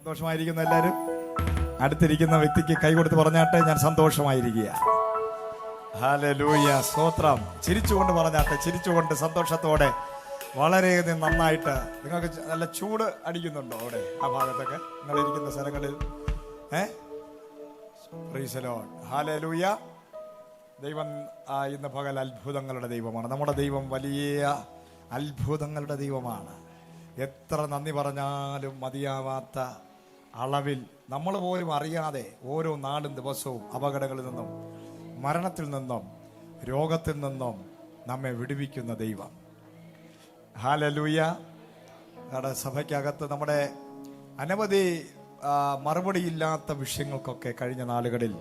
സന്തോഷമായിരിക്കുന്ന എല്ലാവരും അടുത്തിരിക്കുന്ന വ്യക്തിക്ക് കൈ കൊടുത്ത് പറഞ്ഞാട്ടെ, ഞാൻ സന്തോഷമായിരിക്കുക. ഹല്ലേലൂയ, സ്തോത്രം. ചിരിച്ചുകൊണ്ട് പറഞ്ഞാട്ടെ, ചിരിച്ചുകൊണ്ട് സന്തോഷത്തോടെ. വളരെയധികം നന്നായിട്ട്. നിങ്ങൾക്ക് നല്ല ചൂട് അടിക്കുന്നുണ്ടോ അവിടെ ആ ഭാഗത്തൊക്കെ നിങ്ങളിരിക്കുന്ന സ്ഥലങ്ങളിൽ? Price the lord. ഹല്ലേലൂയ. ദൈവം ഇന്ന് പകൽ അത്ഭുതങ്ങളുടെ ദൈവമാണ്. നമ്മുടെ ദൈവം വലിയ അത്ഭുതങ്ങളുടെ ദൈവമാണ്. എത്ര നന്ദി പറഞ്ഞാലും മതിയാവാത്ത അളവിൽ നമ്മൾ പോലും അറിയാതെ ഓരോ നാളും ദിവസവും അപകടങ്ങളിൽ നിന്നും മരണത്തിൽ നിന്നും രോഗത്തിൽ നിന്നും നമ്മെ വിടുവിക്കുന്ന ദൈവം. ഹല്ലേലൂയ. നമ്മുടെ സഭയ്ക്കകത്ത് നമ്മുടെ അനവധി മറുപടിയില്ലാത്ത വിഷയങ്ങൾക്കൊക്കെ കഴിഞ്ഞ നാളുകളിൽ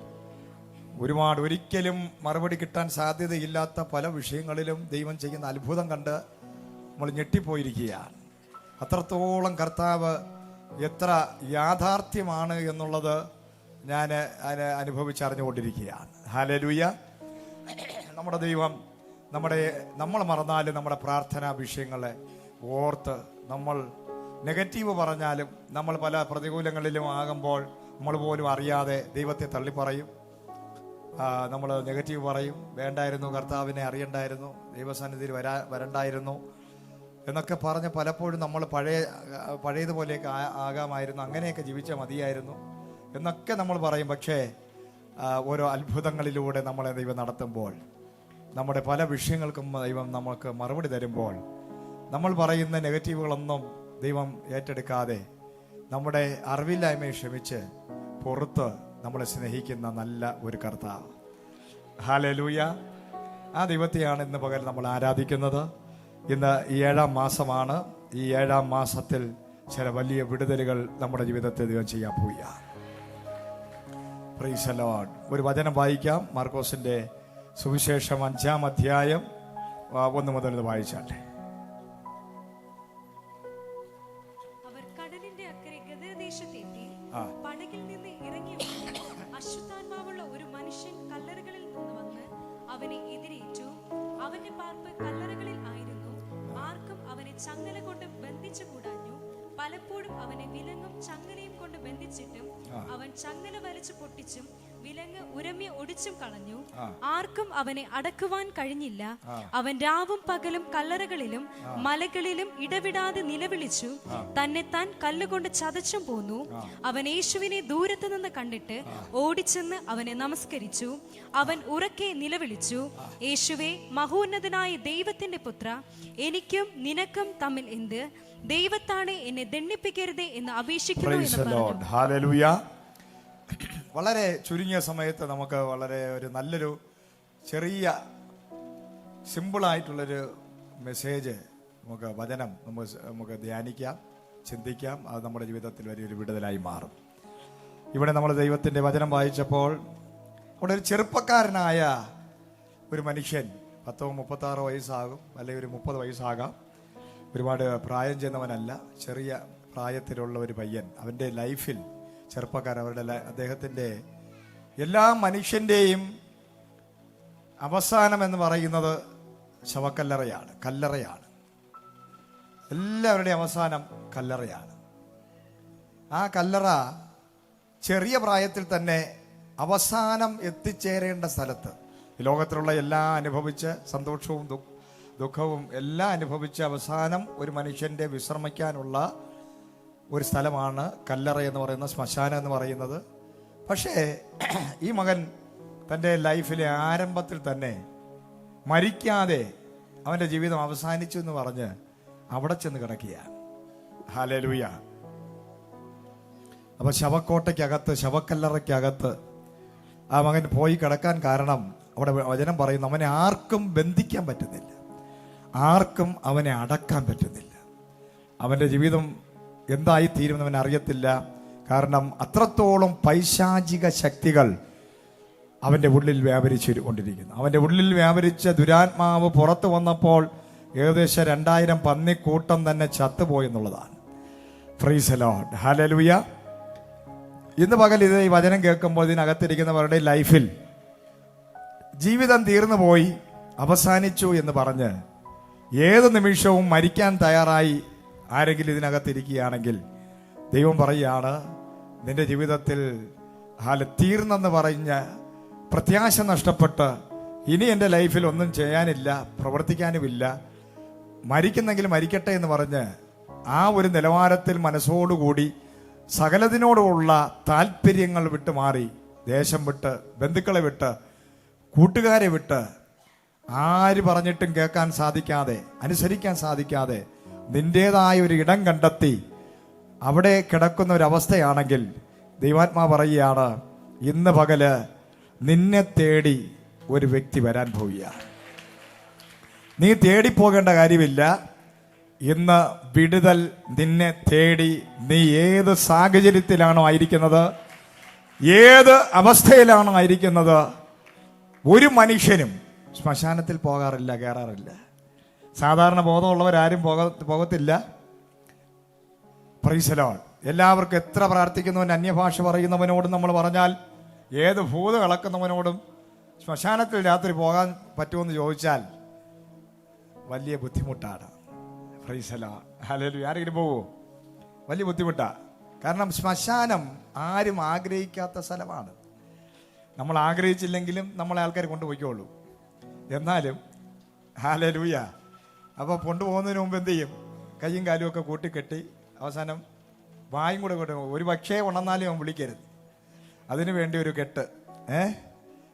ഒരുപാട് ഒരിക്കലും മറുപടി കിട്ടാൻ സാധ്യതയില്ലാത്ത പല വിഷയങ്ങളിലും ദൈവം ചെയ്യുന്ന അത്ഭുതം കണ്ട് നമ്മൾ ഞെട്ടിപ്പോയിരിക്കുകയാണ്. അത്രത്തോളം കർത്താവ് എത്ര യാഥാർത്ഥ്യമാണ് എന്നുള്ളത് ഞാൻ അനുഭവിച്ചറിഞ്ഞുകൊണ്ടിരിക്കുകയാണ്. ഹല്ലേലൂയ. നമ്മുടെ ദൈവം നമ്മൾ മറന്നാലും നമ്മുടെ പ്രാർത്ഥനാ വിഷയങ്ങളെ ഓർത്ത് നമ്മൾ നെഗറ്റീവ് പറഞ്ഞാലും നമ്മൾ പല പ്രതികൂലങ്ങളിലും ആകുമ്പോൾ നമ്മൾ പോലും അറിയാതെ ദൈവത്തെ തള്ളിപ്പറയും. നമ്മൾ നെഗറ്റീവ് പറയും. വേണ്ടായിരുന്നു, കർത്താവിനെ അറിയണ്ടായിരുന്നു, ദൈവസന്നിധിയിൽ വരണ്ടായിരുന്നു എന്നൊക്കെ പറഞ്ഞ് പലപ്പോഴും നമ്മൾ പഴയതുപോലെയൊക്കെ ആകാമായിരുന്നു, അങ്ങനെയൊക്കെ ജീവിച്ചാൽ മതിയായിരുന്നു എന്നൊക്കെ നമ്മൾ പറയും. പക്ഷേ ഓരോ അത്ഭുതങ്ങളിലൂടെ നമ്മളെ ദൈവം നടത്തുമ്പോൾ, നമ്മുടെ പല വിഷയങ്ങൾക്കും ദൈവം നമുക്ക് മറുപടി തരുമ്പോൾ, നമ്മൾ പറയുന്ന നെഗറ്റീവുകളൊന്നും ദൈവം ഏറ്റെടുക്കാതെ നമ്മുടെ അറിവില്ലായ്മയെ ക്ഷമിച്ച് പുറത്ത് നമ്മളെ സ്നേഹിക്കുന്ന നല്ല ഒരു കർത്താവ്. ഹല്ലേലൂയ. ആ ദൈവത്തെയാണ് ഇന്ന് പകൽ നമ്മൾ ആരാധിക്കുന്നത്. ഇന്ന് ഈ 7-ാം മാസമാണ്. ഈ 7-ാം മാസത്തിൽ ചില വലിയ വിടുതലുകൾ നമ്മുടെ ജീവിതത്തിൽ ദൈവം ചെയ്യാൻ പോവുകയാണ്. Price the Lord. ഒരു വചനം വായിക്കാം. മാർക്കോസിന്റെ സുവിശേഷം 5-ാം അധ്യായം 1 മുതൽ വായിച്ചാട്ടെ. പടകിൽ നിന്ന് ഇറങ്ങി അശുദ്ധാത്മാവുള്ള ഒരു മനുഷ്യൻ കല്ലറകളിൽ നിന്ന് വന്ന് അവനെ എതിരേറ്റു. അവന്റെ പാർപ്പ് കല്ലറകളിൽ ആയിരുന്നു. ആർക്കും അവനെ ചങ്ങല കൊണ്ട് ബന്ധിച്ചു കൂടാഞ്ഞു. പലപ്പോഴും അവനെ വിലങ്ങും ചങ്ങലയും കൊണ്ട് ബന്ധിച്ചിട്ടും അവൻ ചങ്ങല വലിച്ചു പൊട്ടിച്ചും വിലങ്ങ് ഉരമ്യ ഒടിച്ചും കളഞ്ഞു. ആർക്കും അവനെ അടക്കുവാൻ കഴിഞ്ഞില്ല. അവൻ രാവും പകലും കല്ലറകളിലും മലകളിലും ഇടവിടാതെ നിലവിളിച്ചു തന്നെ കല്ലുകൊണ്ട് ചതച്ചും പോന്നു. അവൻ യേശുവിനെ ദൂരത്ത് നിന്ന് കണ്ടിട്ട് ഓടിച്ചെന്ന് അവനെ നമസ്കരിച്ചു. അവൻ ഉറക്കെ നിലവിളിച്ചു, യേശുവേ, മഹോന്നതനായ ദൈവത്തിന്റെ പുത്ര, എനിക്കും നിനക്കും തമ്മിൽ എന്ത്? ദൈവത്താണ് എന്നെ ദണ്ഡിപ്പിക്കരുതേ എന്ന് അപേക്ഷിക്കുന്നു. വളരെ ചുരുങ്ങിയ സമയത്ത് നമുക്ക് വളരെ ഒരു നല്ലൊരു ചെറിയ സിമ്പിളായിട്ടുള്ളൊരു മെസ്സേജ്, വചനം നമുക്ക് ധ്യാനിക്കാം, ചിന്തിക്കാം. അത് നമ്മുടെ ജീവിതത്തിൽ വലിയൊരു വിടുതലായി മാറും. ഇവിടെ നമ്മൾ ദൈവത്തിൻ്റെ വചനം വായിച്ചപ്പോൾ അവിടെ ഒരു ചെറുപ്പക്കാരനായ ഒരു മനുഷ്യൻ, 36 വയസ്സാകും, അല്ലെങ്കിൽ ഒരു 30 വയസ്സാകാം, ഒരുപാട് പ്രായം ചെന്നവനല്ല, ചെറിയ പ്രായത്തിലുള്ള ഒരു പയ്യൻ. അവൻ്റെ ലൈഫിൽ അദ്ദേഹത്തിൻ്റെ എല്ലാ മനുഷ്യൻ്റെയും അവസാനം എന്ന് പറയുന്നത് ശവക്കല്ലറയാണ്, കല്ലറയാണ്. എല്ലാവരുടെയും അവസാനം കല്ലറയാണ്. ആ കല്ലറ ചെറിയ പ്രായത്തിൽ തന്നെ അവസാനം എത്തിച്ചേരേണ്ട സ്ഥലത്ത്, ലോകത്തിലുള്ള എല്ലാം അനുഭവിച്ച് സന്തോഷവും ദുഃഖവും എല്ലാം അനുഭവിച്ച് അവസാനം ഒരു മനുഷ്യൻ്റെ വിശ്രമിക്കാനുള്ള ഒരു സ്ഥലമാണ് കല്ലറ എന്ന് പറയുന്നത്, ശ്മശാനം എന്ന് പറയുന്നത്. പക്ഷേ ഈ മകൻ തൻ്റെ ലൈഫിലെ ആരംഭത്തിൽ തന്നെ മരിക്കാതെ അവൻ്റെ ജീവിതം അവസാനിച്ചു എന്ന് പറഞ്ഞ് അവിടെ ചെന്ന് കിടക്കുകയാണ്. ഹല്ലേലൂയ. അപ്പൊ ശവക്കോട്ടയ്ക്കകത്ത്, ശവക്കല്ലറയ്ക്കകത്ത് ആ മകൻ പോയി കിടക്കാൻ കാരണം അവിടെ വചനം പറയുന്നു, അവനെ ആർക്കും ബന്ധിക്കാൻ പറ്റുന്നില്ല, ആർക്കും അവനെ അടക്കാൻ പറ്റുന്നില്ല. അവൻ്റെ ജീവിതം എന്തായിത്തീരുമെന്ന് അവൻ അറിയത്തില്ല. കാരണം അത്രത്തോളം പൈശാചിക ശക്തികൾ അവൻ്റെ ഉള്ളിൽ വ്യാപരിച്ചു കൊണ്ടിരിക്കുന്നു. അവൻ്റെ ഉള്ളിൽ വ്യാപരിച്ച ദുരാത്മാവ് പുറത്തു വന്നപ്പോൾ ഏകദേശം 2000 പന്നിക്കൂട്ടം തന്നെ ചത്തുപോയെന്നുള്ളതാണ്. Praise the lord. ഹല്ലേലൂയ. ഇന്ന് പകൽ ഇത് ഈ വചനം കേൾക്കുമ്പോൾ ഇതിനകത്തിരിക്കുന്നവരുടെ ലൈഫിൽ ജീവിതം തീർന്നു പോയി, അവസാനിച്ചു എന്ന് പറഞ്ഞ് ഏത് നിമിഷവും മരിക്കാൻ തയ്യാറായി ആരെങ്കിലും ഇതിനകത്തിരിക്കുകയാണെങ്കിൽ ദൈവം പറയുകയാണ്, നിന്റെ ജീവിതത്തിൽ തീർന്നെന്ന് പറഞ്ഞ പ്രത്യാശ നഷ്ടപ്പെട്ട് ഇനി എൻ്റെ ലൈഫിൽ ഒന്നും ചെയ്യാനില്ല, പ്രവർത്തിക്കാനുമില്ല, മരിക്കുന്നെങ്കിൽ മരിക്കട്ടെ എന്ന് പറഞ്ഞ് ആ ഒരു നിലവാരത്തിൽ മനസ്സോടുകൂടി സകലതിനോടുള്ള താല്പര്യങ്ങൾ വിട്ടുമാറി, ദേശം വിട്ട്, ബന്ധുക്കളെ വിട്ട്, കൂട്ടുകാരെ വിട്ട്, ആര് പറഞ്ഞിട്ടും കേൾക്കാൻ സാധിക്കാതെ, അനുസരിക്കാൻ സാധിക്കാതെ നിന്റേതായ ഒരു ഇടം കണ്ടെത്തി അവിടെ കിടക്കുന്ന ഒരവസ്ഥയാണെങ്കിൽ ദൈവാത്മാവ് പറയുകയാണ്, ഇന്ന് പകല് നിന്നെ തേടി ഒരു വ്യക്തി വരാൻ പോവുകയാണ്. നീ തേടിപ്പോകേണ്ട കാര്യമില്ല. ഇന്ന് വിടുതൽ നിന്നെ തേടി. നീ ഏത് സാഹചര്യത്തിലാണോ ആയിരിക്കുന്നത്, ഏത് അവസ്ഥയിലാണോ ആയിരിക്കുന്നത്, ഒരു മനുഷ്യനും ശ്മശാനത്തിൽ പോകാറില്ല, കയറാറില്ല. സാധാരണ ബോധമുള്ളവരാരും പോകത്തില്ല. Price the Lord. എല്ലാവർക്കും എത്ര പ്രാർത്ഥിക്കുന്നവൻ, അന്യഭാഷ പറയുന്നവനോടും നമ്മൾ പറഞ്ഞാൽ, ഏത് ഭൂത കളക്കുന്നവനോടും ശ്മശാനത്തിൽ രാത്രി പോകാൻ പറ്റുമെന്ന് ചോദിച്ചാൽ വലിയ ബുദ്ധിമുട്ടാണ്. Price the lord. ഹല്ലേലൂയ. ആരെങ്കിലും പോവോ? വലിയ ബുദ്ധിമുട്ടാണ്. കാരണം ശ്മശാനം ആരും ആഗ്രഹിക്കാത്ത സ്ഥലമാണ്. നമ്മൾ ആഗ്രഹിച്ചില്ലെങ്കിലും നമ്മളെ ആൾക്കാർ കൊണ്ടുപോയിക്കോളൂ. എന്നാലും ഹല്ലേലൂയ. അപ്പോൾ കൊണ്ടുപോകുന്നതിന് മുമ്പ് എന്ത് ചെയ്യും? കയ്യും കാലും ഒക്കെ കൂട്ടിക്കെട്ടി അവസാനം വായും കൂടെ കൊണ്ട്, ഒരു പക്ഷേ ഉണർന്നാലും അവൻ വിളിക്കരുത്. അതിനു വേണ്ടി ഒരു കെട്ട്,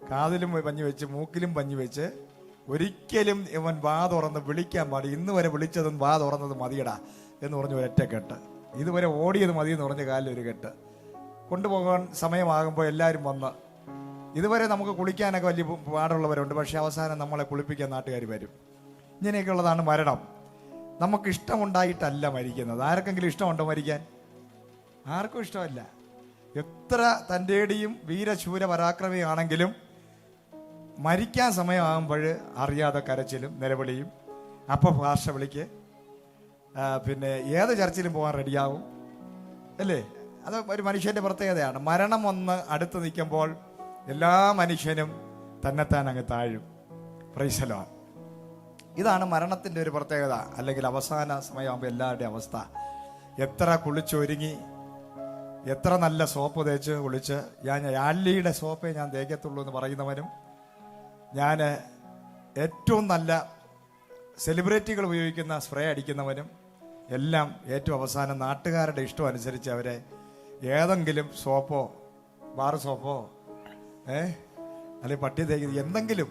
കാതിലും പഞ്ഞി വെച്ച്, മൂക്കിലും പഞ്ഞി വെച്ച്, ഒരിക്കലും ഇവൻ വാ തുറന്ന് വിളിക്കാൻ പാടില്ല. ഇന്ന് വരെ വിളിച്ചതും വാ തുറന്നത് മതിയടാ എന്ന് പറഞ്ഞ് ഒരൊറ്റ കെട്ട്, ഇതുവരെ ഓടിയത് മതി എന്ന് പറഞ്ഞ കാലിൽ ഒരു കെട്ട്. കൊണ്ടുപോകാൻ സമയമാകുമ്പോൾ എല്ലാവരും വന്ന്, ഇതുവരെ നമുക്ക് കുളിക്കാനൊക്കെ വലിയ പാടുള്ളവരുണ്ട്, പക്ഷേ അവസാനം നമ്മളെ കുളിപ്പിക്കാൻ നാട്ടുകാർ വരും. ഇങ്ങനെയൊക്കെ ഉള്ളതാണ് മരണം. നമുക്ക് ഇഷ്ടമുണ്ടായിട്ടല്ല മരിക്കുന്നത്. ആർക്കെങ്കിലും ഇഷ്ടമുണ്ടോ മരിക്കാൻ? ആർക്കും ഇഷ്ടമല്ല. എത്ര തൻ്റെടിയും വീരശൂര പരാക്രമിയാണെങ്കിലും മരിക്കാൻ സമയമാകുമ്പോൾ അറിയാതെ കരച്ചിലും നിലവിളിയും, അപ്പോൾ ഭാഷ വിളിക്ക്, പിന്നെ ഏത് ചർച്ചിലും പോകാൻ റെഡിയാവും, അല്ലേ? അത് ഒരു മനുഷ്യൻ്റെ പ്രത്യേകതയാണ്. മരണം ഒന്ന് അടുത്ത് നിൽക്കുമ്പോൾ എല്ലാ മനുഷ്യനും തന്നെത്താൻ അങ്ങ് താഴും. Price the Lord. ഇതാണ് മരണത്തിൻ്റെ ഒരു പ്രത്യേകത. അല്ലെങ്കിൽ അവസാന സമയമാകുമ്പോൾ എല്ലാവരുടെയും അവസ്ഥ. എത്ര കുളിച്ചൊരുങ്ങി, എത്ര നല്ല സോപ്പ് തേച്ച് കുളിച്ച്, ഞാൻ യാലിയുടെ സോപ്പേ ഞാൻ തേക്കത്തുള്ളൂ എന്ന് പറയുന്നവനും, ഞാൻ ഏറ്റവും നല്ല സെലിബ്രിറ്റികൾ ഉപയോഗിക്കുന്ന സ്പ്രേ അടിക്കുന്നവനും എല്ലാം ഏറ്റവും അവസാനം നാട്ടുകാരുടെ ഇഷ്ടം അനുസരിച്ച് അവരെ ഏതെങ്കിലും സോപ്പോ, ബാർ സോപ്പോ, അല്ലെങ്കിൽ പട്ടി തേക്കുന്ന എന്തെങ്കിലും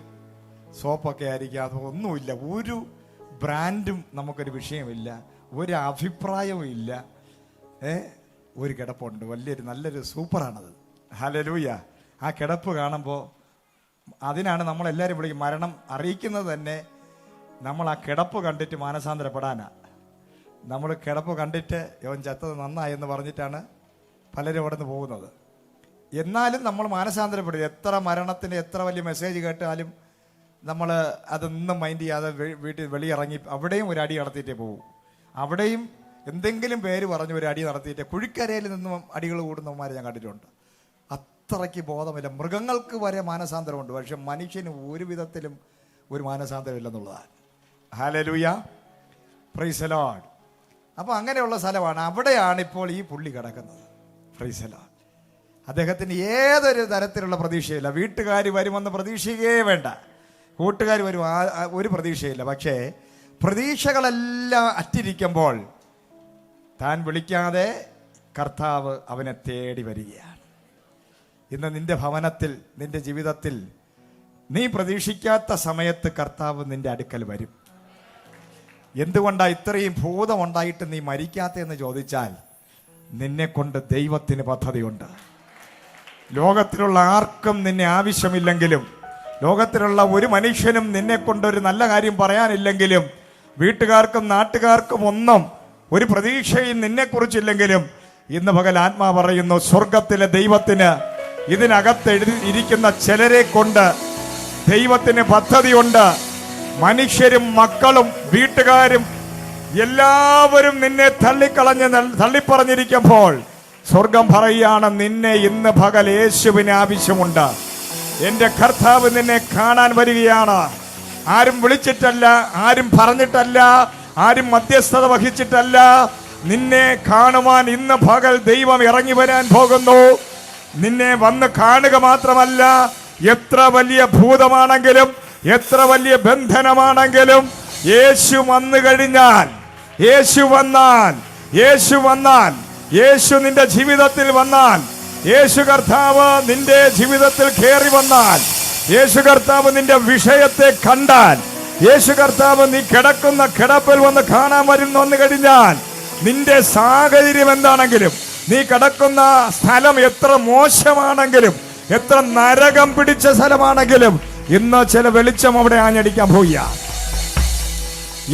സോപ്പൊക്കെ ആയിരിക്കും. അതൊന്നുമില്ല. ഒരു ബ്രാൻഡും നമുക്കൊരു വിഷയമില്ല, ഒരു അഭിപ്രായവും ഇല്ല. ഒരു കിടപ്പുണ്ട്, വലിയൊരു നല്ലൊരു സൂപ്പറാണത്. ഹല്ലേലൂയ. ആ കിടപ്പ് കാണുമ്പോൾ അതിനാണ് നമ്മളെല്ലാവരും വിളിക്കും. മരണം അറിയിക്കുന്നത് തന്നെ നമ്മൾ ആ കിടപ്പ് കണ്ടിട്ട് മാനസാന്തരപ്പെടാനാണ്. നമ്മൾ കിടപ്പ് കണ്ടിട്ട് ഇവൻ ചത്തത് നന്നായി എന്ന് പറഞ്ഞിട്ടാണ് പലരും അവിടെ നിന്ന് പോകുന്നത്. എന്നാലും നമ്മൾ മാനസാന്തരപ്പെടും. എത്ര മരണത്തിന് എത്ര വലിയ മെസ്സേജ് കേട്ടാലും നമ്മൾ അതൊന്നും മൈൻഡ് ചെയ്യാതെ വീട്ടിൽ വെളിയിറങ്ങി അവിടെയും ഒരു അടി നടത്തിയിട്ടേ പോകും. അവിടെയും എന്തെങ്കിലും പേര് പറഞ്ഞ് ഒരു അടി നടത്തിയിട്ട് കുഴിക്കരയിൽ നിന്നും അടികൾ കൂടുന്നവന്മാരെ ഞാൻ കണ്ടിട്ടുണ്ട്. അത്രയ്ക്ക് ബോധമില്ല. മൃഗങ്ങൾക്ക് വരെ മാനസാന്തരമുണ്ട്, പക്ഷെ മനുഷ്യന് ഒരു വിധത്തിലും ഒരു മാനസാന്തരം ഇല്ലെന്നുള്ളതാണ്. ഹല്ലേലൂയ. Price the Lord. അപ്പോൾ അങ്ങനെയുള്ള സ്ഥലമാണ്. അവിടെയാണ് ഇപ്പോൾ ഈ പുള്ളി കിടക്കുന്നത്. Price the Lord. അദ്ദേഹത്തിന് ഏതൊരു തരത്തിലുള്ള പ്രതീക്ഷയില്ല. വീട്ടുകാർ വരുമെന്ന് പ്രതീക്ഷിക്കുകയേ വേണ്ട, കൂട്ടുകാർ വരും, ഒരു പ്രതീക്ഷയില്ല. പക്ഷേ പ്രതീക്ഷകളെല്ലാം അറ്റിരിക്കുമ്പോൾ താൻ വിളിക്കാതെ കർത്താവ് അവനെ തേടി വരികയാണ്. ഇന്ന് നിന്റെ ഭവനത്തിൽ, നിന്റെ ജീവിതത്തിൽ നീ പ്രതീക്ഷിക്കാത്ത സമയത്ത് കർത്താവ് നിന്റെ അടുക്കൽ വരും. എന്തുകൊണ്ടാ ഇത്രയും ഭൂതമുണ്ടായിട്ട് നീ മരിക്കാത്തതെന്ന് ചോദിച്ചാൽ, നിന്നെ കൊണ്ട് ദൈവത്തിന് പദ്ധതിയുണ്ട്. ലോകത്തിലുള്ള ആർക്കും നിന്നെ ആവശ്യമില്ലെങ്കിലും, ലോകത്തിലുള്ള ഒരു മനുഷ്യനും നിന്നെ കൊണ്ടൊരു നല്ല കാര്യം പറയാനില്ലെങ്കിലും, വീട്ടുകാർക്കും നാട്ടുകാർക്കും ഒന്നും ഒരു പ്രതീക്ഷയും നിന്നെക്കുറിച്ചില്ലെങ്കിലും, ഇന്ന് പകൽ ആത്മാ പറയുന്നു, സ്വർഗത്തിലെ ദൈവത്തിന് ഇതിനകത്ത് ഇരിക്കുന്ന ചിലരെ കൊണ്ട് ദൈവത്തിന് പദ്ധതിയുണ്ട്. മനുഷ്യരും മക്കളും വീട്ടുകാരും എല്ലാവരും നിന്നെ തള്ളിപ്പറഞ്ഞിരിക്കുമ്പോൾ സ്വർഗം പറയുകയാണ്, നിന്നെ ഇന്ന് പകൽ യേശുവിന് ആവശ്യമുണ്ട്. എന്റെ കർത്താവ് നിന്നെ കാണാൻ വരികയാണ്. ആരും വിളിച്ചിട്ടല്ല, ആരും പറഞ്ഞിട്ടല്ല, ആരും മധ്യസ്ഥത വഹിച്ചിട്ടല്ല, നിന്നെ കാണുവാൻ ഇന്ന് പകൽ ദൈവം ഇറങ്ങി വരാൻ പോകുന്നു. നിന്നെ വന്ന് കാണുക മാത്രമല്ല, എത്ര വലിയ ഭൂതമാണെങ്കിലും എത്ര വലിയ ബന്ധനമാണെങ്കിലും യേശു വന്നു കഴിഞ്ഞാൽ, യേശു വന്നാൽ, യേശു നിന്റെ ജീവിതത്തിൽ വന്നാൽ, യേശു കർത്താവ് നിന്റെ ജീവിതത്തിൽ കയറി വന്നാൽ, യേശു കർത്താവ് നിന്റെ വിഷയത്തെ കണ്ടാൽ, യേശു കർത്താവ് നീ കിടക്കുന്ന കിടപ്പിൽ വന്ന് കാണാൻ വന്നു കഴിഞ്ഞാൽ, നിന്റെ സാഹചര്യം എന്താണെങ്കിലും, നീ കിടക്കുന്ന സ്ഥലം എത്ര മോശമാണെങ്കിലും, എത്ര നരകം പിടിച്ച സ്ഥലമാണെങ്കിലും, ഇന്ന് ചില വെളിച്ചം അവിടെ ആഞ്ഞടിക്കാൻ പോവുകയാണ്.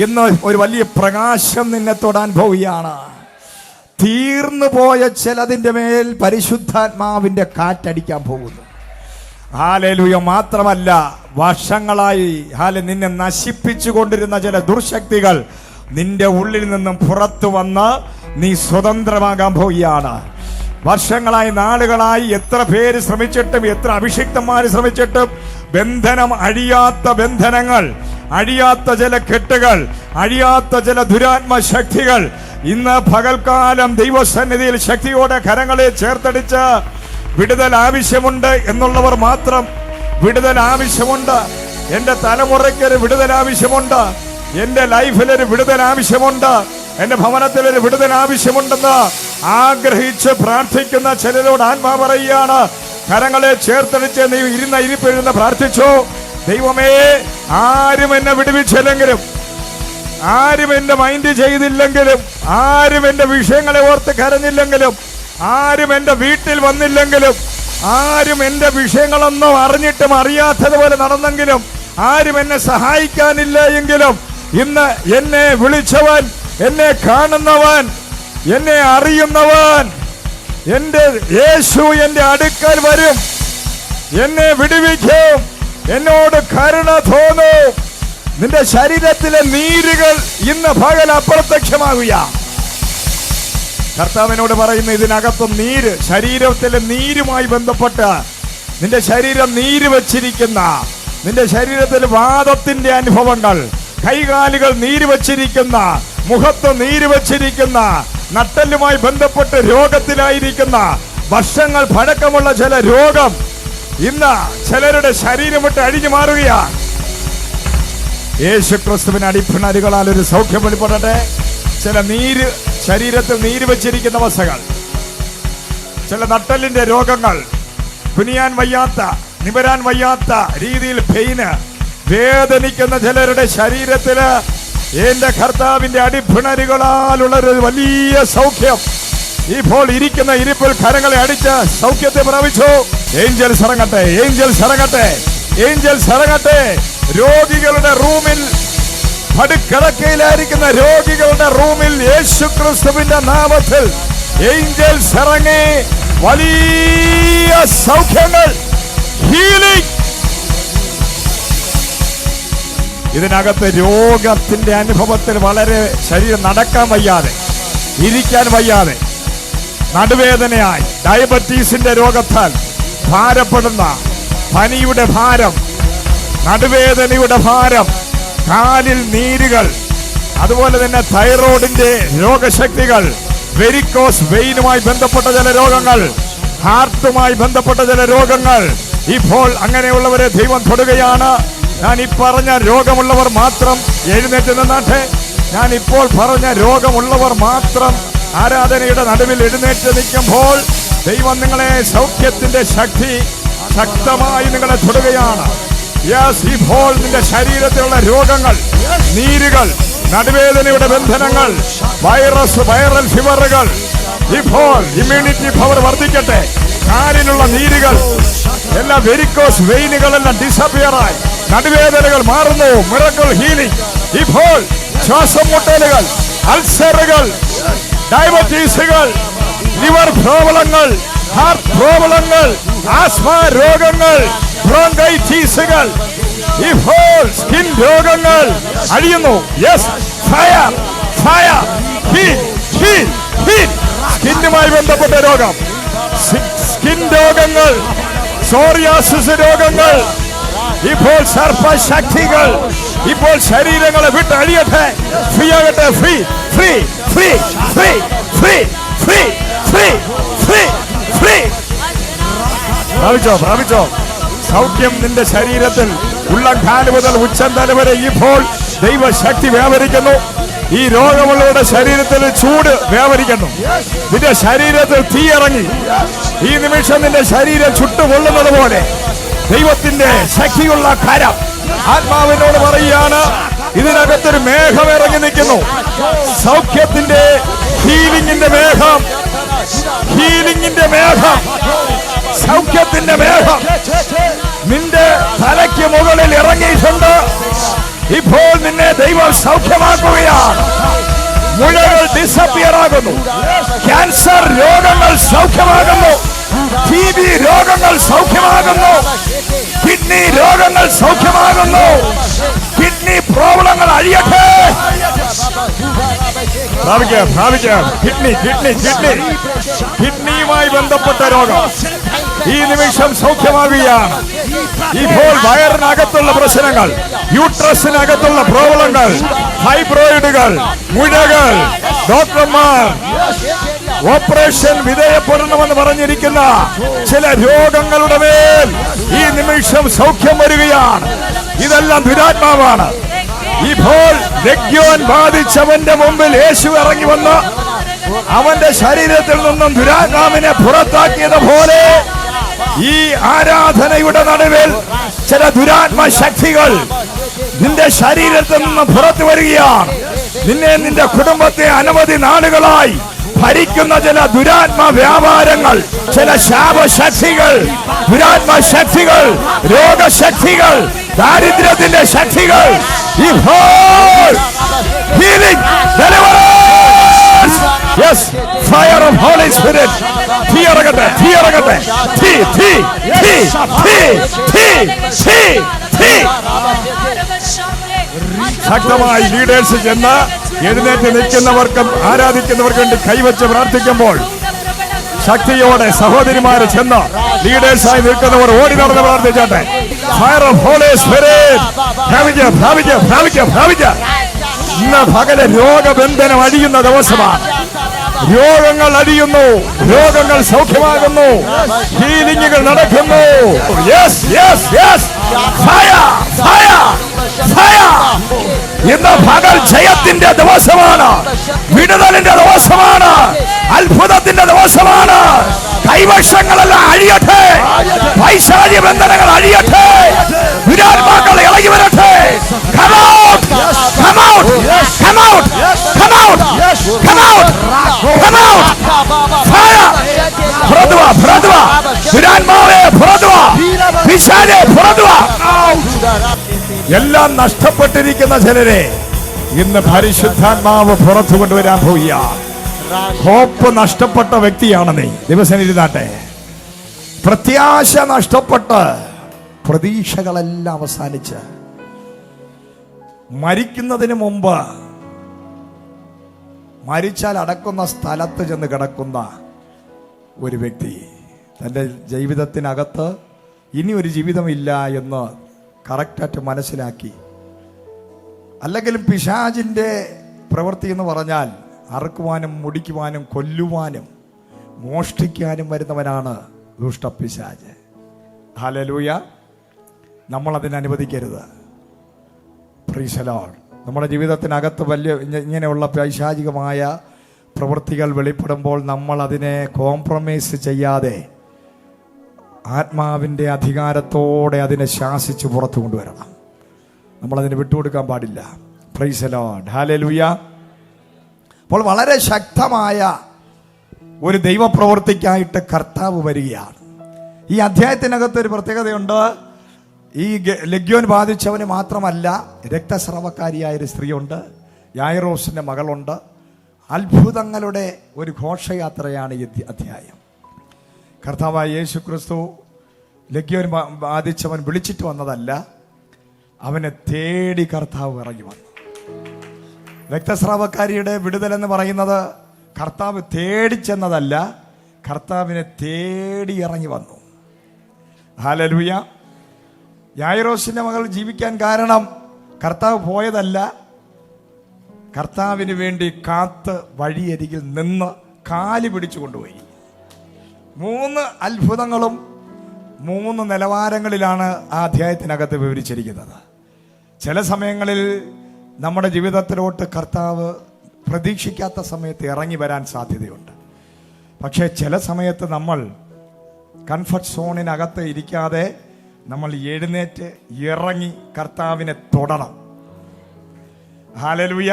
ഇന്ന് ഒരു വലിയ പ്രകാശം നിന്നെ തൊടാൻ പോവുകയാണ്. തീർന്നു പോയ ചിലതിന്റെ മേൽ പരിശുദ്ധാത്മാവിന്റെ കാറ്റടിക്കാൻ പോകുന്നു. ഹല്ലേലൂയ. മാത്രമല്ല, വർഷങ്ങളായി നിന്നെ നശിപ്പിച്ചു കൊണ്ടിരുന്ന ചില ദുർശക്തികൾ നിന്റെ ഉള്ളിൽ നിന്നും പുറത്തു വന്ന് നീ സ്വതന്ത്രമാകാൻ പോവുകയാണ്. വർഷങ്ങളായി, നാളുകളായി എത്ര പേര് ശ്രമിച്ചിട്ടും, എത്ര അഭിഷിക്തന്മാര് ശ്രമിച്ചിട്ടും ബന്ധനം അഴിയാത്ത ബന്ധനങ്ങൾ, അഴിയാത്ത ചില കെട്ടുകൾ, അഴിയാത്ത ചില ദുരാത്മ ശക്തികൾ ഇന്ന് പകൽക്കാലം ദൈവസന്നിധിയിൽ ശക്തിയോടെ കരങ്ങളെ ചേർത്തടിച്ച് വിടുതൽ ആവശ്യമുണ്ട് എന്നുള്ളവർ മാത്രം വിടുതൽ ആവശ്യമുണ്ട്. എന്റെ തലമുറയ്ക്കൊരു വിടുതൽ ആവശ്യമുണ്ട്. എന്റെ ലൈഫിലൊരു വിടുതൽ ആവശ്യമുണ്ട്. എന്റെ ഭവനത്തിലൊരു വിടുതൽ ആവശ്യമുണ്ടെന്ന് ആഗ്രഹിച്ച് പ്രാർത്ഥിക്കുന്ന ചിലരോട് ആത്മാ പറയുകയാണ്, കരങ്ങളെ ചേർത്തടിച്ച് നീ ഇരിപ്പിരുന്ന് പ്രാർത്ഥിച്ചു. ദൈവമേ, ആരും എന്നെ വിടുവിച്ചില്ലെങ്കിലും, ആരും എന്റെ മൈൻഡ് ചെയ്തില്ലെങ്കിലും, ആരും എന്റെ വിഷയങ്ങളെ ഓർത്ത് കരഞ്ഞില്ലെങ്കിലും, ആരും എന്റെ വീട്ടിൽ വന്നില്ലെങ്കിലും, ആരും എന്റെ വിഷയങ്ങളൊന്നും അറിഞ്ഞിട്ടും അറിയാത്തതുപോലെ നടന്നെങ്കിലും, ആരും എന്നെ സഹായിക്കാനില്ല എങ്കിലും, ഇന്ന് എന്നെ വിളിച്ചവൻ, എന്നെ കാണുന്നവൻ, എന്നെ അറിയുന്നവൻ, എന്റെ യേശു എന്റെ അടുക്കൽ വരും, എന്നെ വിടുവിക്കും, എന്നോട് കരുണ തോന്നും. നിന്റെ ശരീരത്തിലെ നീരുകൾ ഇന്ന് പകൽ അപ്രത്യക്ഷമാകുക. കർത്താവിനോട് പറയുന്ന ഇതിനകത്ത് നീര്, ശരീരത്തിലെ നീരുമായി ബന്ധപ്പെട്ട് നിന്റെ ശരീരം നീര് വച്ചിരിക്കുന്ന, നിന്റെ ശരീരത്തിൽ വാദത്തിന്റെ അനുഭവങ്ങൾ, കൈകാലുകൾ നീര് വച്ചിരിക്കുന്ന, മുഖത്ത് നീര് വച്ചിരിക്കുന്ന, നട്ടെല്ലുമായി ബന്ധപ്പെട്ട് രോഗത്തിലായിരിക്കുന്ന, വർഷങ്ങൾ പഴക്കമുള്ള ചില രോഗം ഇന്ന് ചിലരുടെ ശരീരം വിട്ട് അഴിഞ്ഞു മാറുകയാണ്. യേശു ക്രിസ്തുവിന് അടിപ്പിണരുകളാൽ ഒരു സൗഖ്യം വെളിപ്പെടട്ടെ. ചില നീര്, ശരീരത്തിൽ നീര് വെച്ചിരിക്കുന്ന അവസ്ഥകൾ, ചില നട്ടെല്ലിന്റെ രോഗങ്ങൾ, കുനിയാൻ വയ്യാത്ത, നിവരാൻ വയ്യാത്ത രീതിയിൽ പെയിന്, വേദനിക്കുന്ന ചിലരുടെ ശരീരത്തില് എന്റെ കർത്താവിന്റെ അടിപ്പിണരുകളാലുള്ള ഒരു വലിയ സൗഖ്യം ഇപ്പോൾ ഇരിക്കുന്ന ഇരിപ്പിൽ കരങ്ങളെ അടിച്ച് സൗഖ്യത്തെ പ്രാപിച്ചു. ഏഞ്ചൽസ് ഇറങ്ങട്ടെ, ഏഞ്ചൽസ് ഇറങ്ങട്ടെ, ഏഞ്ചൽസ് ഇറങ്ങട്ടെ. രോഗികളുടെ റൂമിൽ, പടുക്കിടക്കയിലായിരിക്കുന്ന രോഗികളുടെ റൂമിൽ യേശു ക്രിസ്തുവിന്റെ നാമത്തിൽ ഏഞ്ചൽസ് ഇറങ്ങി വലിയ സൗഖ്യങ്ങൾ, ഹീലിംഗ്. ഇതിനകത്ത് രോഗത്തിന്റെ അനുഭവത്തിൽ വളരെ ശരീരം നടക്കാൻ വയ്യാതെ, ഇരിക്കാൻ വയ്യാതെ, നടുവേദനയായി, ഡയബറ്റീസിന്റെ രോഗത്താൽ ഭാരപ്പെടുന്ന, പനിയുടെ ഭാരം, നടുവേദനയുടെ ഭാരം, കാലിൽ നീരുകൾ, അതുപോലെ തന്നെ തൈറോയിഡിന്റെ രോഗശക്തികൾ, വെരിക്കോസ് വെയിനുമായി ബന്ധപ്പെട്ട ചില രോഗങ്ങൾ, ഹാർട്ടുമായി ബന്ധപ്പെട്ട ചില രോഗങ്ങൾ, ഇപ്പോൾ അങ്ങനെയുള്ളവരെ ദൈവം തൊടുകയാണ്. ഞാൻ ഈ പറഞ്ഞ രോഗമുള്ളവർ മാത്രം എഴുന്നേറ്റ് നിന്നാട്ടെ. ഞാൻ ഇപ്പോൾ പറഞ്ഞ രോഗമുള്ളവർ മാത്രം ആരാധനയുടെ നടുവിൽ എഴുന്നേറ്റ് നിൽക്കുമ്പോൾ ദൈവം നിങ്ങളെ സൗഖ്യത്തിന്റെ ശക്തി ശക്തമായി നിങ്ങളെ തൊടുകയാണ്. ഇപ്പോൾ നിന്റെ ശരീരത്തിലുള്ള രോഗങ്ങൾ, നീരുകൾ, നടുവേദനയുടെ ബന്ധനങ്ങൾ, വൈറസ്, വൈറൽ ഫീവറുകൾ, ഇപ്പോൾ ഇമ്മ്യൂണിറ്റി പവർ വർദ്ധിക്കട്ടെ. കാലിലുള്ള നീരുകൾ, എല്ലാ വെരിക്കോസ് വെയിനുകളെല്ലാം ഡിസപ്പിയറായി, നടുവേദനകൾ മാറുന്നു. Miracle healing. ഇപ്പോൾ ശ്വാസം മുട്ടലുകൾ, അൾസറുകൾ, ഡയബറ്റീസുകൾ, ലിവർ പ്രോബ്ലങ്ങൾ, ഹാർട്ട് പ്രോബ്ലങ്ങൾ, ആസ്മ രോഗങ്ങൾ, ബ്രോങ്കൈറ്റിസുകൾ, ഇപ്പോൾ സ്കിൻ രോഗങ്ങൾ അഴിയുന്നു. Yes, fire, fire, heal, heal, heal. സ്കിന്നുമായി ബന്ധപ്പെട്ട രോഗം, സ്കിൻ രോഗങ്ങൾ, സോറിയാസിസ് രോഗങ്ങൾ, ഇപ്പോൾ സർപ്പശക്തികൾ ഇപ്പോൾ ശരീരങ്ങളെ വിട്ട് അഴിയട്ടെ. ഫ്രീ ആകട്ടെ, free, free, free, free, free, free, free, free, free. പ്രാപിച്ചോ. സൗഖ്യം നിന്റെ ശരീരത്തിൽ ഉള്ളംകാല് മുതൽ ഉച്ചന്തല വരെ ഇപ്പോൾ ദൈവശക്തി വ്യാപരിക്കുന്നു. ഈ രോഗമുള്ളവരുടെ ശരീരത്തിൽ ചൂട് വ്യാപരിക്കുന്നു. നിന്റെ ശരീരത്തിൽ തീയിറങ്ങി. ഈ നിമിഷം നിന്റെ ശരീരം ചുട്ടുകൊള്ളുന്നത് പോലെ ദൈവത്തിന്റെ ശക്തിയുള്ള കരം ആത്മാവിനോട് പറയുകയാണ്, ഇതിനകത്തൊരു മേഘം ഇറങ്ങി നിൽക്കുന്നു. സൗഖ്യത്തിന്റെ ഹീലിംഗിന്റെ മേഘം, ഹീലിംഗിന്റെ മേഘം, സൗഖ്യത്തിന്റെ മേഘം നിന്റെ തലയ്ക്ക് മുകളിൽ ഇറങ്ങിയിട്ടുണ്ട്. ഇപ്പോൾ നിന്നെ ദൈവം സൗഖ്യമാക്കുകയാണ്. മുഴകൾ ഡിസപ്പിയർ ആകുന്നു. ക്യാൻസർ രോഗങ്ങൾ സൗഖ്യമാകുന്നു. TB രോഗങ്ങൾ സൗഖ്യമാകുന്നു. കിഡ്നി രോഗങ്ങൾ സൗഖ്യമാകുന്നു. കിഡ്നി പ്രോബ്ലങ്ങൾ അഴിയട്ടെ. കിഡ്നിയുമായി ബന്ധപ്പെട്ട രോഗം ഈ നിമിഷം സൗഖ്യമാകുകയാണ്. ഇപ്പോൾ വയറിനകത്തുള്ള പ്രശ്നങ്ങൾ, യൂട്രസിനകത്തുള്ള പ്രോബ്ലങ്ങൾ, ഫൈബ്രോയിഡുകൾ, മുഴകൾ, ഡോക്ടർമാർ ഓപ്പറേഷൻ വിധേയപ്പെടണമെന്ന് പറഞ്ഞിരിക്കുന്ന ചില രോഗങ്ങളുടെ മേൽ ഈ നിമിഷം സൗഖ്യം വരികയാണ്. ഇതെല്ലാം ദുരാത്മാവാണ്. ഇപ്പോൾ ലഗ്യോൻ ബാധിച്ചവന്റെ മുമ്പിൽ യേശു ഇറങ്ങി വന്ന് അവന്റെ ശരീരത്തിൽ നിന്നും ദുരാത്മാവിനെ പുറത്താക്കിയതുപോലെ ഈ ആരാധനയുടെ നടുവിൽ ചില ദുരാത്മ ശക്തികൾ നിന്റെ ശരീരത്തിൽ നിന്ന് പുറത്തു വരികയാണ്. നിന്റെ കുടുംബത്തെ അനവധി നാളുകളായി ഭരിക്കുന്ന ചില ദുരാത്മ വ്യാപാരങ്ങൾ, ചില ശാപശക്തികൾ, ദുരാത്മ ശക്തികൾ, രോഗശക്തികൾ, ദാരിദ്ര്യത്തിന്റെ ശക്തികൾ ഇപ്പോൾ healing, deliverance, yes, fire of Holy Spirit. തീ ഇറങ്ങട്ടെ. ശക്തമായി ലീഡേഴ്സ് ചെന്ന് എഴുന്നേറ്റ് നിൽക്കുന്നവർക്കും ആരാധിക്കുന്നവർക്കും വേണ്ടി കൈവച്ച് പ്രാർത്ഥിക്കുമ്പോൾ ശക്തിയോടെ സഹോദരിമാരെ ചെന്ന് ലീഡേഴ്സായി നിൽക്കുന്നവർ ഓടി നടന്ന് പ്രാർത്ഥിച്ചോട്ടെ. ഫയർ ഓഫ് ഹോളി സ്പിരിറ്റ് പ്രാപിക്കുക. ഇന്ന് പകല് രോഗബന്ധനം അടിയുന്ന ദിവസമാണ്. രോഗങ്ങൾ അടിയുന്നു, രോഗങ്ങൾ സൗഖ്യമാകുന്നു, ഹീലിംഗുകൾ നടക്കുന്നു. ഇന്ന് പകൽ ജയത്തിന്റെ ദിവസമാണ്, വിടുതലിന്റെ ദിവസമാണ്, അത്ഭുതത്തിന്റെ ദിവസമാണ്. കൈവശങ്ങളെല്ലാം അഴിയട്ടെ, പൈശാചിക ബന്ധനങ്ങൾ അഴിയട്ടെ, ദുരാത്മാക്കൾ ഇളകി വരട്ടെ. എല്ലാം നഷ്ടപ്പെട്ടിരിക്കുന്ന ചിലരെ ഇന്ന് പരിശുദ്ധാത്മാവ് പുറത്തു കൊണ്ടുവരാൻ പോവുകയാണ്. ഹോപ്പ് നഷ്ടപ്പെട്ട വ്യക്തിയാണ് നീ. ദിവസം ഇരുന്നാട്ടെ. പ്രത്യാശ നഷ്ടപ്പെട്ട് പ്രതീക്ഷകളെല്ലാം അവസാനിച്ച് മരിക്കുന്നതിന് മുമ്പ് മരിച്ചാൽ അടക്കുന്ന സ്ഥലത്ത് ചെന്ന് കിടക്കുന്ന ഒരു വ്യക്തി തൻ്റെ ജീവിതത്തിനകത്ത് ഇനി ഒരു ജീവിതമില്ല എന്ന് കറക്റ്റായിട്ട് മനസ്സിലാക്കി. അല്ലെങ്കിലും പിശാചിൻ്റെ പ്രവൃത്തി എന്ന് പറഞ്ഞാൽ അറുക്കുവാനും മുടിക്കുവാനും കൊല്ലുവാനും മോഷ്ടിക്കാനും വരുന്നവനാണ് ദുഷ്ടപിശാച്. ഹല്ലേലൂയ. നമ്മളതിനെ അനുവദിക്കരുത്. Price the Lord. നമ്മുടെ ജീവിതത്തിനകത്ത് വലിയ ഇങ്ങനെയുള്ള പൈശാചികമായ പ്രവൃത്തികൾ വെളിപ്പെടുമ്പോൾ നമ്മൾ അതിനെ കോംപ്രമൈസ് ചെയ്യാതെ ആത്മാവിൻ്റെ അധികാരത്തോടെ അതിനെ ശാസിച്ച് പുറത്തു കൊണ്ടുവരണം. നമ്മളതിനെ വിട്ടുകൊടുക്കാൻ പാടില്ല. Price the lord. ഹല്ലേലൂയ. അപ്പോൾ വളരെ ശക്തമായ ഒരു ദൈവപ്രവൃത്തിക്കായിട്ട് കർത്താവ് വരികയാണ്. ഈ അധ്യായത്തിനകത്ത് ഒരു പ്രത്യേകതയുണ്ട്. ഈ ലഗ്യോൻ ബാധിച്ചവന് മാത്രമല്ല, രക്തസ്രവക്കാരിയായൊരു സ്ത്രീയുണ്ട്, യായിറോസിൻ്റെ മകളുണ്ട്. അത്ഭുതങ്ങളുടെ ഒരു ഘോഷയാത്രയാണ് ഈ അധ്യായം. കർത്താവായ യേശു ക്രിസ്തു ലഗ്യോൻ ബാധിച്ചവൻ വിളിച്ചിട്ട് വന്നതല്ല, അവനെ തേടി കർത്താവ് ഇറങ്ങി വന്നു. രക്തസ്രാവക്കാരിയുടെ വിടുതലെന്ന് പറയുന്നത് കർത്താവ് തേടിച്ചെന്നതല്ല, കർത്താവിനെ തേടി ഇറങ്ങി വന്നു. ഹല്ലേലൂയ. യായിറോസിന്റെ മകൾ ജീവിക്കാൻ കാരണം കർത്താവ് പോയതല്ല, കർത്താവിന് വേണ്ടി കാത്ത് വഴിയരികിൽ നിന്ന് കാല് പിടിച്ചു കൊണ്ടുപോയി. 3 അത്ഭുതങ്ങളും 3 നിലവാരങ്ങളിലാണ് ആ അധ്യായത്തിനകത്ത് വിവരിച്ചിരിക്കുന്നത്. ചില സമയങ്ങളിൽ നമ്മുടെ ജീവിതത്തിലോട്ട് കർത്താവ് പ്രതീക്ഷിക്കാത്ത സമയത്ത് ഇറങ്ങി വരാൻ സാധ്യതയുണ്ട്. പക്ഷേ ചില സമയത്ത് നമ്മൾ കംഫർട്ട് സോണിനകത്ത് ഇരിക്കാതെ നമ്മൾ എഴുന്നേറ്റ് ഇറങ്ങി കർത്താവിനെ തൊടണം. ഹല്ലേലൂയ.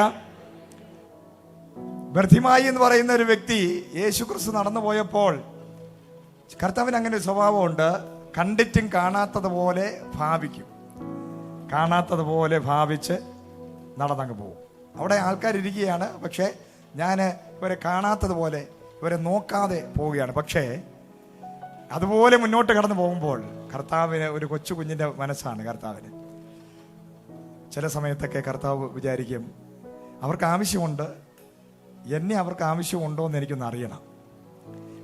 ബർത്തിമായി എന്ന് പറയുന്ന ഒരു വ്യക്തി യേശുക്രിസ്തു നടന്നു പോയപ്പോൾ കർത്താവിന് അങ്ങനെ ഒരു സ്വഭാവമുണ്ട്. കണ്ടിട്ടും കാണാത്തതുപോലെ ഭാവിക്കും. കാണാത്തതുപോലെ ഭാവിച്ച് നടന്നങ്ങ് പോകും. അവിടെ ആൾക്കാരിരിക്കുകയാണ്, പക്ഷേ ഞാൻ ഇവരെ കാണാത്തതുപോലെ ഇവരെ നോക്കാതെ പോവുകയാണ്. പക്ഷേ അതുപോലെ മുന്നോട്ട് കടന്നു പോകുമ്പോൾ കർത്താവിന് ഒരു കൊച്ചു കുഞ്ഞിൻ്റെ മനസ്സാണ് കർത്താവിന്. ചില സമയത്തൊക്കെ കർത്താവ് വിചാരിക്കും, അവർക്ക് ആവശ്യമുണ്ട്, എന്നെ അവർക്ക് ആവശ്യമുണ്ടോ എന്ന് എനിക്കൊന്ന് അറിയണം.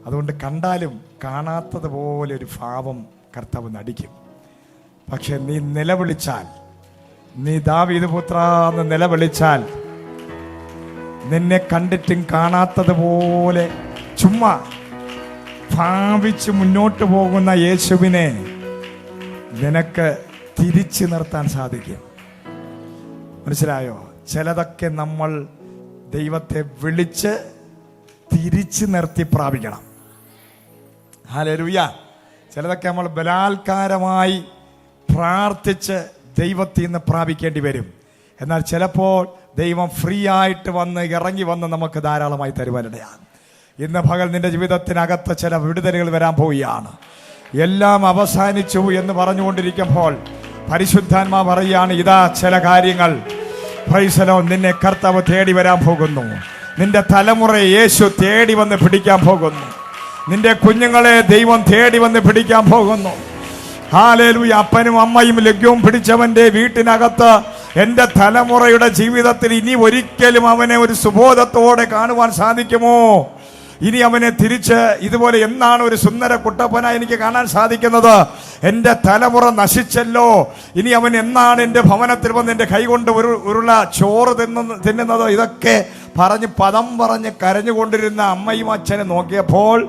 അതുകൊണ്ട് കണ്ടാലും കാണാത്തതുപോലെ ഒരു ഭാവം കർത്താവ് നടിക്കും. പക്ഷെ നീ നിലവിളിച്ചാൽ, നീ ദാവീദ് പുത്ര എന്ന് നിലവിളിച്ചാൽ, നിന്നെ കണ്ടിട്ടും കാണാത്തതുപോലെ ചുമ്മാ ഭാവിച്ച് മുന്നോട്ട് പോകുന്ന യേശുവിനെ നിനക്ക് തിരിച്ചു നിർത്താൻ സാധിക്കും. മനസ്സിലായോ? ചിലതൊക്കെ നമ്മൾ ദൈവത്തെ വിളിച്ച് തിരിച്ചു നിർത്തി പ്രാപിക്കണം. ഹല്ലേലൂയ. ചിലതൊക്കെ നമ്മൾ ബലാത്കാരമായി പ്രാർത്ഥിച്ച് ദൈവത്തിൽ നിന്ന് പ്രാപിക്കേണ്ടി വരും. എന്നാൽ ചിലപ്പോൾ ദൈവം ഫ്രീ ആയിട്ട് വന്ന് ഇറങ്ങി വന്ന് നമുക്ക് ധാരാളമായി തരുവാനിടയാണ്. ഇന്ന് പകൽ നിന്റെ ജീവിതത്തിനകത്ത് ചില വിടുതലുകൾ വരാൻ പോവുകയാണ്. എല്ലാം അവസാനിച്ചു എന്ന് പറഞ്ഞുകൊണ്ടിരിക്കുമ്പോൾ പരിശുദ്ധാത്മാവ് പറയുകയാണ്, ഇതാ ചില കാര്യങ്ങൾ പ്രൈസലോ നിന്നെ കർത്താവ് തേടി വരാൻ പോകുന്നു. നിന്റെ തലമുറയെ യേശു തേടി വന്ന് പിടിക്കാൻ പോകുന്നു. നിന്റെ കുഞ്ഞുങ്ങളെ ദൈവം തേടി വന്ന് പിടിക്കാൻ പോകുന്നു. ഹല്ലേലൂയ. അപ്പനും അമ്മയും ലഗ്യവും പിടിച്ചവന്റെ വീട്ടിനകത്ത് എൻ്റെ തലമുറയുടെ ജീവിതത്തിൽ ഇനി ഒരിക്കലും അവനെ ഒരു സുബോധത്തോടെ കാണുവാൻ സാധിക്കുമോ? ഇനി അവനെ തിരിച്ച് ഇതുപോലെ എന്നാണ് ഒരു സുന്ദര കുട്ടപ്പനായി എനിക്ക് കാണാൻ സാധിക്കുന്നത്? എൻ്റെ തലമുറ നശിച്ചല്ലോ. ഇനി അവൻ എന്നാണ് എൻ്റെ ഭവനത്തിൽ വന്ന് എൻ്റെ കൈകൊണ്ട് ഉരുള ചോറ് തിന്നുന്നത്? ഇതൊക്കെ പറഞ്ഞ് പദം പറഞ്ഞ് കരഞ്ഞുകൊണ്ടിരുന്ന അമ്മയും അച്ഛനെ നോക്കിയപ്പോൾ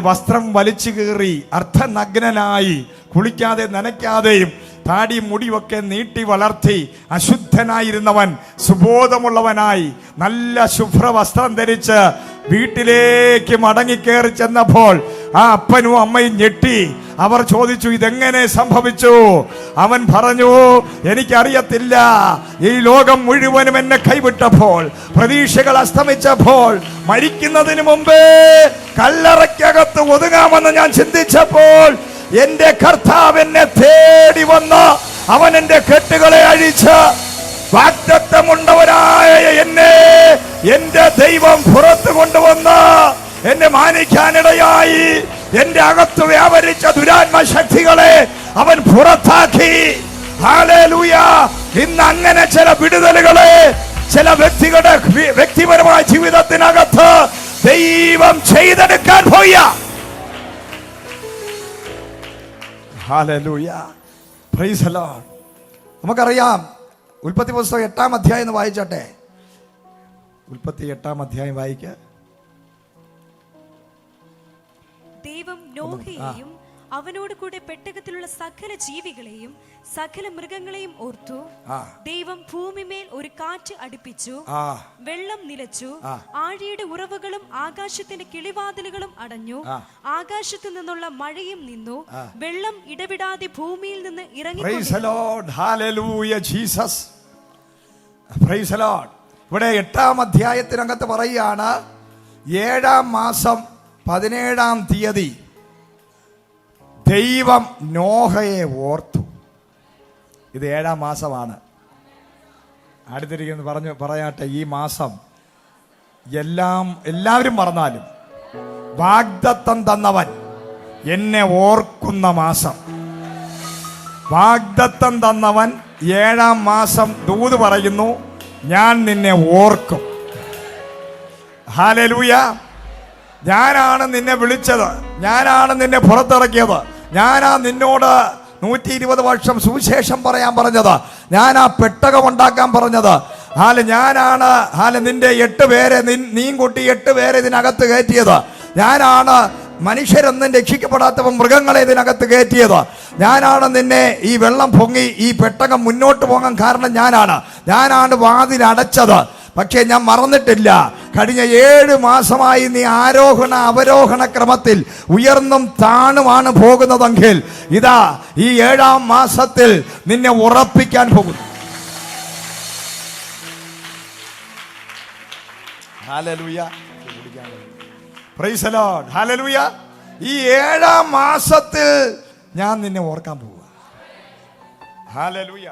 വസ്ത്രം വലിച്ചു കീറി അർദ്ധനഗ്നനായി, കുളിക്കാതെ നനയ്ക്കാതെയും താടി മുടിയൊക്കെ നീട്ടി വളർത്തി അശുദ്ധനായിരുന്നവൻ സുബോധമുള്ളവനായി നല്ല ശുഭ്രവസ്ത്രം ധരിച്ച് വീട്ടിലേക്ക് മടങ്ങിക്കേറി ചെന്നപ്പോൾ ആ അപ്പനും അമ്മയും ഞെട്ടി. അവർ ചോദിച്ചു, ഇതെങ്ങനെ സംഭവിച്ചു? അവൻ പറഞ്ഞു, എനിക്കറിയത്തില്ല. ഈ ലോകം മുഴുവനും എന്നെ കൈവിട്ടപ്പോൾ, പ്രതീക്ഷകൾ അസ്തമിച്ചപ്പോൾ, മരിക്കുന്നതിന് മുമ്പേ കല്ലറയ്ക്കകത്ത് ഒതുങ്ങാമെന്ന് ഞാൻ ചിന്തിച്ചപ്പോൾ എന്റെ കർത്താവ് എന്നെ തേടി വന്ന് അവൻ എന്റെ കെട്ടുകളെ അഴിച്ച് വാഗ്ദത്തമുണ്ടവനായ എന്നെ എന്റെ ദൈവം പുറത്തു കൊണ്ടുവന്ന് എന്നെ മാനിക്കാനിടയായി. എന്റെ അകത്ത് വ്യാപരിച്ച ദുരാത്മ ശക്തികളെ അവൻ പുറത്താക്കി. ഹല്ലേലൂയ. ഇന്ന് അങ്ങനെ ചില വിടുതലുകളെ ചില വ്യക്തികളുടെ വ്യക്തിപരമായ ജീവിതത്തിനകത്ത് ദൈവം ചെയ്തെടുക്കാൻ പോയ. ഹല്ലേലൂയ. Price the Lord. നമുക്കറിയാം, ഉൽപ്പത്തി പുസ്തകം 8-ാം അധ്യായം എന്ന് വായിച്ചട്ടെ. ഉൽപ്പത്തി 8-ാം അധ്യായം വായിക്കുക. ദൈവം നോഹയെയും അവനോട് കൂടെ പെട്ടകത്തിലുള്ള സകല ജീവികളെയും സകല മൃഗങ്ങളെയും ഓർത്തു. ദൈവം ഭൂമിമേൽ ഒരു കാറ്റ് അടുപ്പിച്ചു, വെള്ളം നിലച്ചു, ആഴിയുടെ ഉറവുകളും ആകാശത്തിന്റെ കിളിവാതിലുകളും അടഞ്ഞു, ആകാശത്തു നിന്നുള്ള മഴയും നിന്നു, വെള്ളം ഇടവിടാതെ ഭൂമിയിൽ നിന്ന് ഇറങ്ങി. ഇവിടെ 8-ാം അധ്യായത്തിനകത്ത് പറയുകയാണ്, 7-ാം മാസം 17-ാം തീയതി ദൈവം നോഹയെ ഓർത്തു. ഇത് 7-ാം മാസമാണ്. അടുത്തിരിക്കുന്നു പറയാട്ടെ, ഈ മാസം എല്ലാവരും മറന്നാലും വാഗ്ദത്തം തന്നവൻ എന്നെ ഓർക്കുന്ന മാസം. വാഗ്ദത്തം തന്നവൻ 7-ാം മാസം ദൂത് പറയുന്നു, ഞാൻ നിന്നെ ഓർക്കും. ഹല്ലേലൂയ. ഞാനാണ് നിന്നെ വിളിച്ചത്, ഞാനാണ് നിന്നെ പുറത്തിറക്കിയത്, ഞാനാ നിന്നോട് 120 വർഷം സുവിശേഷം പറയാൻ പറഞ്ഞത്, ഞാൻ ആ പെട്ടകം ഉണ്ടാക്കാൻ പറഞ്ഞത്, ഞാനാണ് നിന്റെ 8 പേരെ നീയും കൂട്ടി 8 പേരെ ഇതിനകത്ത് കയറ്റിയത്. ഞാനാണ് മനുഷ്യരൊന്നും രക്ഷിക്കപ്പെടാത്തവൻ മൃഗങ്ങളെ ഇതിനകത്ത് കയറ്റിയത്. ഞാനാണ് നിന്നെ ഈ വെള്ളം പൊങ്ങി ഈ പെട്ടകം മുന്നോട്ട് പോകാൻ കാരണം ഞാനാണ് വാതിലടച്ചത്. പക്ഷെ ഞാൻ മറന്നിട്ടില്ല, കഴിഞ്ഞ 7 മാസമായി നീ ആരോഹണ അവരോഹണ ക്രമത്തിൽ ഉയർന്നും താണുമാണ് പോകുന്നതെങ്കിൽ ഇതാ ഈ 7ാം മാസത്തിൽ നിന്നെ ഉറപ്പിക്കാൻ പോകുന്നു. Hallelujah, price the lord, hallelujah. ഈ 7ാം മാസത്തിൽ ഞാൻ നിന്നെ ഓർക്കാൻ പോവുക. Hallelujah,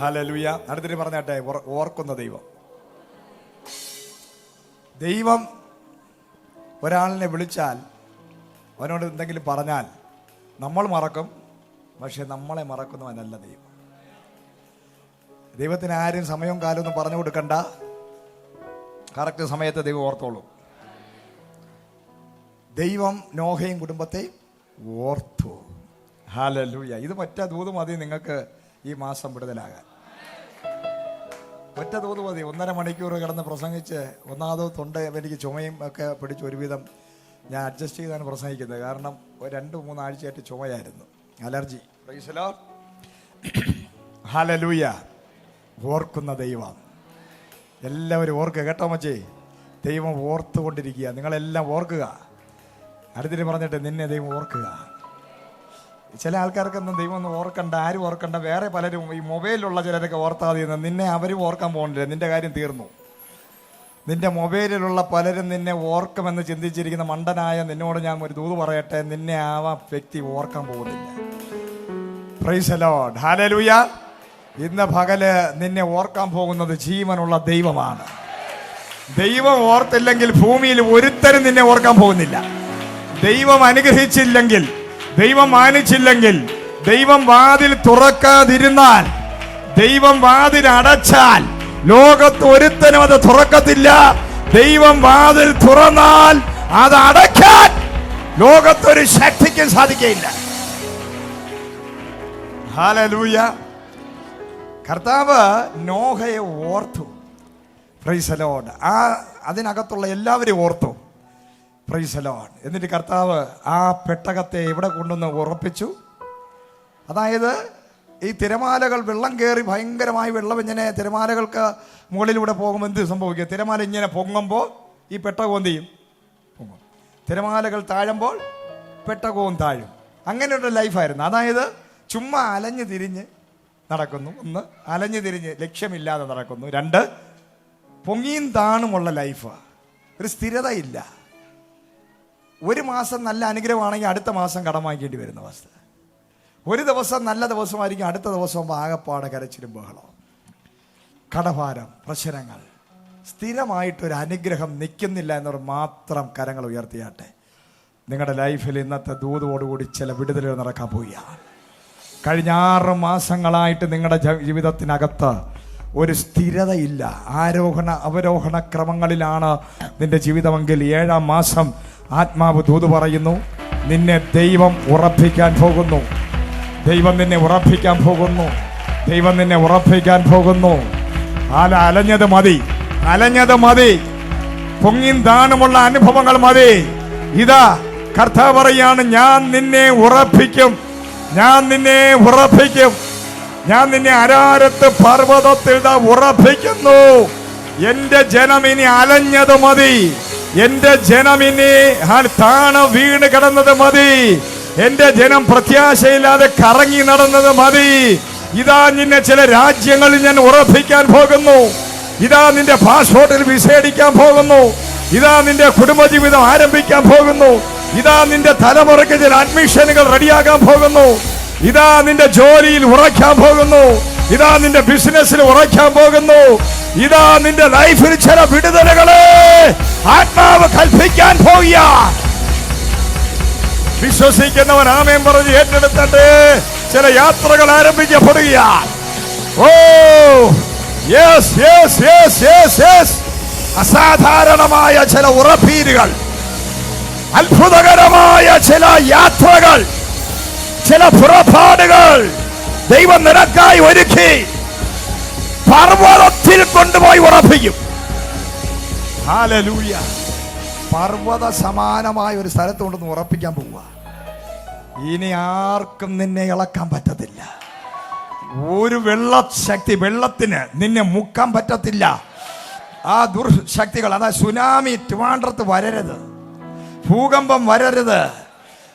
hallelujah. അടുത്തിട്ട് പറഞ്ഞാട്ടെ, ഓർക്കുന്ന ദൈവം ഒരാളിനെ വിളിച്ചാൽ, അവനോട് എന്തെങ്കിലും പറഞ്ഞാൽ നമ്മൾ മറക്കും, പക്ഷെ നമ്മളെ മറക്കുന്നവനല്ല ദൈവം. ദൈവത്തിന് ആരും സമയവും കാലമൊന്നും പറഞ്ഞു കൊടുക്കണ്ട, കറക്റ്റ് സമയത്ത് ദൈവം ഓർത്തോളൂ. ദൈവം നോഹയും കുടുംബത്തെയും ഓർത്തു. ഹല്ലേലൂയ. ഇത് ഒറ്റ ദൂത് മതി നിങ്ങൾക്ക് ഈ മാസം വിടുതലാകാൻ. ഒറ്റ തോത് മതി. 1.5 മണിക്കൂർ കിടന്ന് പ്രസംഗിച്ച് ഒന്നാമത് തൊണ്ട എനിക്ക് ചുമയും ഒക്കെ പിടിച്ച് ഒരുവിധം ഞാൻ അഡ്ജസ്റ്റ് ചെയ്താണ് പ്രസംഗിക്കുന്നത്. കാരണം 2-3 ആഴ്ചയായിട്ട് ചുമയായിരുന്നു, allergy. Praise the lord, hallelujah. ഓർക്കുന്ന ദൈവം എല്ലാവരും ഓർക്കുക കേട്ടോ മച്ചേ. ദൈവം ഓർത്തുകൊണ്ടിരിക്കുക. നിങ്ങളെല്ലാം ഓർക്കുക. അടുത്തിട്ട് പറഞ്ഞിട്ട് നിന്നെ ദൈവം ഓർക്കുക. ചില ആൾക്കാർക്കൊന്നും ദൈവം ഒന്നും ഓർക്കണ്ട, ആരും ഓർക്കണ്ട. വേറെ പലരും ഈ മൊബൈലിലുള്ള ചിലരൊക്കെ ഓർത്താതെ നിന്നെ അവരും ഓർക്കാൻ പോകുന്നില്ല. നിന്റെ കാര്യം തീർന്നു. നിന്റെ മൊബൈലിലുള്ള പലരും നിന്നെ ഓർക്കുമെന്ന് ചിന്തിച്ചിരിക്കുന്ന മണ്ടനായ നിന്നോട് ഞാൻ ഒരു ദൂത് പറയട്ടെ, നിന്നെ ആ വ്യക്തി ഓർക്കാൻ പോകുന്നില്ല. Price the lord, hallelujah. ഇന്ന് പകല് നിന്നെ ഓർക്കാൻ പോകുന്നത് ജീവനുള്ള ദൈവമാണ്. ദൈവം ഓർത്തില്ലെങ്കിൽ ഭൂമിയിൽ ഒരുത്തരും നിന്നെ ഓർക്കാൻ പോകുന്നില്ല. ദൈവം അനുഗ്രഹിച്ചില്ലെങ്കിൽ, ദൈവം മാനിച്ചില്ലെങ്കിൽ, ദൈവം വാതിൽ തുറക്കാതിരുന്നാൽ, ദൈവം വാതിൽ അടച്ചാൽ ലോകത്ത് ഒരുത്തനും അത് തുറക്കത്തില്ല. ദൈവം വാതിൽ തുറന്നാൽ അത് അടയ്ക്കാൻ ലോകത്തൊരു ശക്തിക്കും സാധിക്കയില്ല. ഹല്ലേലൂയ. കർത്താവ് നോഹയെ ഓർത്തു. Price the Lord. അതിനകത്തുള്ള എല്ലാവരെയും ഓർത്തു. Price the Lord. എന്നിട്ട് കർത്താവ് ആ പെട്ടകത്തെ എവിടെ കൊണ്ടുവന്ന് ഉറപ്പിച്ചു? അതായത് ഈ തിരമാലകൾ വെള്ളം കയറി ഭയങ്കരമായി വെള്ളം ഇങ്ങനെ തിരമാലകൾക്ക് മുകളിലൂടെ പോകുമ്പോൾ എന്ത് സംഭവിക്കുക? തിരമാല ഇങ്ങനെ പൊങ്ങുമ്പോൾ ഈ പെട്ടകം എന്ത് ചെയ്യും? പൊങ്ങും. തിരമാലകൾ താഴുമ്പോൾ പെട്ടകവും താഴും. അങ്ങനെയുള്ള ലൈഫായിരുന്നു. അതായത് ചുമ്മാ അലഞ്ഞു തിരിഞ്ഞ് നടക്കുന്നു. 1, അലഞ്ഞു തിരിഞ്ഞ് ലക്ഷ്യമില്ലാതെ നടക്കുന്നു. 2, പൊങ്ങിയും താണുമുള്ള ലൈഫ്. ഒരു സ്ഥിരതയില്ല. ഒരു മാസം നല്ല അനുഗ്രഹമാണെങ്കിൽ അടുത്ത മാസം കടം വാങ്ങിക്കേണ്ടി വരുന്ന അവസ്ഥ. ഒരു ദിവസം നല്ല ദിവസമായിരിക്കും, അടുത്ത ദിവസം ആകപ്പാടെ കരച്ചിലും ബഹളം, കടഭാരം, പ്രശ്നങ്ങൾ. സ്ഥിരമായിട്ടൊരു അനുഗ്രഹം നിൽക്കുന്നില്ല എന്നവർ മാത്രം കരങ്ങൾ ഉയർത്തിയാട്ടെ. നിങ്ങളുടെ ലൈഫിൽ ഇന്നത്തെ ദൂതോടുകൂടി ചില വിടുതലുകൾ നടക്കാൻ പോവുകയാണ്. കഴിഞ്ഞ 6 മാസങ്ങളായിട്ട് നിങ്ങളുടെ ജീവിതത്തിനകത്ത് ഒരു സ്ഥിരതയില്ല. ആരോഹണ അവരോഹണ ക്രമങ്ങളിലാണ് നിന്റെ ജീവിതമെങ്കിൽ 7ാം മാസം ആത്മാവ് ദൂത് പറയുന്നു, നിന്നെ ദൈവം ഉറപ്പിക്കാൻ പോകുന്നു. ദൈവം നിന്നെ ഉറപ്പിക്കാൻ പോകുന്നു. ദൈവം നിന്നെ ഉറപ്പിക്കാൻ പോകുന്നു. അലഞ്ഞത് മതി, അലഞ്ഞത് മതി. പൊങ്ങിയും താണുമുള്ള അനുഭവങ്ങൾ മതി. ഇതാ കർത്താവ് പറയാണ്, ഞാൻ നിന്നെ ഉറപ്പിക്കും, ഞാൻ നിന്നെ ഉറപ്പിക്കും. ഞാൻ നിന്നെ അരാരത്ത് പർവ്വതത്തിൽ ഉറപ്പിക്കുന്നു. എന്റെ ജനം ഇനി അലഞ്ഞത് മതി. എന്റെ ജനം ഇനി താണ വീണ് കിടന്നത് മതി. എന്റെ ജനം പ്രത്യാശയില്ലാതെ കറങ്ങി നടന്നത് മതി. ഇതാ നിന്നെ ചില രാജ്യങ്ങളിൽ ഞാൻ ഉറപ്പിക്കാൻ പോകുന്നു. ഇതാ നിന്റെ പാസ്പോർട്ടിൽ വിസയടിക്കാൻ പോകുന്നു. ഇതാ നിന്റെ കുടുംബജീവിതം ആരംഭിക്കാൻ പോകുന്നു. ഇതാ നിന്റെ തലമുറയ്ക്ക് ചില അഡ്മിഷനുകൾ റെഡിയാക്കാൻ പോകുന്നു. ഇതാ നിന്റെ ജോലിയിൽ ഉറയ്ക്കാൻ പോകുന്നു. ഇതാ നിന്റെ ബിസിനസ്സിൽ ഉറയ്ക്കാൻ പോകുന്നു. ഇതാ നിന്റെ ലൈഫിൽ ചില വിടുതലുകളെ ആത്മാവ് കൽപ്പിക്കാൻ പോവുക. വിശ്വസിക്കുന്നവൻ ആമേൻ പറഞ്ഞ് ഏറ്റെടുത്തിട്ട് ചില യാത്രകൾ ആരംഭിക്കപ്പെടുകയാണ്. Oh yes yes yes yes yes. അസാധാരണമായ ചില ഉറപ്പീരുകൾ, അത്ഭുതകരമായ ചില യാത്രകൾ, ചില പുറപ്പാടുകൾ ദൈവം നിനക്കായി ഒരുക്കി പർവ്വതത്തിൽ കൊണ്ടുപോയി ഉറപ്പിക്കും. ഹല്ലേലൂയ. പർവ്വത സമാനമായ ഒരു സ്ഥലത്ത് കൊണ്ടൊന്ന് ഉറപ്പിക്കാൻ പോവുക. ഇനി ആർക്കും നിന്നെ ഇളക്കാൻ പറ്റത്തില്ല. ഒരു വെള്ളശക്തി, വെള്ളത്തിന് നിന്നെ മുക്കാൻ പറ്റത്തില്ല. ആ ദുർശക്തികൾ, അതാ സുനാമി ട്രിവാൻഡ്രത്ത് വരരുത്, ഭൂകമ്പം വരരുത്.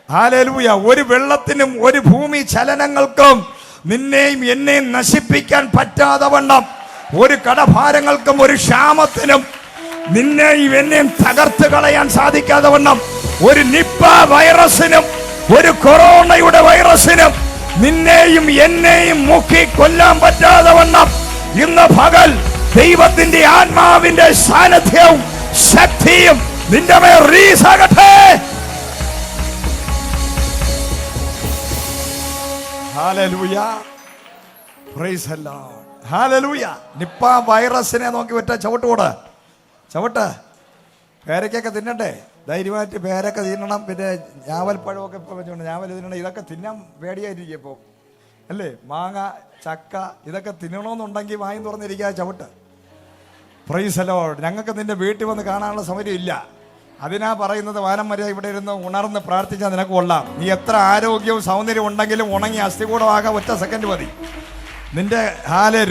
ഹല്ലേലൂയ. ഒരു വെള്ളത്തിനും ഒരു ഭൂമി ചലനങ്ങൾക്കും നിന്നെയും എന്നെയും നശിപ്പിക്കാൻ പറ്റാതെ വണ്ണം, ഒരു കടഭാരങ്ങൾക്കും ഒരു ക്ഷാമത്തിനും നിന്നെയും എന്നെയും തകർത്ത് കളയാൻ സാധിക്കാതെ വണ്ണം, ഒരു നിപ്പ വൈറസിനും ഒരു കൊറോണയുടെ വൈറസിനും നിന്നെയും എന്നെയും മുക്കി കൊല്ലാൻ പറ്റാതെ വണ്ണം ഇന്ന് പകൽ ദൈവത്തിന്റെ ആത്മാവിന്റെ സാന്നിധ്യവും ശക്തിയും നിന്റെ മേൽ റിലീസ് ആകട്ടെ. Hallelujah. Price the lord. Hallelujah. Nipah വൈറസിനെ നോക്കി ഒറ്റ ചവിട്ടുകൂട്. ചവിട്ട്. പേരക്കൊക്കെ തിന്നണ്ടേ? ധൈര്യമായിട്ട് പേരൊക്കെ തിന്നണം. പിന്നെ ഞാവൽപ്പഴമൊക്കെ ഇപ്പം വെച്ചോണ്ട് ഞാവൽ തിന്നണം. ഇതൊക്കെ തിന്നാൻ പേടിയായിരിക്കും ഇപ്പോൾ, അല്ലേ? മാങ്ങ, ചക്ക ഇതൊക്കെ തിന്നണമെന്നുണ്ടെങ്കിൽ വായും തുറന്നിരിക്കുക, ചവിട്ട്. Price the Lord. ഞങ്ങൾക്ക് നിന്റെ വീട്ടിൽ വന്ന് കാണാനുള്ള സൗകര്യം ഇല്ല. അതിനാ പറയുന്നത്, വാനം വരെ ഇവിടെ ഇരുന്ന് ഉണർന്ന് പ്രാർത്ഥിച്ചാൽ നിനക്ക് കൊള്ളാം. നീ എത്ര ആരോഗ്യവും സൗന്ദര്യവും ഉണ്ടെങ്കിലും ഉണങ്ങി അസ്ഥികൂടമാകാൻ ഒറ്റ സെക്കൻഡ് മതി. നിന്റെ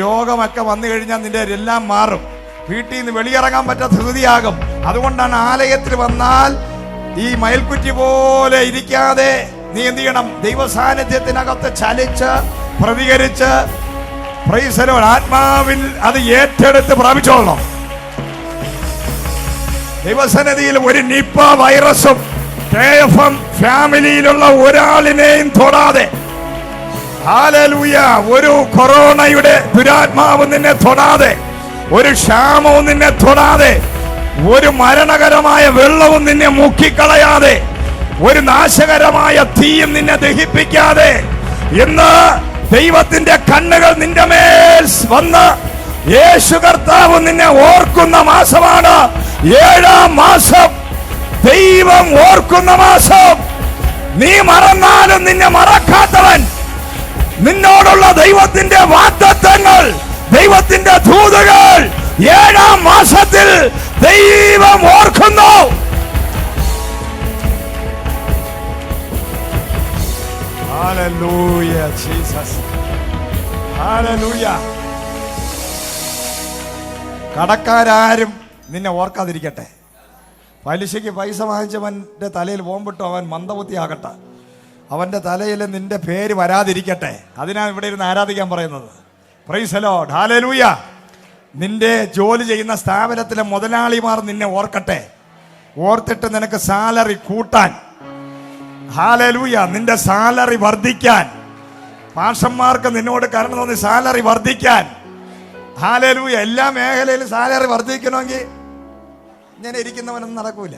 രോഗമൊക്കെ വന്നു കഴിഞ്ഞാൽ നിന്റെ എല്ലാം മാറും. വീട്ടിൽ നിന്ന് വെളിയിറങ്ങാൻ പറ്റാത്ത സ്ഥിതിയാകും. അതുകൊണ്ടാണ് ആലയത്തിൽ വന്നാൽ ഈ മയിൽക്കുറ്റി പോലെ ഇരിക്കാതെ നീ എന്ത് ചെയ്യണം? ദൈവ സാന്നിധ്യത്തിനകത്ത് ചലിച്ച് പ്രതികരിച്ച് പ്രൈസ് ദി ലോർഡ് ആത്മാവിൽ അത് ഏറ്റെടുത്ത് പ്രാപിച്ചോളണം. ദൈവസന്നിധിയിൽ ഒരു നിപ്പ വൈറസും KFM ഫാമിലിയിലുള്ള ഒരാളിനെയും തൊടാതെ, ഹല്ലേലൂയ, ഒരു കൊറോണയുടെ ദുരാത്മാവ് നിന്നെ തൊടാതെ, ഒരു ക്ഷാമവും നിന്നെ തൊടാതെ, ഒരു മരണകരമായ വെള്ളവും നിന്നെ മുക്കിക്കളയാതെ, ഒരു നാശകരമായ തീയും നിന്നെ ദഹിപ്പിക്കാതെ ഇന്ന് ദൈവത്തിന്റെ കണ്ണുകൾ നിന്റെ മേൽ വന്ന് യേശു കർത്താവ് നിന്നെ ഓർക്കുന്ന മാസമാണ് 7-ാം മാസം. ദൈവം ഓർക്കുന്ന മാസം. നീ മറന്നാലും നിന്നെ മറക്കാത്തവൻ, നിന്നോടുള്ള ദൈവത്തിന്റെ വാഗ്ദത്തങ്ങൾ, ദൈവത്തിന്റെ ദൂതുകൾ 7-ാം മാസത്തിൽ ദൈവം ഓർക്കുന്നു. Hallelujah Jesus. ഹല്ലേലൂയ. കടക്കാരും നിന്നെ ഓർക്കാതിരിക്കട്ടെ. പലിശയ്ക്ക് പൈസ വാങ്ങിച്ചവന്റെ തലയിൽ ബോംബിട്ടു അവൻ മന്ദബുദ്ധിയാകട്ടെ. അവന്റെ തലയിൽ നിന്റെ പേര് വരാതിരിക്കട്ടെ. അതിനാണ് ഇവിടെ ഇരുന്ന് ആരാധിക്കാൻ പറയുന്നത്. Price the lord. ഹല്ലേലൂയ. നിന്റെ ജോലി ചെയ്യുന്ന സ്ഥാപനത്തിലെ മുതലാളിമാർ നിന്നെ ഓർക്കട്ടെ. ഓർത്തിട്ട് നിനക്ക് സാലറി കൂട്ടാൻ, ഹല്ലേലൂയ, നിന്റെ സാലറി വർദ്ധിക്കാൻ, പാഷന്മാർക്ക് നിന്നോട് കരുണ തോന്നി സാലറി വർദ്ധിക്കാൻ, ഹല്ലേലൂയ. എല്ലാ മേഖലയിലും സാലറി വർദ്ധിക്കണമെങ്കിൽ ഇങ്ങനെ ഇരിക്കുന്നവനൊന്നും നടക്കൂല.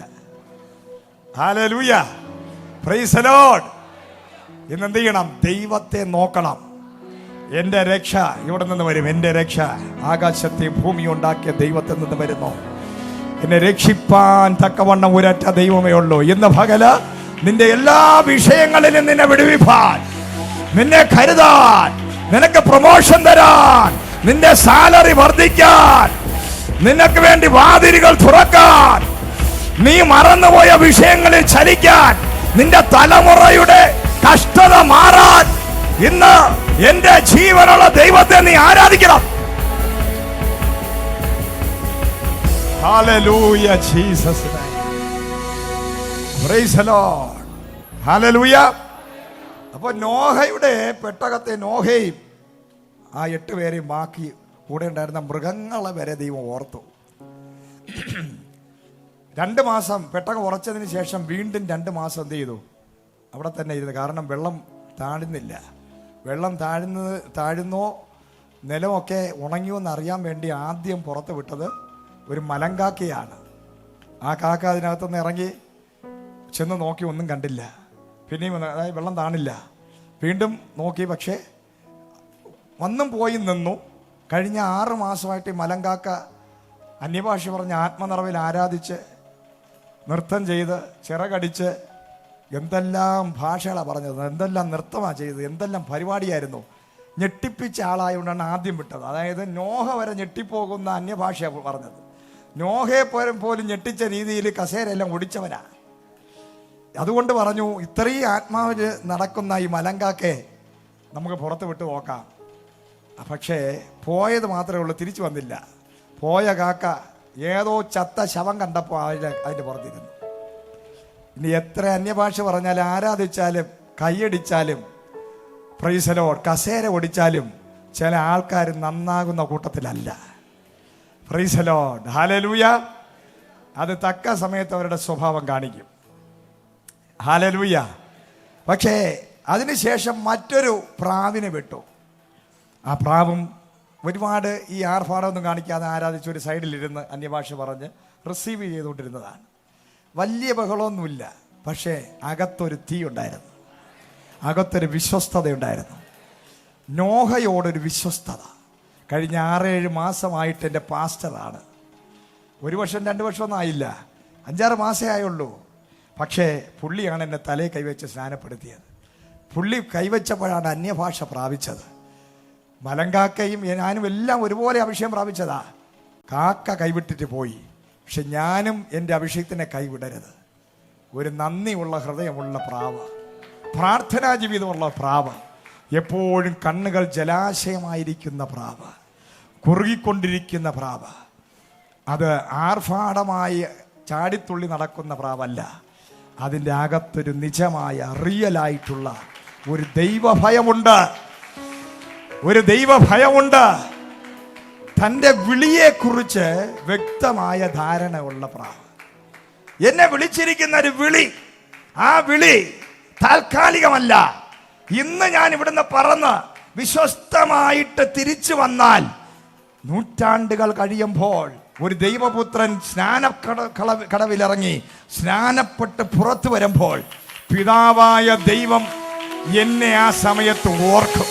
ഹല്ലേലൂയ. Price the Lord. ഇന്ന് എന്ത് ചെയ്യണം? ദൈവത്തെ നോക്കണം. എന്റെ രക്ഷ ഇവിടെ നിന്ന് വരും. എന്റെ രക്ഷ ആകാശത്തെ ഭൂമി ഉണ്ടാക്കിയ ദൈവത്തിൽ നിന്ന് വരുന്നു. എന്നെ രക്ഷിപ്പാൻ തക്കവണ്ണം ഒരൊറ്റ ദൈവമേ ഉള്ളൂ. ഇന്ന് പകല് നിന്റെ എല്ലാ വിഷയങ്ങളിലും നിന്നെ വിടുവിപ്പാൻ, നിന്നെ കരുതാൻ, നിനക്ക് പ്രൊമോഷൻ തരാൻ, നിന്റെ സാലറി വർദ്ധിക്കാൻ, നിനക്ക് വേണ്ടി വാതിലുകൾ തുറക്കാൻ, നീ മറന്നുപോയ വിഷയങ്ങളിൽ ചലിക്കാൻ, നിന്റെ തലമുറയുടെ കഷ്ടത മാറാൻ ഇന്ന് എന്റെ ജീവനുള്ള ദൈവത്തെ നീ ആരാധിക്കണം. Hallelujah Jesus. Praise the lord. Hallelujah. അപ്പോൾ നോഹയുടെ പെട്ടകത്തെ നോഹയും ആ 8 പേരെയും ബാക്കി കൂടെ ഉണ്ടായിരുന്ന മൃഗങ്ങളെ വരെ ദൈവം ഓർത്തു. 2 മാസം പെട്ടകം ഉറച്ചതിന് ശേഷം വീണ്ടും 2 മാസം എന്ത് ചെയ്തു? അവിടെ തന്നെ ഇരുന്നു. കാരണം വെള്ളം താഴുന്നില്ല. വെള്ളം താഴുന്നോ നിലമൊക്കെ ഉണങ്ങിയോ എന്നറിയാൻ വേണ്ടി ആദ്യം പുറത്ത് വിട്ടത് ഒരു മലങ്കാക്കയാണ്. ആ കാക്ക അതിനകത്തുനിന്ന് ഇറങ്ങി ചെന്ന് നോക്കി, ഒന്നും കണ്ടില്ല. പിന്നെയും അതായത് വെള്ളം താണില്ല. വീണ്ടും നോക്കി, പക്ഷേ വന്നും പോയി നിന്നു. കഴിഞ്ഞ 6 മാസമായിട്ട് ഈ മലങ്കാക്ക അന്യഭാഷ പറഞ്ഞ് ആത്മനിറവിൽ ആരാധിച്ച് നൃത്തം ചെയ്ത് ചിറകടിച്ച് എന്തെല്ലാം ഭാഷകളാണ് പറഞ്ഞത്, എന്തെല്ലാം നൃത്തമാണ് ചെയ്തത്, എന്തെല്ലാം പരിപാടിയായിരുന്നു. ഞെട്ടിപ്പിച്ച ആളായതുകൊണ്ടാണ് ആദ്യം വിട്ടത്. അതായത് നോഹ വരെ ഞെട്ടിപ്പോകുന്ന അന്യഭാഷയാണ് പറഞ്ഞത്. നോഹയെ പോലും ഞെട്ടിച്ച രീതിയിൽ കസേരയെല്ലാം ഒടിച്ചവനാ. അതുകൊണ്ട് പറഞ്ഞു, ഇത്രയും ആത്മാവിൽ നടക്കുന്ന ഈ മലങ്കാക്കെ നമുക്ക് പുറത്ത് വിട്ട് നോക്കാം. പക്ഷേ പോയത് മാത്രമേ ഉള്ളൂ, തിരിച്ചു വന്നില്ല. പോയ കാക്ക ഏതോ ചത്ത ശവം കണ്ടപ്പോൾ അതിൻ്റെ പുറത്തിരുന്നു. ഇനി എത്ര അന്യഭാഷ പറഞ്ഞാലും ആരാധിച്ചാലും കൈയടിച്ചാലും പ്രൈസ് ദി ലോർഡ് കസേര ഒടിച്ചാലും ചില ആൾക്കാർ നന്നാകുന്ന കൂട്ടത്തിലല്ല. Praise the lord, hallelujah. അത് തക്ക സമയത്ത് അവരുടെ സ്വഭാവം കാണിക്കും. ഹല്ലേലൂയ. പക്ഷേ അതിനുശേഷം മറ്റൊരു പ്രാവിനെ വിട്ടു. ആ പ്രാവും ഒരുപാട് ഈ ആർഭാടമൊന്നും കാണിക്കാതെ ആരാധിച്ച് ഒരു സൈഡിലിരുന്ന് അന്യഭാഷ പറഞ്ഞ് റിസീവ് ചെയ്തുകൊണ്ടിരുന്നതാണ്. വലിയ ബഹളമൊന്നുമില്ല, പക്ഷേ അകത്തൊരു തീ ഉണ്ടായിരുന്നു, അകത്തൊരു വിശ്വസ്തതയുണ്ടായിരുന്നു. നോഹയോടൊരു വിശ്വസ്തത. കഴിഞ്ഞ 6-7 മാസമായിട്ട് എൻ്റെ പാസ്റ്ററാണ്. 1 വർഷം 2 വർഷമൊന്നും ആയില്ല, 5-6 മാസമേ ആയുള്ളൂ. പക്ഷേ പുള്ളിയാണ് എന്നെ തലയിൽ കൈവച്ച് സ്നാനപ്പെടുത്തിയത്. പുള്ളി കൈവച്ചപ്പോഴാണ് അന്യഭാഷ പ്രാപിച്ചത്. മലങ്കാക്കയും ഞാനും എല്ലാം ഒരുപോലെ അഭിഷേകം പ്രാപിച്ചതാ. കാക്ക കൈവിട്ടിട്ട് പോയി, പക്ഷെ ഞാനും എൻ്റെ അഭിഷേകത്തിനെ കൈവിടരുത്. ഒരു നന്ദിയുള്ള ഹൃദയമുള്ള പ്രാവ്, പ്രാർത്ഥനാ ജീവിതമുള്ള പ്രാവ്, എപ്പോഴും കണ്ണുകൾ ജലാശയമായിരിക്കുന്ന പ്രാവ്, കുറുകിക്കൊണ്ടിരിക്കുന്ന പ്രാവ്. അത് ആർഭാടമായി ചാടിത്തുള്ളി നടക്കുന്ന പ്രാവല്ല. അതിൻ്റെ അകത്തൊരു നിജമായ റിയലായിട്ടുള്ള ഒരു ദൈവഭയമുണ്ട്, ഒരു ദൈവഭയമുണ്ട്. തൻ്റെ വിളിയെക്കുറിച്ച് വ്യക്തമായ ധാരണയുള്ള പ്രാവ്. എന്നെ വിളിച്ചിരിക്കുന്ന ഒരു വിളി, ആ വിളി താൽക്കാലികമല്ല. ഇന്ന് ഞാൻ ഇവിടുന്ന് പറന്ന് വിശ്വസ്തമായിട്ട് തിരിച്ചു വന്നാൽ നൂറ്റാണ്ടുകൾ കഴിയുമ്പോൾ ഒരു ദൈവപുത്രൻ കടവിലിറങ്ങി സ്നാനപ്പെട്ട് പുറത്തു വരുമ്പോൾ പിതാവായ ദൈവം എന്നെ ആ സമയത്ത് ഓർക്കും.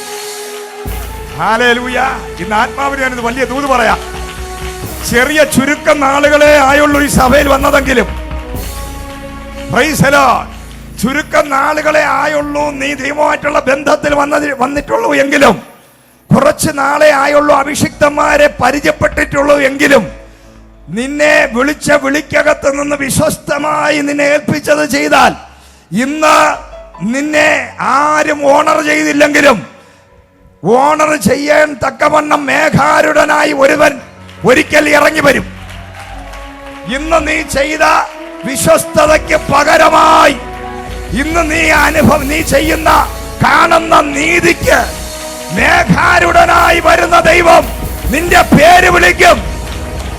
ഹല്ലേലൂയ. ഇന്ന് ആത്മാവിന് ഞാനിത് വലിയ ദൂത് പറയാം. ചെറിയ ചുരുക്കം നാളുകളെ ആയുള്ളൂ ഈ സഭയിൽ വന്നതെങ്കിലും, പ്രൈസ് ദി ലോർഡ്, ചുരുക്കം നാളുകളെ ആയുള്ളൂ നീ ദൈവമായിട്ടുള്ള ബന്ധത്തിൽ വന്നിട്ടുള്ളൂ എങ്കിലും, കുറച്ച് നാളെ ആയുള്ളൂ അഭിഷിക്തന്മാരെ പരിചയപ്പെട്ടിട്ടുള്ളൂ എങ്കിലും, നിന്നെ വിളിച്ച വിളിക്കകത്ത് നിന്ന് വിശ്വസ്തമായി നിന്നെ ഏൽപ്പിച്ചത് ചെയ്താൽ, ഇന്ന് നിന്നെ ആരും ഓണർ ചെയ്തില്ലെങ്കിലും ഓണർ ചെയ്യാൻ തക്കവണ്ണം മേഘാരുടനായി ഒരുവൻ ഒരിക്കൽ ഇറങ്ങി വരും. ഇന്ന് നീ ചെയ്ത വിശ്വസ്തതയ്ക്ക് പകരമായി ഇന്ന് നീ ചെയ്യുന്ന കാണുന്ന നീതിക്ക് മേഘാരുടനായി വരുന്ന ദൈവം നിന്റെ പേര് വിളിക്കും,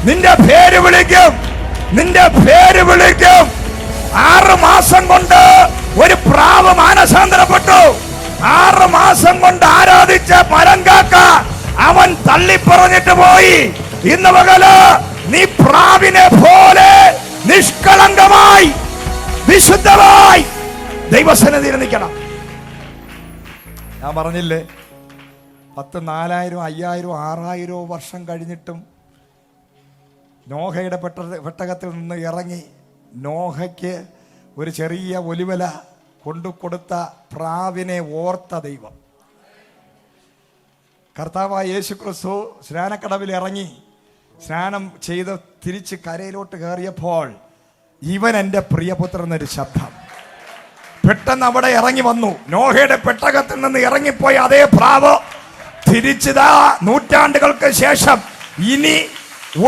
നിന്റെ പേര് വിളിക്കും, നിന്റെ പേര് വിളിക്കും. 6 മാസം കൊണ്ട് ഒരു പ്രാവ് മാനസാന്തരപ്പെട്ടു. 6 മാസം കൊണ്ട് ആരാധിച്ച മലങ്കാക്ക അവൻ തള്ളിപ്പറഞ്ഞിട്ട് പോയി. ഇന്ന് പകല് നീ പ്രാവിനെ പോലെ നിഷ്കളങ്കമായി വിശുദ്ധമായി ദൈവസന്നിധിയിൽ നിൽക്കണം. ഞാൻ പറഞ്ഞില്ലേ, 10, 4000, 5000, 6000 വർഷം കഴിഞ്ഞിട്ടും നോഹയുടെ പെട്ടകത്തിൽ നിന്ന് ഇറങ്ങി നോഹയ്ക്ക് ഒരു ചെറിയ ഒലിവല കൊണ്ടുകൊടുത്ത പ്രാവിനെ ഓർത്ത ദൈവം. കർത്താവായ യേശുക്രിസ്തു സ്നാനക്കടവിൽ ഇറങ്ങി സ്നാനം ചെയ്ത് തിരിച്ച് കരയിലോട്ട് കയറിയപ്പോൾ ഇവൻ എൻ്റെ പ്രിയപുത്രൻ എന്നൊരു ശബ്ദം പെട്ടെന്ന് അവിടെ ഇറങ്ങി വന്നു. നോഹയുടെ പെട്ടകത്തിൽ നിന്ന് ഇറങ്ങിപ്പോയ അതേ പ്രാവ് തിരിച്ചതാ നൂറ്റാണ്ടുകൾക്ക് ശേഷം ഇനി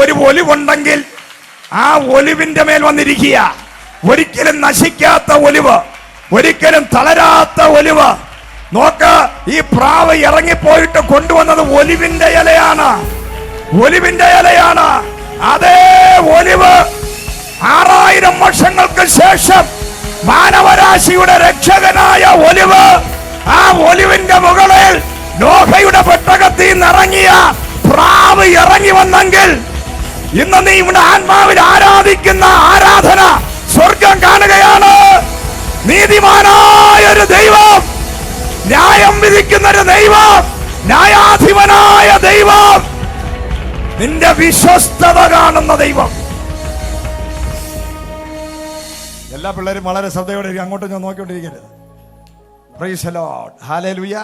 ഒരു ഒലിവുണ്ടെങ്കിൽ ആ ഒലിവിന്റെ മേൽ വന്നിരിക്കുക. ഒരിക്കലും നശിക്കാത്ത ഒലിവ്, ഒരിക്കലും തളരാത്ത ഒലിവ്. നോക്ക്, ഈ പ്രാവ് ഇറങ്ങിപ്പോയിട്ട് കൊണ്ടുവന്നത് ഒലിവിന്റെ ഇലയാണ്, ഒലിവിന്റെ ഇലയാണ്. അതേ ഒലിവ് 6000 വർഷങ്ങൾക്ക് ശേഷം മാനവരാശിയുടെ രക്ഷകനായ ഒലിവ്, ആ ഒലിവിന്റെ മുകളിൽ നോഹയുടെ പെട്ടകത്തിൽ നിന്ന് ഇറങ്ങിയ പ്രാവ് ഇറങ്ങി വന്നെങ്കിൽ ഇന്ന് നീ ഇവിടെ ആത്മാവിൽ ആരാധിക്കുന്ന ആരാധന സ്വർഗം കാണുകയാണ്. നീതിമാനായ ഒരു ദൈവം, ന്യായം വിധിക്കുന്ന ഒരു ദൈവം, ന്യായാധിപനായ ദൈവം, നിന്റെ വിശ്വസ്തത കാണുന്ന ദൈവം. എല്ലാ പിള്ളേരും വളരെ ശ്രദ്ധയോടെ അങ്ങോട്ടും ഞാൻ നോക്കിക്കൊണ്ടിരിക്കരുത്. പ്രൈസ് ദി ലോർഡ്, ഹല്ലേലൂയ,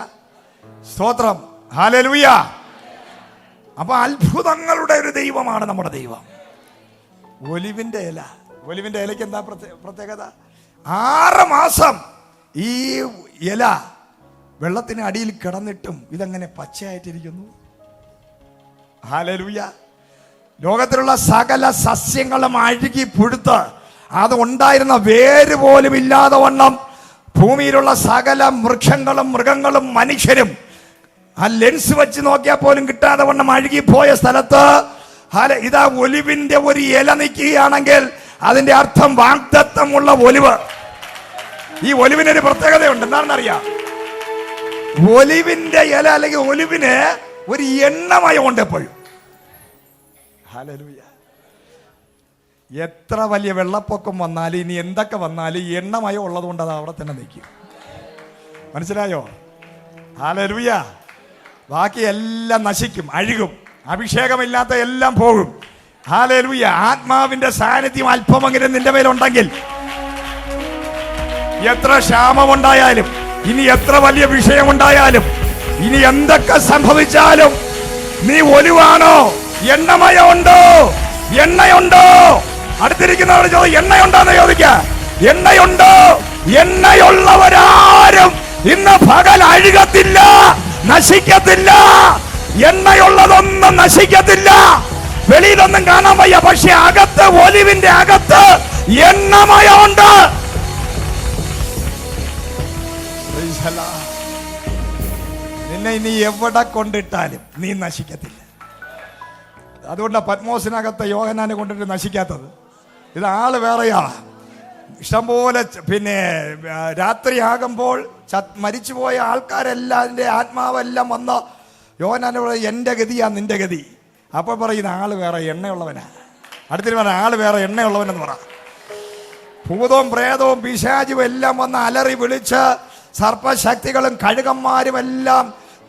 സ്തോത്രം, ഹല്ലേലൂയ. അപ്പൊ അത്ഭുതങ്ങളുടെ ഒരു ദൈവമാണ് നമ്മുടെ ദൈവം. ഒലിവിന്റെ ഇല, ഒലിവിന്റെ ഇലയ്ക്ക് എന്താ പ്രത്യേകത? 6 മാസം ഈ ഇല വെള്ളത്തിന് അടിയിൽ കിടന്നിട്ടും ഇതെങ്ങനെ പച്ചയായിട്ടിരിക്കുന്നു. ഹല്ലേലൂയ. ലോകത്തിലുള്ള സകല സസ്യങ്ങളും അഴുകി പുഴുത്ത് അത് ഉണ്ടായിരുന്ന വേര് പോലും ഇല്ലാതെ വണ്ണം ഭൂമിയിലുള്ള സകല വൃക്ഷങ്ങളും മൃഗങ്ങളും മനുഷ്യരും ആ ലെൻസ് വെച്ച് നോക്കിയാൽ പോലും കിട്ടാതെ വണ്ണം അഴുകിപ്പോയ സ്ഥലത്ത് ഇതാ ഒലിവിന്റെ ഒരു ഇല നിൽക്കുകയാണെങ്കിൽ അതിന്റെ അർത്ഥം വാഗ്ദത്തമുള്ള ഒലിവ്. ഈ ഒലിവിനൊരു പ്രത്യേകതയുണ്ട്, എന്താണെന്നറിയാം? ഒലിവിന്റെ ഇല അല്ലെങ്കിൽ ഒലിവിന് ഒരു എണ്ണമയമുണ്ട് എപ്പോഴും. ഹല്ലേലൂയ. എത്ര വലിയ വെള്ളപ്പൊക്കം വന്നാലും ഇനി എന്തൊക്കെ വന്നാലും എണ്ണമയം ഉള്ളത് കൊണ്ട് അത് അവിടെ തന്നെ നിൽക്കും. മനസ്സിലായോ? ഹല്ലേലൂയ. ബാക്കി എല്ലാം നശിക്കും, അഴുകും, അഭിഷേകമില്ലാത്ത എല്ലാം പോകും. ഹല്ലേലൂയ. ആത്മാവിന്റെ സാന്നിധ്യം അല്പമെങ്കിലും നിന്റെ മേലുണ്ടെങ്കിൽ എത്ര ക്ഷാമമുണ്ടായാലും, ഇനി എത്ര വലിയ വിഷയമുണ്ടായാലും, ഇനി എന്തൊക്കെ സംഭവിച്ചാലും നീ ഒലിവാണോ? എണ്ണമയമുണ്ടോ? എണ്ണയുണ്ടോ? അടുത്തിരിക്കുന്നവർ ചോദിക്കും, എണ്ണയുണ്ടോന്ന് ചോദിക്ക. എണ്ണയുണ്ടോ? എണ്ണയുള്ളവരാരും ഇന്ന് പകൽ അഴുകത്തില്ല, നശിക്കത്തില്ല. എണ്ണയുള്ളതൊന്നും നശിക്കത്തില്ല. വെളിയിലൊന്നും കാണാൻ വയ്യ, പക്ഷെ അകത്ത്, ഒലിവിന്റെ അകത്ത് എണ്ണമയമുണ്ട്. നിന്നെ ഇനി എവിടെ കൊണ്ടിട്ടാലും നീ നശിക്കത്തില്ല. അതുകൊണ്ടാ പത്മോസിനകത്ത് യോഹന്നാനെ കൊണ്ടിട്ട് നശിക്കാത്തത്. ഇത് ആള് വേറെയാ. ഇഷ്ടംപോലെ പിന്നെ രാത്രിയാകുമ്പോൾ മരിച്ചുപോയ ആൾക്കാരെല്ലാം, അതിൻ്റെ ആത്മാവെല്ലാം വന്ന് യോഹന്നാനോട് എൻ്റെ ഗതിയാ നിന്റെ ഗതി. അപ്പൊ പറയുന്ന ആള് വേറെ, എണ്ണയുള്ളവനാ. അടുത്തിട്ട് പറഞ്ഞ ആള് വേറെ, എണ്ണയുള്ളവനെന്ന് പറ. ഭൂതവും പ്രേതവും പിശാചും എല്ലാം വന്ന് അലറി വിളിച്ച് സർപ്പശക്തികളും കഴുകന്മാരും എല്ലാം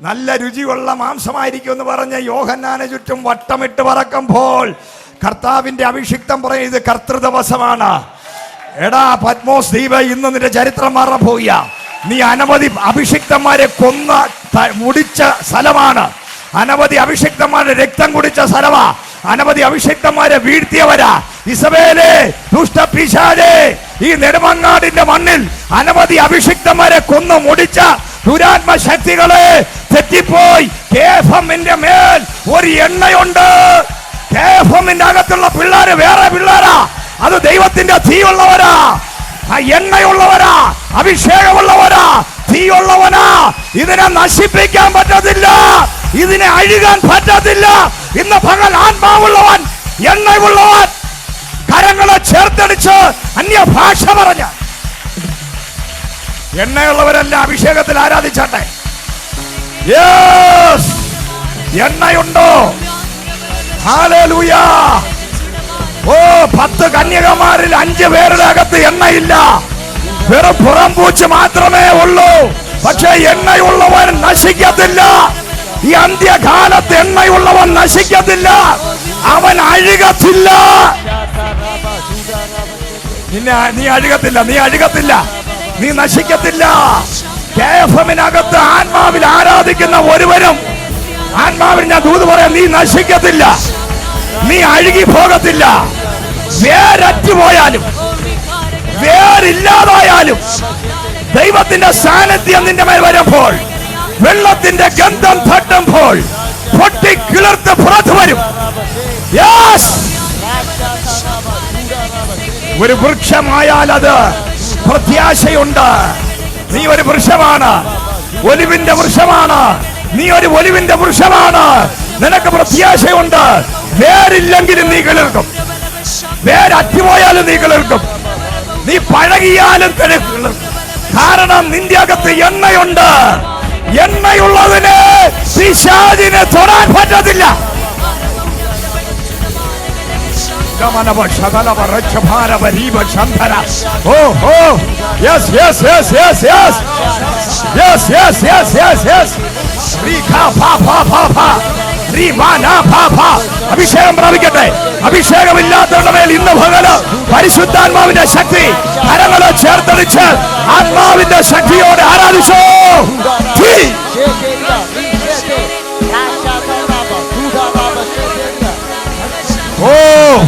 നല്ല രുചിയുള്ള മാംസമായിരിക്കും എന്ന് പറഞ്ഞ് യോഹന്നാനെ ചുറ്റും വട്ടമിട്ട് പറക്കുമ്പോൾ കർത്താവിന്റെ അഭിഷിക്തം പറയും, ഇത് കർത്തൃദിവസമാണ്. എടാ പത്മോസ് ദ്വീപ്, ഇന്ന് നിന്റെ ചരിത്രം മാറാൻ പോവുക. നീ അനവധി അഭിഷിക്തന്മാരെ കൊന്ന മുടിച്ച സ്ഥലമാണ്. അനവധി അഭിഷിക്തന്മാരുടെ രക്തം കുടിച്ച സ്ഥലമാ. അനവധി അഭിഷിക്തന്മാരെ വീഴ്ത്തിയവരാ. ഇസബേലേ, ദുഷ്ടപിശാചേ, ഈ നെടുമങ്ങാടിന്റെ മണ്ണിൽ അനവധി അഭിഷിക്തന്മാരെ കൊന്നു മുടിച്ച ദുരാത്മ ശക്തികളെ തെറ്റിപ്പോയി. കേഫമിന്റെ മേൽ ഒരു എണ്ണയുണ്ട്. കേഫമിന്റെ അകത്തുള്ള പിള്ളേര് വേറെ പിള്ളേരാ. അത് ദൈവത്തിന്റെ തീയുള്ളവരാ, ആ എണ്ണയുള്ളവരാ, അഭിഷേകമുള്ളവരാ, തീയുള്ളവനാ. ഇതിനെ നശിപ്പിക്കാൻ പറ്റത്തില്ല, ഇതിനെ അഴുകാൻ പറ്റത്തില്ല. ഇന്ന് പകൽ ആത്മാവുള്ളവൻ, എണ്ണയുള്ളവൻ കരങ്ങളെ ചേർത്തടിച്ച് അന്യഭാഷ പറഞ്ഞ എണ്ണയുള്ളവരെല്ലാം അഭിഷേകത്തിൽ ആരാധിച്ചാട്ടെ. യെസ്, എണ്ണയുണ്ടോ? ഹല്ലേലൂയ. ഓ, 10 കന്യകമാരിൽ 5 പേരുടെ അകത്ത് എണ്ണയില്ല, വെറും പുറം പൂച്ച് മാത്രമേ ഉള്ളൂ. പക്ഷെ എണ്ണയുള്ളവൻ നശിക്കത്തില്ല. ഈ അന്ത്യകാലത്ത് എണ്ണയുള്ളവൻ നശിക്കത്തില്ല, അവൻ അഴുകത്തില്ല. നീ അഴുകത്തില്ല, നീ അഴുകത്തില്ല, നീ നശിക്കത്തില്ല. കേഫമിനകത്ത് ആത്മാവിൽ ആരാധിക്കുന്ന ഒരുവരും, ആത്മാവിൽ ഞാൻ ദൂത് പറയാം, നീ നശിക്കത്തില്ല, നീ അഴുകി പോകത്തില്ല. വേരറ്റുപോയാലും വേരില്ലാതായാലും ദൈവത്തിന്റെ സാന്നിധ്യം നിന്റെ മേൽ വരുമ്പോൾ, വെള്ളത്തിന്റെ ഗന്ധം തട്ടുമ്പോൾ പൊട്ടി കിളിർത്ത് പുറത്തു വരും. ഒരു വൃക്ഷമായാൽ അത് പ്രത്യാശയുണ്ട്. നീ ഒരു വൃക്ഷമാണ്, ഒലിവിന്റെ വൃക്ഷമാണ്. നീ ഒരു ഒലിവിന്റെ വൃക്ഷമാണ്. നിനക്ക് പ്രത്യാശയുണ്ട്. വേരില്ലെങ്കിലും നീ കിളിർക്കും, വേരറ്റുപോയാലും നീ കിളിർക്കും, നീ പഴകിയാലും കിളിർക്കും. കാരണം നിന്റെ അകത്ത് എണ്ണയുണ്ട്. എണ്ണയുള്ളതിന് പിശാചിനെ തൊടാൻ പറ്റത്തില്ല. അഭിഷേകം പ്രാപിക്കട്ടെ. അഭിഷേകമില്ലാത്തവരുടെ മേൽ ഇന്ന് പകല് പരിശുദ്ധാത്മാവിന്റെ ശക്തി. കരങ്ങളെ ചേർത്തടിച്ച് ആത്മാവിന്റെ ശക്തിയോടെ ആരാധിച്ചോ.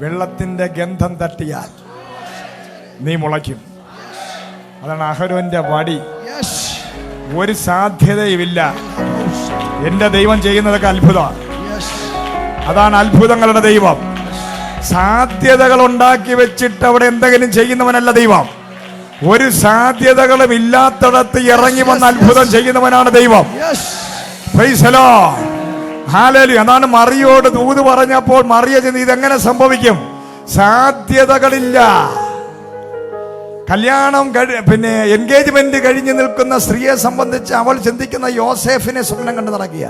വെള്ളത്തിന്റെ ഗന്ധം തട്ടിയാൽ നീ മുളയ്ക്കും. അതാണ് അഹരോന്റെ വടി. ഒരു സാധ്യതയുമില്ല. എന്റെ ദൈവം ചെയ്യുന്നതൊക്കെ അത്ഭുതമാണ്. അതാണ് അത്ഭുതങ്ങളുടെ ദൈവം. സാധ്യതകൾ ഉണ്ടാക്കി വെച്ചിട്ട് അവിടെ എന്തെങ്കിലും ചെയ്യുന്നവനല്ല ദൈവം. ഒരു സാധ്യതകളും ഇല്ലാത്തടത്ത് ഇറങ്ങി വന്ന് അത്ഭുതം ചെയ്യുന്നവനാണ് ദൈവം. Price the lord. ഹല്ലേലൂയ. അതാണ് മറിയോട് ദൂത് പറഞ്ഞപ്പോൾ മറിയ ചെന്ന് ഇതെങ്ങനെ സംഭവിക്കും? സാധ്യതകളില്ല. കല്യാണം പിന്നെ എൻഗേജ്മെന്റ് കഴിഞ്ഞ് നിൽക്കുന്ന സ്ത്രീയെ സംബന്ധിച്ച് അവൾ ചിന്തിക്കുന്ന യോസേഫിനെ സ്വപ്നം കണ്ട് നടക്കുക.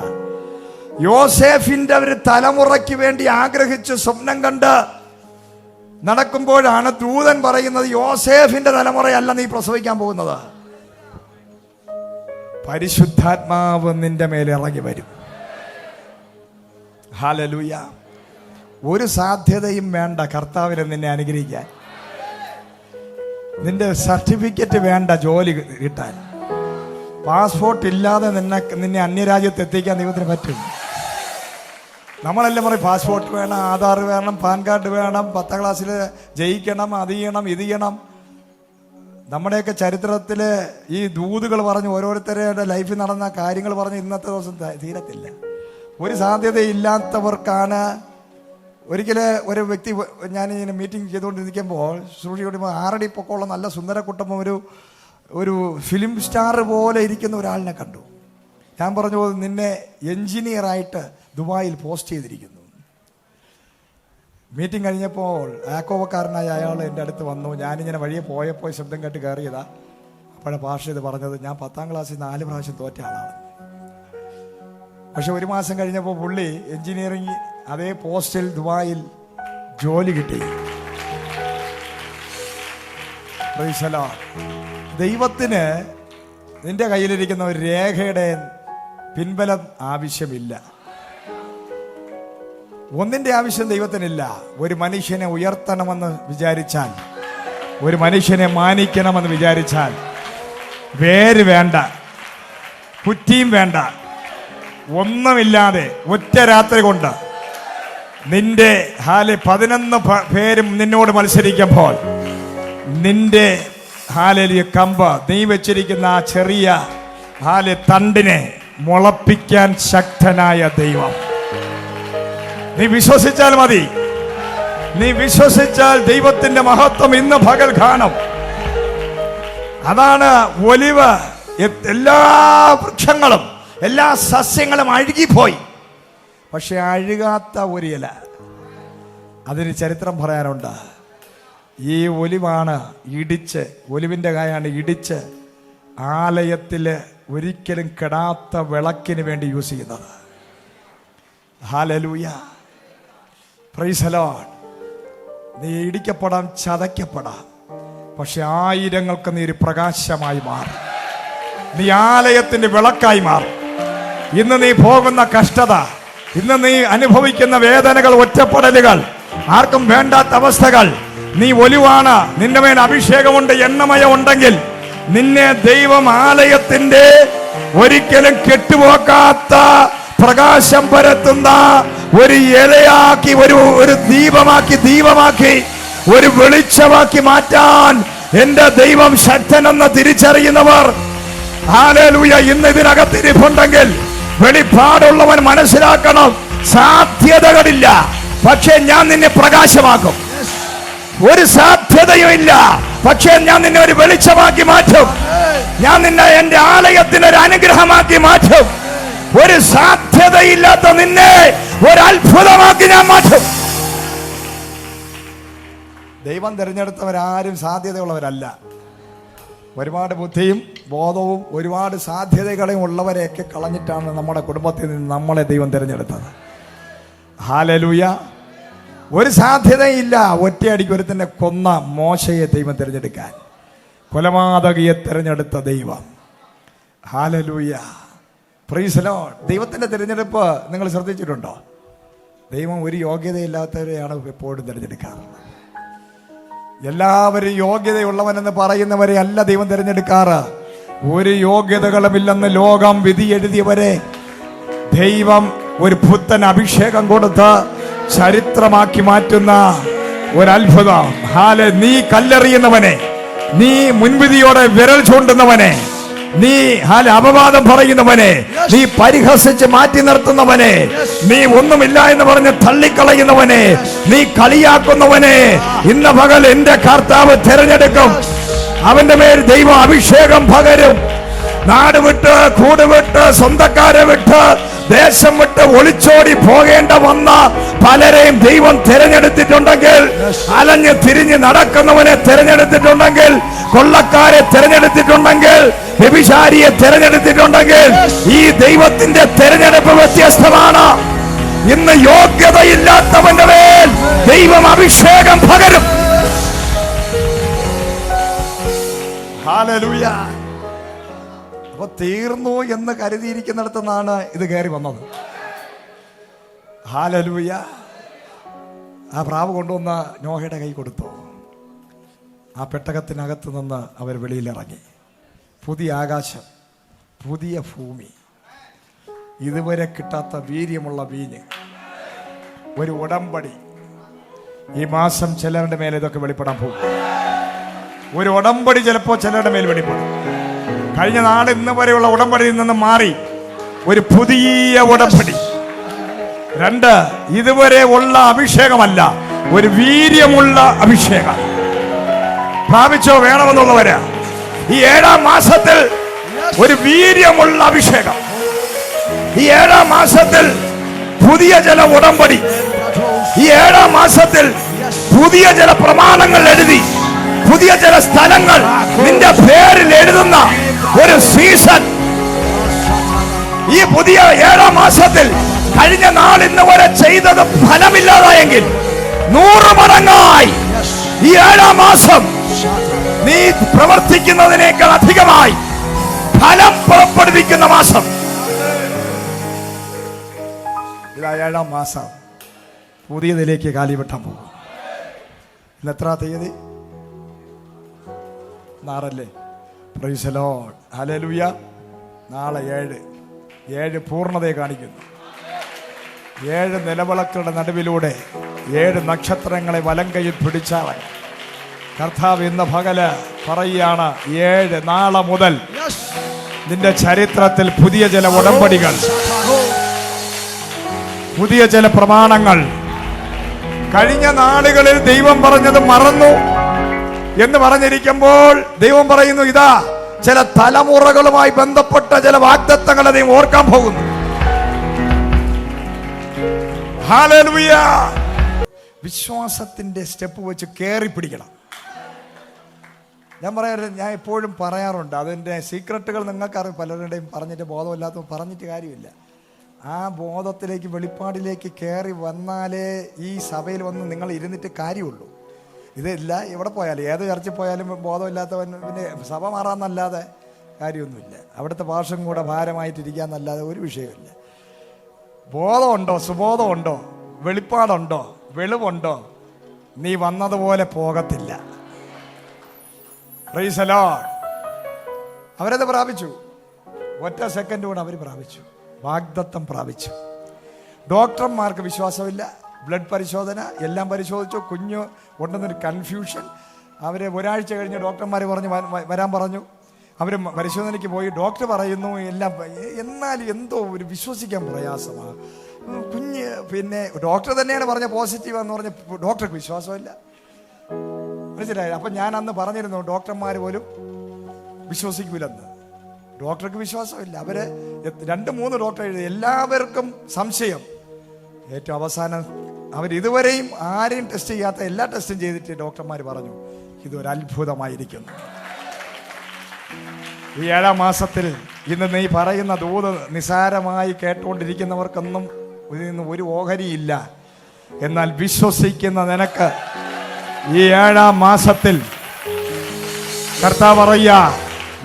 യോസേഫിന്റെ ഒരു തലമുറയ്ക്ക് വേണ്ടി ആഗ്രഹിച്ച് സ്വപ്നം കണ്ട് നടക്കുമ്പോഴാണ് ദൂതൻ പറയുന്നത്, യോസേഫിന്റെ തലമുറയല്ല നീ പ്രസവിക്കാൻ പോകുന്നത്, പരിശുദ്ധാത്മാവ് നിന്റെ മേലെ ഇറങ്ങി വരും. ഹല്ലേലൂയ. ഒരു സാധ്യതയും വേണ്ട കർത്താവിനെ നിന്നെ അനുഗ്രഹിക്കാൻ. നിന്റെ സർട്ടിഫിക്കറ്റ് വേണ്ട ജോലി കിട്ടാൻ. പാസ്പോർട്ട് ഇല്ലാതെ നിന്നെ അന്യരാജ്യത്ത് എത്തിക്കാൻ ദൈവത്തിന് പറ്റും. നമ്മളെല്ലാം പറയും പാസ്പോർട്ട് വേണം, ആധാർ വേണം, പാൻ കാർഡ് വേണം, 10ാം ക്ലാസ്സിൽ ജയിക്കണം, അത് ചെയ്യണം, ഇത് ചെയ്യണം. നമ്മുടെയൊക്കെ ചരിത്രത്തിൽ ഈ ദൂതുകൾ പറഞ്ഞ് ഓരോരുത്തരുടെ ലൈഫിൽ നടന്ന കാര്യങ്ങൾ പറഞ്ഞ് ഇന്നത്തെ ദിവസം തീരത്തില്ല. ഒരു സാധ്യതയില്ലാത്തവർക്കാണ്. ഒരിക്കൽ ഒരു വ്യക്തി, ഞാനിങ്ങനെ മീറ്റിംഗ് ചെയ്തുകൊണ്ടിരിക്കുമ്പോൾ സൂക്ഷിക്കുമ്പോൾ 6 അടി പൊക്കമുള്ള നല്ല സുന്ദരക്കുട്ടം ഒരു ഫിലിം സ്റ്റാർ പോലെ ഇരിക്കുന്ന ഒരാളിനെ കണ്ടു. ഞാൻ പറഞ്ഞു, നിന്നെ എൻജിനീയറായിട്ട് ദുബായിൽ പോസ്റ്റ് ചെയ്തിരിക്കുന്നു. മീറ്റിംഗ് കഴിഞ്ഞപ്പോൾ ആക്കോവക്കാരനായ അയാൾ എൻ്റെ അടുത്ത് വന്നു. ഞാനിങ്ങനെ വഴിയെ പോയപ്പോൾ ശബ്ദം കേട്ട് കയറിയതാ. അപ്പോഴെ ഭാഷ ഇത് പറഞ്ഞത്, ഞാൻ 10ാം ക്ലാസ്സിൽ 4 പ്രാവശ്യം തോറ്റ ആളാണ്. പക്ഷെ 1 മാസം കഴിഞ്ഞപ്പോൾ പുള്ളി എൻജിനീയറിംഗ് അതേ പോസ്റ്റിൽ ദുബായിൽ ജോലി കിട്ടി. Price the Lord. ദൈവത്തിന് നിന്റെ കയ്യിലിരിക്കുന്ന ഒരു രേഖയുടെ പിൻബലം ആവശ്യമില്ല. ഒന്നിന്റെ ആവശ്യം ദൈവത്തിനില്ല. ഒരു മനുഷ്യനെ ഉയർത്തണമെന്ന് വിചാരിച്ചാൽ, ഒരു മനുഷ്യനെ മാനിക്കണമെന്ന് വിചാരിച്ചാൽ വേര് വേണ്ട, കുറ്റിയും വേണ്ട, ഒന്നുമില്ലാതെ ഒറ്റ രാത്രി കൊണ്ട് നിന്റെ 11 പേരും നിന്നോട് മത്സരിക്കുമ്പോൾ നിന്റെ കമ്പ്, നീ വെച്ചിരിക്കുന്ന ആ ചെറിയ തണ്ടിനെ മുളപ്പിക്കാൻ ശക്തനായ ദൈവം. നീ വിശ്വസിച്ചാൽ മതി. നീ വിശ്വസിച്ചാൽ ദൈവത്തിന്റെ മഹത്വം ഇന്ന് പകൽ കാണും. അതാണ് ഒലിവ്. എല്ലാ വൃക്ഷങ്ങളും എല്ലാ സസ്യങ്ങളും അഴുകിപ്പോയി, പക്ഷെ അഴുകാത്ത ഒരു ഇല, അതിന് ചരിത്രം പറയാനുണ്ട്. ഈ ഒലിവാണ് ഇടിച്ച്, ഒലിവിന്റെ കായാണ് ഇടിച്ച് ആലയത്തിൽ ഒരിക്കലും കെടാത്ത വിളക്കിന് വേണ്ടി യൂസ് ചെയ്യുന്നത്. ഹല്ലേലൂയ. Price the Lord. നീ ഇടിക്കപ്പെടാം, ചതയ്ക്കപ്പെടാം, പക്ഷെ ആയിരങ്ങൾക്ക് നീ ഒരു പ്രകാശമായി മാറും. നീ ആലയത്തിന്റെ വിളക്കായി മാറും. ഇന്ന് നീ പോകുന്ന കഷ്ടത, ഇന്ന് നീ അനുഭവിക്കുന്ന വേദനകൾ, ഒറ്റപ്പെടലുകൾ, ആർക്കും വേണ്ടാത്ത അവസ്ഥകൾ, നീ ഒലിവാണ്. നിന്റെ മേൽ അഭിഷേകമുണ്ട്, എണ്ണമയം ഉണ്ടെങ്കിൽ നിന്നെ ദൈവം ആലയത്തിന്റെ ഒരിക്കലും കെട്ടുപോക്കാത്ത പ്രകാശം പരത്തുന്ന ഒരു ഇലയാക്കി, ഒരു ദീപമാക്കി ഒരു വെളിച്ചമാക്കി മാറ്റാൻ എന്റെ ദൈവം ശക്തനെന്ന് തിരിച്ചറിയുന്നവർ, ഹല്ലേലൂയ, ഇന്ന് ഇതിനകത്തിരിപ്പുണ്ടെങ്കിൽ വെളിപ്പാടുള്ളവൻ മനസ്സിലാക്കണം, സാധ്യതകളില്ല, പക്ഷെ ഞാൻ നിന്നെ പ്രകാശമാക്കും. ഒരു സാധ്യതയും ഇല്ല, പക്ഷെ ഞാൻ നിന്നെ ഒരു വെളിച്ചമാക്കി മാറ്റും. ഞാൻ നിന്നെ എന്റെ ആലയത്തിന് ഒരു അനുഗ്രഹമാക്കി മാറ്റും. ഒരു സാധ്യതയില്ലാത്ത നിന്നെ ഒരു അത്ഭുതമാക്കി ഞാൻ മാറ്റും. ദൈവം തിരഞ്ഞെടുത്തവരാരും സാധ്യതയുള്ളവരല്ല. ഒരുപാട് ബുദ്ധിയും ബോധവും ഒരുപാട് സാധ്യതകളെയും ഉള്ളവരെയൊക്കെ കളഞ്ഞിട്ടാണ് നമ്മുടെ കുടുംബത്തിൽ നിന്ന് നമ്മളെ ദൈവം തിരഞ്ഞെടുത്തത്. ഹല്ലേലൂയ. ഒരു സാധ്യതയില്ല. ഒറ്റയടിക്ക് ഒരുത്തന്നെ കൊന്ന മോശയെ ദൈവം തിരഞ്ഞെടുക്കാൻ, കൊലപാതകിയെ തിരഞ്ഞെടുത്ത ദൈവം. ഹല്ലേലൂയ. Price the Lord. ദൈവത്തിന്റെ തിരഞ്ഞെടുപ്പ് നിങ്ങൾ ശ്രദ്ധിച്ചിട്ടുണ്ടോ? ദൈവം ഒരു യോഗ്യതയില്ലാത്തവരെയാണ് എപ്പോഴും തിരഞ്ഞെടുക്കാറുള്ളത്. എല്ലാവരും യോഗ്യതയുള്ളവനെന്ന് പറയുന്നവരെ അല്ല ദൈവം തിരഞ്ഞെടുക്കാറ്. ഒരു യോഗ്യതകളുമില്ലെന്ന് ലോകം വിധി എഴുതിയവരെ ദൈവം ഒരു പുത്തൻ അഭിഷേകം കൊടുത്ത് ചരിത്രമാക്കി മാറ്റുന്ന ഒരത്ഭുതം. നീ കല്ലെറിയുന്നവനെ, നീ മുൻവിധിയോടെ വിരൽ ചൂണ്ടുന്നവനെ, നീ അപവാദം പറയുന്നവനെ, നീ പരിഹസിച്ച് മാറ്റി നിർത്തുന്നവനെ, നീ ഒന്നുമില്ല എന്ന് പറഞ്ഞ് തള്ളിക്കളയുന്നവനെ, നീ കളിയാക്കുന്നവനെ ഇന്ന് പകൽ എന്റെ കർത്താവ് തിരഞ്ഞെടുക്കും. അവന്റെ മേൽ ദൈവം അഭിഷേകം പകരും. നാട് വിട്ട്, കൂട് വിട്ട്, സ്വന്തക്കാരെ വിട്ട്, ദേശം വിട്ട് ഒളിച്ചോടി പോകേണ്ട വന്ന പലരെയും ദൈവം തിരഞ്ഞെടുത്തിട്ടുണ്ടെങ്കിൽ, അലഞ്ഞ് തിരിഞ്ഞ് നടക്കുന്നവനെ തിരഞ്ഞെടുത്തിട്ടുണ്ടെങ്കിൽ, കൊള്ളക്കാരെ തിരഞ്ഞെടുത്തിട്ടുണ്ടെങ്കിൽ, വ്യഭിചാരിയെ തിരഞ്ഞെടുത്തിട്ടുണ്ടെങ്കിൽ, ഈ ദൈവത്തിന്റെ തിരഞ്ഞെടുപ്പ് വ്യത്യസ്തമാണ്. ഇന്ന് യോഗ്യതയില്ലാത്തവന്റെ മേൽ ദൈവം അഭിഷേകം പകരും. ഹല്ലേലൂയ. അപ്പൊ തീർന്നു എന്ന് കരുതിയിരിക്കുന്നിടത്തു നിന്നാണ് ഇത് കയറി വന്നത്. ഹല്ലേലൂയ. ആ പ്രാവ് കൊണ്ടുവന്ന നോഹയുടെ കൈ കൊടുത്തു. ആ പെട്ടകത്തിനകത്ത് നിന്ന് അവർ വെളിയിലിറങ്ങി. പുതിയ ആകാശം, പുതിയ ഭൂമി, ഇതുവരെ കിട്ടാത്ത വീര്യമുള്ള വീഞ്ഞ്, ഒരു ഉടമ്പടി. ഈ മാസം ചിലരുടെ മേലെ ഇതൊക്കെ വെളിപ്പെടാൻ പോകും. ഒരു ഉടമ്പടി ചിലപ്പോൾ ചിലരുടെ മേൽ വെളിപ്പെടും. കഴിഞ്ഞ നാട് ഇന്ന് വരെയുള്ള ഉടമ്പടിയിൽ നിന്ന് മാറി ഒരു പുതിയ ഉടമ്പടി. 2, ഇതുവരെ ഉള്ള അഭിഷേകമല്ല, ഒരു വീര്യമുള്ള അഭിഷേകം പ്രാപിച്ചോ വേണമെന്നുള്ളവര് ഈ 7-ാം മാസത്തിൽ ഒരു വീര്യമുള്ള അഭിഷേകം. ഈ 7-ാം മാസത്തിൽ പുതിയ ചില ഉടമ്പടി. ഈ 7-ാം മാസത്തിൽ പുതിയ ചില പ്രമാണങ്ങൾ എഴുതി, പുതിയ ചില സ്ഥലങ്ങൾ നിന്റെ പേരിൽ എഴുതുന്ന ഒരു സീസൺ. ഈ പുതിയ 7-ാം മാസത്തിൽ കഴിഞ്ഞ നാൾ ഇന്ന് വരെ ചെയ്തത് ഫലമില്ലാതായെങ്കിൽ 100 മടങ്ങായി ഈ 7-ാം മാസം നീ പ്രവർത്തിക്കുന്നതിനേക്കാൾ അധികമായി ഫലം പുറപ്പെടുവിക്കുന്ന മാസം. ഇതാ 7-ാം മാസം പുതിയതിലേക്ക് കാലിവെട്ടാൻ പോകും. ഇന്ന് എത്ര തീയതി? 6 പ്രൈസ് ദി ലോർഡ്. ഹല്ലേലൂയ. നാളെ 7 പൂർണ്ണതയെ കാണിക്കുന്നു. 7 നിലവിളക്കുകളുടെ നടുവിലൂടെ 7 നക്ഷത്രങ്ങളെ വലങ്കയിൽ പിടിച്ചവൻ കർത്താവ് ഇന്ന് പകല് പറയുകയാണ്, 7 നാളെ മുതൽ നിന്റെ ചരിത്രത്തിൽ പുതിയ ചില ഉടമ്പടികൾ, പുതിയ ചില പ്രമാണങ്ങൾ. കഴിഞ്ഞ നാളുകളിൽ ദൈവം പറഞ്ഞത് മറന്നു എന്ന് പറഞ്ഞിരിക്കുമ്പോൾ ദൈവം പറയുന്നു, ഇതാ ചില തലമുറകളുമായി ബന്ധപ്പെട്ട ചില വാഗ്ദത്തങ്ങളെ ദൈവം ഓർക്കാൻ പോകുന്നു. ഹല്ലേലൂയ. വിശ്വാസത്തിന്റെ സ്റ്റെപ്പ് വെച്ച് കയറി പിടിക്കണം. ഞാൻ എപ്പോഴും പറയാറുണ്ട്, അതിൻ്റെ സീക്രട്ടുകൾ നിങ്ങൾക്കറിയാം. പലരുടെയും പറഞ്ഞിട്ട് ബോധമില്ലാത്ത പറഞ്ഞിട്ട് കാര്യമില്ല. ആ ബോധത്തിലേക്ക്, വെളിപ്പാടിലേക്ക് കയറി വന്നാലേ ഈ സഭയിൽ വന്ന് നിങ്ങൾ ഇരുന്നിട്ട് കാര്യമുള്ളൂ. ഇതില്ല എവിടെ പോയാലും, ഏത് ചർച്ചിൽ പോയാലും ബോധമില്ലാത്തവൻ പിന്നെ സഭ മാറാന്നല്ലാതെ കാര്യമൊന്നുമില്ല. അവിടുത്തെ ഭാഷം കൂടെ ഭാരമായിട്ടിരിക്കാന്നല്ലാതെ ഒരു വിഷയമില്ല. ബോധമുണ്ടോ, സുബോധമുണ്ടോ, വെളിപ്പാടുണ്ടോ, വെളിവുണ്ടോ, നീ വന്നതുപോലെ പോകത്തില്ല. Price the Lord. അവരത് പ്രാപിച്ചു. ഒറ്റ സെക്കൻഡ് കൊണ്ട് അവർ പ്രാപിച്ചു, വാഗ്ദത്തം പ്രാപിച്ചു. ഡോക്ടർമാർക്ക് വിശ്വാസമില്ല. ബ്ലഡ് പരിശോധന എല്ലാം പരിശോധിച്ചു, കുഞ്ഞ് ഉണ്ടെന്നൊരു കൺഫ്യൂഷൻ. അവർ ഒരാഴ്ച കഴിഞ്ഞ് ഡോക്ടർമാർ പറഞ്ഞു വരാൻ പറഞ്ഞു. അവർ പരിശോധനയ്ക്ക് പോയി. ഡോക്ടർ പറയുന്നു എല്ലാം, എന്നാലും എന്തോ ഒരു വിശ്വസിക്കാൻ പ്രയാസമാണ്. കുഞ്ഞ് പിന്നെ ഡോക്ടർ തന്നെയാണ് പറഞ്ഞ പോസിറ്റീവ് എന്ന് പറഞ്ഞ് ഡോക്ടർക്ക് വിശ്വാസമില്ല. മനസ്സിലായി? അപ്പം ഞാൻ അന്ന് പറഞ്ഞിരുന്നു, ഡോക്ടർമാർ പോലും വിശ്വസിക്കൂലെന്ന്. ഡോക്ടർക്ക് വിശ്വാസമില്ല. അവര് 2-3 ഡോക്ടർ എഴുതി, എല്ലാവർക്കും സംശയം. ഏറ്റവും അവസാനം അവരിതുവരെയും ആരെയും ടെസ്റ്റ് ചെയ്യാത്ത എല്ലാ ടെസ്റ്റും ചെയ്തിട്ട് ഡോക്ടർമാർ പറഞ്ഞു, ഇതൊരു അത്ഭുതമായിരിക്കുന്നു. ഈ 7-ാം മാസത്തിൽ ഇന്ന് നീ പറയുന്ന ദൂത് നിസാരമായി കേട്ടുകൊണ്ടിരിക്കുന്നവർക്കൊന്നും ഇതിൽ ഒരു ഓഹരിയില്ല. എന്നാൽ വിശ്വസിക്കുന്ന നിനക്ക് ഈ 7-ാം മാസത്തിൽ കർത്താവ് പറയുക,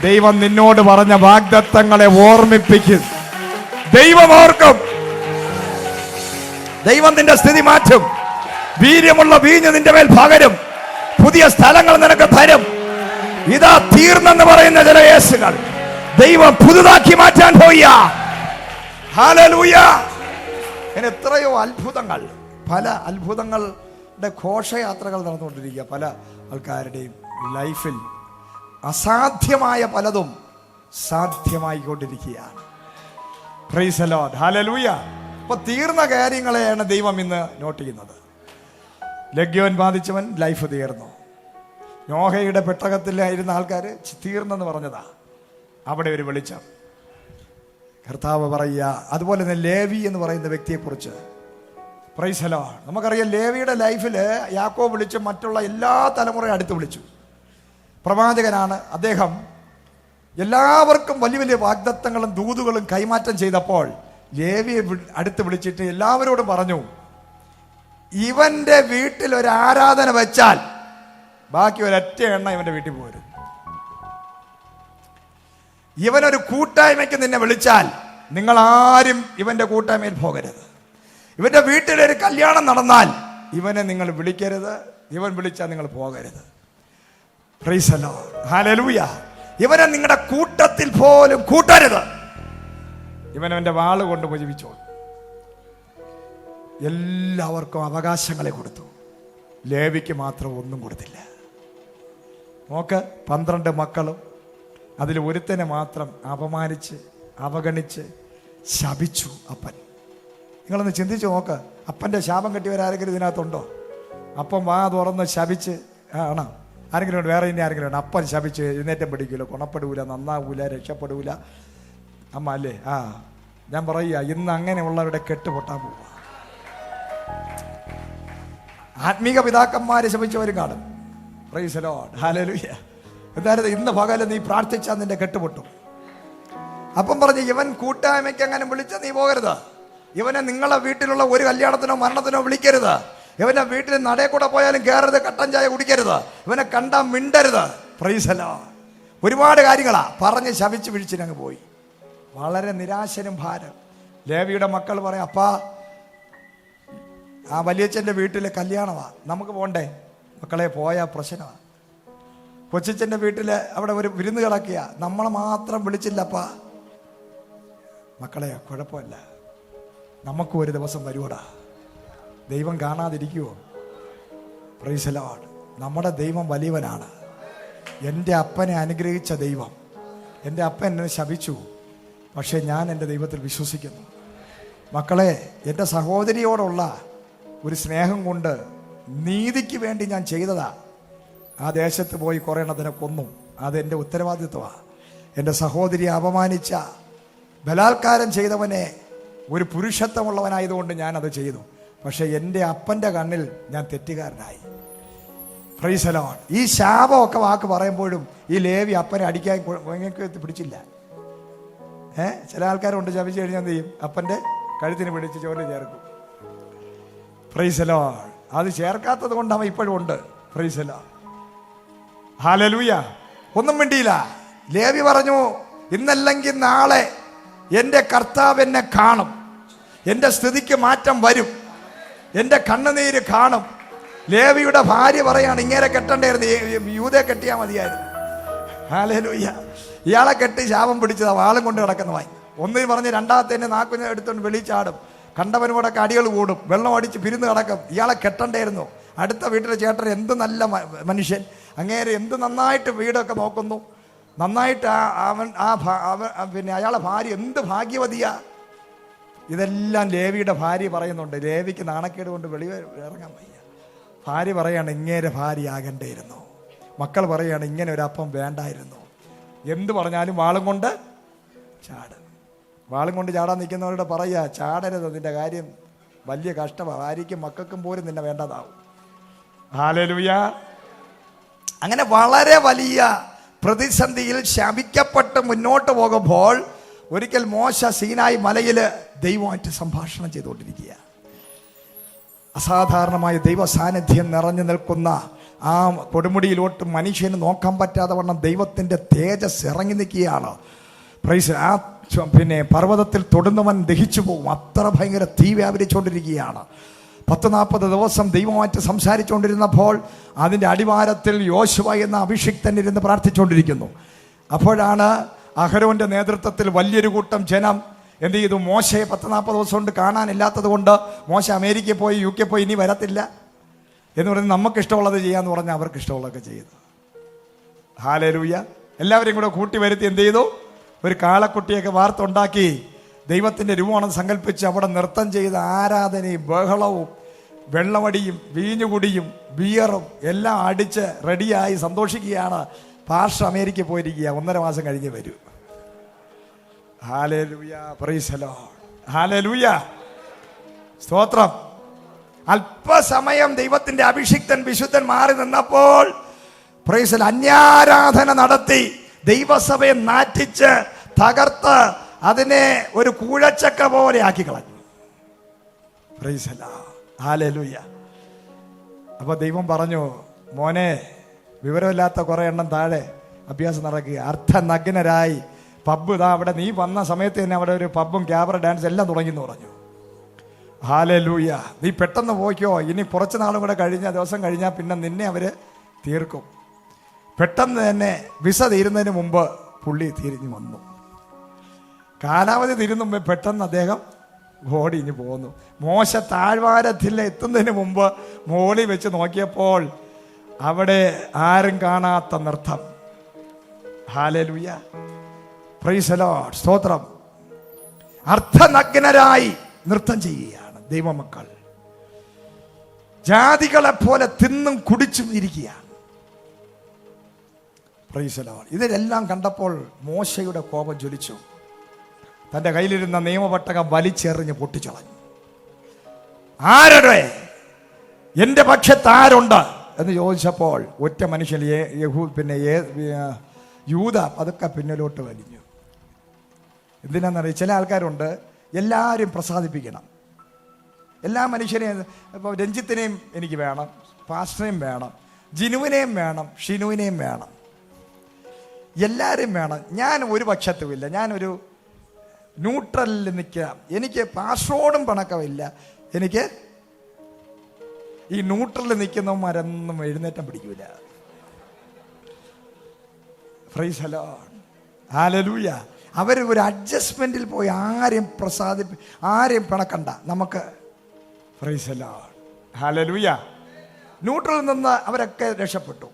ദൈവം നിന്നോട് പറഞ്ഞ വാഗ്ദത്തങ്ങളെ ഓർമ്മിപ്പിക്കും. ദൈവം ഓർക്കും. ദൈവം നിന്റെ സ്ഥിതി മാറ്റും. വീര്യമുള്ള വീഞ്ഞ് നിന്റെ മേൽ പകരും. പുതിയ സ്ഥലങ്ങൾ നിനക്ക് തരും. ഇതാ തീർന്നെന്ന് പറയുന്ന ചില കേസുകൾ ദൈവം പുതുതാക്കി മാറ്റാൻ പോയ. ഹല്ലേലൂയ. എത്രയോ അത്ഭുതങ്ങൾ, പല അത്ഭുതങ്ങൾ ഇവിടെ ഘോഷയാത്രകൾ നടന്നുകൊണ്ടിരിക്കുക. പല ആൾക്കാരുടെയും ലൈഫിൽ അസാധ്യമായ പലതും സാധ്യമായിക്കൊണ്ടിരിക്കുകയാണ്. Praise the lord, hallelujah. അപ്പൊ തീർന്ന കാര്യങ്ങളെയാണ് ദൈവം ഇന്ന് നോട്ട് ചെയ്യുന്നത്. ലഗ്യോൻ ബാധിച്ചവൻ ലൈഫ് തീർന്നു. നോഹയുടെ പെട്ടകത്തിലായിരുന്ന ആൾക്കാർ തീർന്നെന്ന് പറഞ്ഞതാ. അവിടെ ഒരു വെളിച്ചം കർത്താവ് പറയുക. അതുപോലെ തന്നെ ലേവി എന്ന് പറയുന്ന വ്യക്തിയെക്കുറിച്ച് പ്രൈസ് ദി ലോർഡ്. നമുക്കറിയാം ലേവിയുടെ ലൈഫിൽ യാക്കോബ് വിളിച്ച് മറ്റുള്ള എല്ലാ തലമുറയും അടുത്ത് വിളിച്ചു. പ്രവാചകനാണ് അദ്ദേഹം. എല്ലാവർക്കും വലിയ വലിയ വാഗ്ദത്തങ്ങളും ദൂതുകളും കൈമാറ്റം ചെയ്തപ്പോൾ ലേവിയെ അടുത്ത് വിളിച്ചിട്ട് എല്ലാവരോടും പറഞ്ഞു, ഇവന്റെ വീട്ടിൽ ഒരു ആരാധന വെച്ചാൽ ബാക്കി ഒരൊറ്റ എണ്ണ ഇവന്റെ വീട്ടിൽ പോരും. ഇവനൊരു കൂട്ടായ്മയ്ക്ക് നിന്നെ വിളിച്ചാൽ നിങ്ങൾ ആരും ഇവന്റെ കൂട്ടായ്മയിൽ പോകരുത്. ഇവന്റെ വീട്ടിലൊരു കല്യാണം നടന്നാൽ ഇവനെ നിങ്ങൾ വിളിക്കരുത്. ഇവൻ വിളിച്ചാൽ നിങ്ങൾ പോകരുത്. Price the lord, hallelujah. ഇവനെ നിങ്ങളുടെ കൂട്ടത്തിൽ പോലും കൂട്ടരുത്. ഇവനവന്റെ വാള് കൊണ്ട് ഉപജീവിച്ചോളൂ. എല്ലാവർക്കും അവകാശങ്ങളെ കൊടുത്തു. ലേവിക്ക് മാത്രം ഒന്നും കൊടുത്തില്ല. നോക്ക്, 12 മക്കളും അതിൽ ഒരുത്തനെ മാത്രം അപമാനിച്ച് അവഗണിച്ച് ശപിച്ചു അപ്പൻ. നിങ്ങളൊന്ന് ചിന്തിച്ച് നോക്ക്. അപ്പൻ്റെ ശാപം കെട്ടിയവരാരെങ്കിലും ഇതിനകത്തുണ്ടോ? അപ്പം വാ തുറന്ന് ശപിച്ച് ആണോ? ആരെങ്കിലും ഉണ്ട്? വേറെ ഇനി ആരെങ്കിലും ഉണ്ട്? അപ്പൻ ശപിച്ച് എഴുന്നേറ്റം പിടിക്കില്ല, ഗുണപ്പെടൂല, നന്നാവൂല, രക്ഷപ്പെടൂല. അമ്മ അല്ലേ? ഞാൻ പറയുക, ഇന്ന് അങ്ങനെയുള്ളവരുടെ കെട്ടുപൊട്ടാൻ പോവുക. ആത്മീക പിതാക്കന്മാരെ ശപിച്ചവരും കാണും. Price the lord, hallelujah. എന്തായാലും ഇന്ന് പകല് നീ പ്രാർത്ഥിച്ചാൽ നിന്റെ കെട്ടുപൊട്ടും. അപ്പം പറഞ്ഞ്, ഇവൻ കൂട്ടായ്മയ്ക്ക് അങ്ങനെ വിളിച്ച നീ പോകരുത്. ഇവനെ നിങ്ങളെ വീട്ടിലുള്ള ഒരു കല്യാണത്തിനോ മരണത്തിനോ വിളിക്കരുത്. ഇവന്റെ വീട്ടിൽ നടയിൽ കൂടെ പോയാലും കയറരുത്, കട്ടൻ ചായ കുടിക്കരുത്, ഇവനെ കണ്ടാൽ മിണ്ടരുത്. Price the Lord. ഒരുപാട് കാര്യങ്ങളാ പറഞ്ഞ് ശപിച്ച് പിടിച്ചിട്ടങ്ങ് പോയി. വളരെ നിരാശനും ഭാരം. ലേവിയുടെ മക്കൾ പറയും, അപ്പാ ആ വലിയച്ഛൻ്റെ വീട്ടിലെ കല്യാണമാ, നമുക്ക് പോണ്ടേ? മക്കളെ പോയാൽ പ്രശ്നമാണ്. കൊച്ചച്ഛൻ്റെ വീട്ടിൽ അവിടെ ഒരു വിരുന്ന് കിടക്കുക, നമ്മളെ മാത്രം വിളിച്ചില്ലപ്പാ. മക്കളെ കുഴപ്പമില്ല, നമുക്കും ഒരു ദിവസം വരുവടാ. ദൈവം കാണാതിരിക്കുവോ? Price the Lord. നമ്മുടെ ദൈവം വലിയവനാണ്. എൻ്റെ അപ്പനെ അനുഗ്രഹിച്ച ദൈവം. എൻ്റെ അപ്പൻ എന്നെ ശപിച്ചു, പക്ഷേ ഞാൻ എൻ്റെ ദൈവത്തിൽ വിശ്വസിക്കുന്നു. മക്കളെ, എൻ്റെ സഹോദരിയോടുള്ള ഒരു സ്നേഹം കൊണ്ട് നീതിക്ക് വേണ്ടി ഞാൻ ചെയ്തതാ. ആ ദേശത്ത് പോയി കുറേ എണ്ണത്തിനെ കൊന്നു. അതെൻ്റെ ഉത്തരവാദിത്വമാണ്. എൻ്റെ സഹോദരിയെ അപമാനിച്ച, ബലാത്കാരം ചെയ്തവനെ ഒരു പുരുഷത്വമുള്ളവനായതുകൊണ്ട് ഞാനത് ചെയ്തു. പക്ഷെ എൻ്റെ അപ്പൻ്റെ കണ്ണിൽ ഞാൻ തെറ്റുകാരനായി. Price the Lord. ഈ ശാപമൊക്കെ വാക്ക് പറയുമ്പോഴും ഈ ലേവി അപ്പനെ അടിക്കാൻ പിടിച്ചില്ല. ചില ആൾക്കാരുണ്ട്, ശപിച്ചു കഴിഞ്ഞാൽ എന്ത് ചെയ്യും? അപ്പൻ്റെ കഴുത്തിന് പിടിച്ച് ചോര ചേർക്കും. Price the Lord. അത് ചേർക്കാത്തത് കൊണ്ട് അവൻ ഇപ്പോഴും ഉണ്ട്. Price the lord, hallelujah. ഒന്നും മിണ്ടിയില്ല. ലേവി പറഞ്ഞു, ഇന്നല്ലെങ്കിൽ നാളെ എൻ്റെ കർത്താവ് എന്നെ കാണും, എൻ്റെ സ്ഥിതിക്ക് മാറ്റം വരും, എൻ്റെ കണ്ണുനീര് കാണും. ലേവിയുടെ ഭാര്യ പറയാണ്, ഇങ്ങനെ കെട്ടണ്ടായിരുന്നു, യൂതയെ കെട്ടിയാൽ മതിയായിരുന്നു. ഹല്ലേലൂയ. ഇയാളെ കെട്ടി ശാപം പിടിച്ചതാ, വാളും കൊണ്ട് കിടക്കുന്നതായി. ഒന്നിന് പറഞ്ഞ് രണ്ടാമത്തെ നാക്കുഞ്ഞ എടുത്തോണ്ട് വെളിച്ചാടും, കണ്ടവനോടൊക്കെ അടികൾ കൂടും, വെള്ളം അടിച്ച് പിരിന്ന് കിടക്കും. ഇയാളെ കെട്ടണ്ടായിരുന്നു. അടുത്ത വീട്ടിലെ ചേട്ടൻ എന്ത് നല്ല മനുഷ്യൻ, അങ്ങേരെ എന്ത് നന്നായിട്ട് വീടൊക്കെ നോക്കുന്നു, നന്നായിട്ട് പിന്നെ അയാളെ ഭാര്യ എന്ത് ഭാഗ്യവതിയാ. ഇതെല്ലാം ലേവിയുടെ ഭാര്യ പറയുന്നുണ്ട്. ലേവിക്ക് നാണക്കേട് കൊണ്ട് ഇറങ്ങാൻ വയ്യ. ഭാര്യ പറയാണ്, ഇങ്ങേരെ ഭാര്യ ആകണ്ടേയിരുന്നു. മക്കൾ പറയാണ്, ഇങ്ങനെ ഒരു അപ്പം വേണ്ടായിരുന്നു. എന്ത് പറഞ്ഞാലും വാളും കൊണ്ട് ചാടും. വാളും കൊണ്ട് ചാടാൻ നിൽക്കുന്നവരോട് പറയുക, ചാടരുത്, നിന്റെ കാര്യം വലിയ കഷ്ടമാണ്, ഭാര്യയ്ക്കും മക്കൾക്കും പോലും നിന്നെ വേണ്ടതാവും. ഹല്ലേലൂയ. അങ്ങനെ വളരെ വലിയ പ്രതിസന്ധിയിൽ ശപിക്കപ്പെട്ട് മുന്നോട്ട് പോകുമ്പോൾ ഒരിക്കൽ മോശ സീനായി മലയിൽ ദൈവമായിട്ട് സംഭാഷണം ചെയ്തുകൊണ്ടിരിക്കുക. അസാധാരണമായ ദൈവ സാന്നിധ്യം നിറഞ്ഞു നിൽക്കുന്ന ആ കൊടുമുടിയിലോട്ട് മനുഷ്യന് നോക്കാൻ പറ്റാതെ വണ്ണം ദൈവത്തിൻ്റെ തേജസ് ഇറങ്ങി നിൽക്കുകയാണ്. പ്രൈസ്. ആ പിന്നെ പർവ്വതത്തിൽ തൊടുന്നവൻ ദഹിച്ചു പോകും, അത്ര ഭയങ്കര തീ വ്യാപരിച്ചുകൊണ്ടിരിക്കുകയാണ്. 40 ദിവസം ദൈവമായിട്ട് സംസാരിച്ചുകൊണ്ടിരുന്നപ്പോൾ അതിൻ്റെ അടിവാരത്തിൽ യോശുവ എന്ന അഭിഷിക്തൻ ഇരുന്ന് പ്രാർത്ഥിച്ചുകൊണ്ടിരിക്കുന്നു. അപ്പോഴാണ് അഹരോന്റെ നേതൃത്വത്തിൽ വലിയൊരു കൂട്ടം ജനം എന്ത് ചെയ്തു? മോശയെ 40 ദിവസം കൊണ്ട് കാണാനില്ലാത്തത് കൊണ്ട് മോശ അമേരിക്കയിൽ പോയി, UK പോയി, ഇനി വരത്തില്ല. എന്ന് പറയുന്നത് നമുക്ക് ഇഷ്ടമുള്ളത് ചെയ്യാന്ന് പറഞ്ഞാൽ അവർക്ക് ഇഷ്ടമുള്ളതൊക്കെ ചെയ്തു. ഹല്ലേലൂയ. എല്ലാവരെയും കൂടെ കൂട്ടി വരുത്തി എന്ത് ചെയ്തു? ഒരു കാളക്കുട്ടിയൊക്കെ വാർത്തുണ്ടാക്കി ദൈവത്തിൻ്റെ രൂപമാണെന്ന് സങ്കല്പിച്ച് അവിടെ നൃത്തം ചെയ്ത് ആരാധനയും ബഹളവും വെള്ളമടിയും വീഞ്ഞുകുടിയും ബിയറും എല്ലാം അടിച്ച് റെഡിയായി സന്തോഷിക്കുകയാണ്. പാസ്റ്റർ അമേരിക്കയിൽ പോയിരിക്കുക, 1.5 മാസം കഴിഞ്ഞ് വരൂ. Hallelujah, price the lord, hallelujah, സ്തോത്രം. അല്പസമയം ദൈവത്തിന്റെ അഭിഷിക്തൻ വിശുദ്ധൻ മാറി നിന്നപ്പോൾ പ്രൈസ് അന്യാരാധന നടത്തി ദൈവസഭയെ നാറ്റിച്ച് തകർത്ത് അതിനെ ഒരു കൂഴച്ചക്ക പോലെ ആക്കി കളഞ്ഞു. Price the lord, hallelujah. അപ്പൊ ദൈവം പറഞ്ഞു, മോനെ, വിവരമില്ലാത്ത കുറെ എണ്ണം താഴെ അഭ്യാസം നടക്കുക, അർത്ഥനഗ്നരായി പബ്ബ് ഇതാ അവിടെ നീ വന്ന സമയത്ത് തന്നെ അവിടെ ഒരു പബ്ബും ക്യാബറ ഡാൻസ് എല്ലാം തുടങ്ങിയെന്ന് പറഞ്ഞു. ഹല്ലേലൂയ. നീ പെട്ടെന്ന് പോയിക്കോ, ഇനി കുറച്ച് നാളും കൂടെ ദിവസം കഴിഞ്ഞാൽ പിന്നെ നിന്നെ അവര് തീർക്കും. പെട്ടെന്ന് തന്നെ വിസ തീരുന്നതിന് മുമ്പ് പുള്ളി തിരിഞ്ഞു വന്നു. കാലാവധി തീരുന്ന മുമ്പ് പെട്ടെന്ന് അദ്ദേഹം ഓടി ഇഞ്ഞു പോന്നു. മോശ താഴ്വാരത്തിൽ എത്തുന്നതിന് മുമ്പ് മോളിൽ വെച്ച് നോക്കിയപ്പോൾ അവിടെ ആരും കാണാത്ത നൃത്തം. ഹല്ലേലൂയ, പ്രൈസ് ദി ലോർഡ്, സ്തോത്രം. അർത്ഥനഗ്നരായി നൃത്തം ചെയ്യുകയാണ് ദൈവമക്കൾ. ജാതികളെ പോലെ തിന്നും കുടിച്ചും ഇരിക്കുകയാണ്. Price the Lord. ഇതെല്ലാം കണ്ടപ്പോൾ മോശയുടെ കോപം ജ്വലിച്ചു. തൻ്റെ കയ്യിലിരുന്ന നിയമപട്ടകം വലിച്ചെറിഞ്ഞ് പൊട്ടിച്ചളഞ്ഞു. ആരുടെ എൻ്റെ പക്ഷത്ത് ആരുണ്ട് എന്ന് ചോദിച്ചപ്പോൾ ഒറ്റ മനുഷ്യൻ യൂദ അതൊക്കെ പിന്നിലോട്ട് വലിഞ്ഞു. എന്തിനാണെന്നറിയാം, ചില ആൾക്കാരുണ്ട് എല്ലാവരും പ്രസാദിപ്പിക്കണം. എല്ലാ മനുഷ്യരെയും, ഇപ്പോൾ രഞ്ജിത്തിനെയും എനിക്ക് വേണം, പാസ്റ്ററേയും വേണം, ജിനുവിനെയും വേണം, ഷിനുവിനെയും വേണം, എല്ലാവരും വേണം. ഞാൻ ഒരു പക്ഷത്തുമില്ല, ഞാനൊരു ന്യൂട്രലിൽ നിൽക്കാം. എനിക്ക് പാസ്റ്ററോടും പണക്കമില്ല. എനിക്ക് ഈ ന്യൂട്രലിൽ നിൽക്കുന്നവന്മാരൊന്നും എഴുന്നേറ്റം പിടിക്കൂല. Praise the lord, hallelujah. അവർ ഒരു അഡ്ജസ്റ്റ്മെന്റിൽ പോയി ആരെയും പിണക്കണ്ട നമുക്ക്. Praise the lord, hallelujah. ന്യൂട്രലിൽ നിന്ന് അവരൊക്കെ രക്ഷപ്പെട്ടു.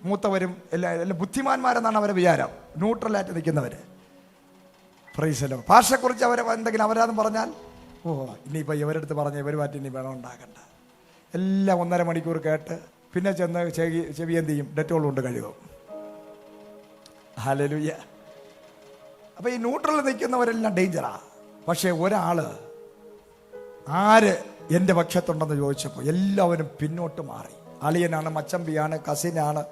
മൂത്തവരും എല്ലാം ബുദ്ധിമാന്മാരെന്നാണ് അവരെ വിചാരം, ന്യൂട്രലായിട്ട് നിൽക്കുന്നവര്. Praise the lord. ഭാഷയെക്കുറിച്ച് എന്തെങ്കിലും അവരാന്ന് പറഞ്ഞാൽ, ഓ ഇനിയിപ്പോൾ ഇവരെടുത്ത് പറഞ്ഞ ഇവരുമായിട്ട് ഇനി വേണം ഉണ്ടാക്കണ്ട. എല്ലാം 1.5 മണിക്കൂർ കേട്ട് പിന്നെ ചെന്ന് ചെവി എന്ത് ചെയ്യും? ഡെറ്റോൾ കൊണ്ട് കഴുകും. ഹല്ലേലൂയ. അപ്പൊ ഈ ന്യൂട്രലിൽ നിൽക്കുന്നവരെല്ലാം ഡേഞ്ചറാ. പക്ഷെ ഒരാള് ആര് എൻ്റെ പക്ഷത്തുണ്ടെന്ന് ചോദിച്ചപ്പോൾ എല്ലാവരും പിന്നോട്ട് മാറി. അളിയനാണ്, മച്ചമ്പിയാണ്, കസിനാണ്,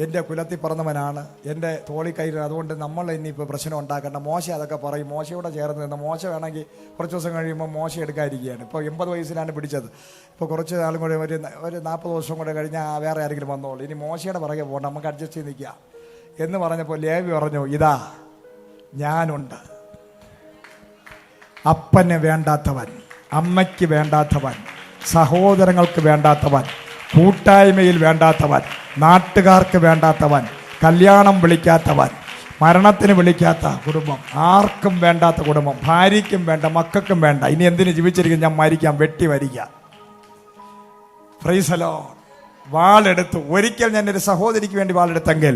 എൻ്റെ കുലത്തിൽ പറഞ്ഞവനാണ്, എൻ്റെ തോളിക്കൈര്, അതുകൊണ്ട് നമ്മൾ ഇനിയിപ്പോൾ പ്രശ്നം ഉണ്ടാക്കേണ്ട. മോശ അതൊക്കെ പറയും. മോശയോടെ ചേർന്ന് നിന്ന് മോശ വേണമെങ്കിൽ കുറച്ച് ദിവസം കഴിയുമ്പോൾ മോശ എടുക്കാതിരിക്കുകയാണ്. ഇപ്പോൾ 80 വയസ്സിലാണ് പിടിച്ചത്. ഇപ്പോൾ കുറച്ച് നാളും കൂടെ ഒരു 40 വർഷം കൂടെ കഴിഞ്ഞാൽ വേറെ ആരെങ്കിലും വന്നോളൂ. ഇനി മോശയുടെ പുറകെ പോകണ്ട, നമുക്ക് അഡ്ജസ്റ്റ് ചെയ്ത് നിൽക്കുക എന്ന് പറഞ്ഞപ്പോൾ ലേവി പറഞ്ഞു, ഇതാ ഞാനുണ്ട്. അപ്പന് വേണ്ടാത്തവൻ, അമ്മയ്ക്ക് വേണ്ടാത്തവൻ, സഹോദരങ്ങൾക്ക് വേണ്ടാത്തവൻ, കൂട്ടായ്മയിൽ വേണ്ടാത്തവൻ, നാട്ടുകാർക്ക് വേണ്ടാത്തവൻ, കല്യാണം വിളിക്കാത്തവൻ, മരണത്തിന് വിളിക്കാത്ത കുടുംബം, ആർക്കും വേണ്ടാത്ത കുടുംബം, ഭാര്യയ്ക്കും വേണ്ട, മക്കൾക്കും വേണ്ട. ഇനി എന്തിനു ജീവിച്ചിരിക്കും? ഞാൻ മരിക്കാം, വെട്ടി വരിക്കാം. Praise the lord. വാളെടുത്തു. ഒരിക്കൽ ഞാൻ ഒരു സഹോദരിക്ക് വേണ്ടി വാളെടുത്തെങ്കിൽ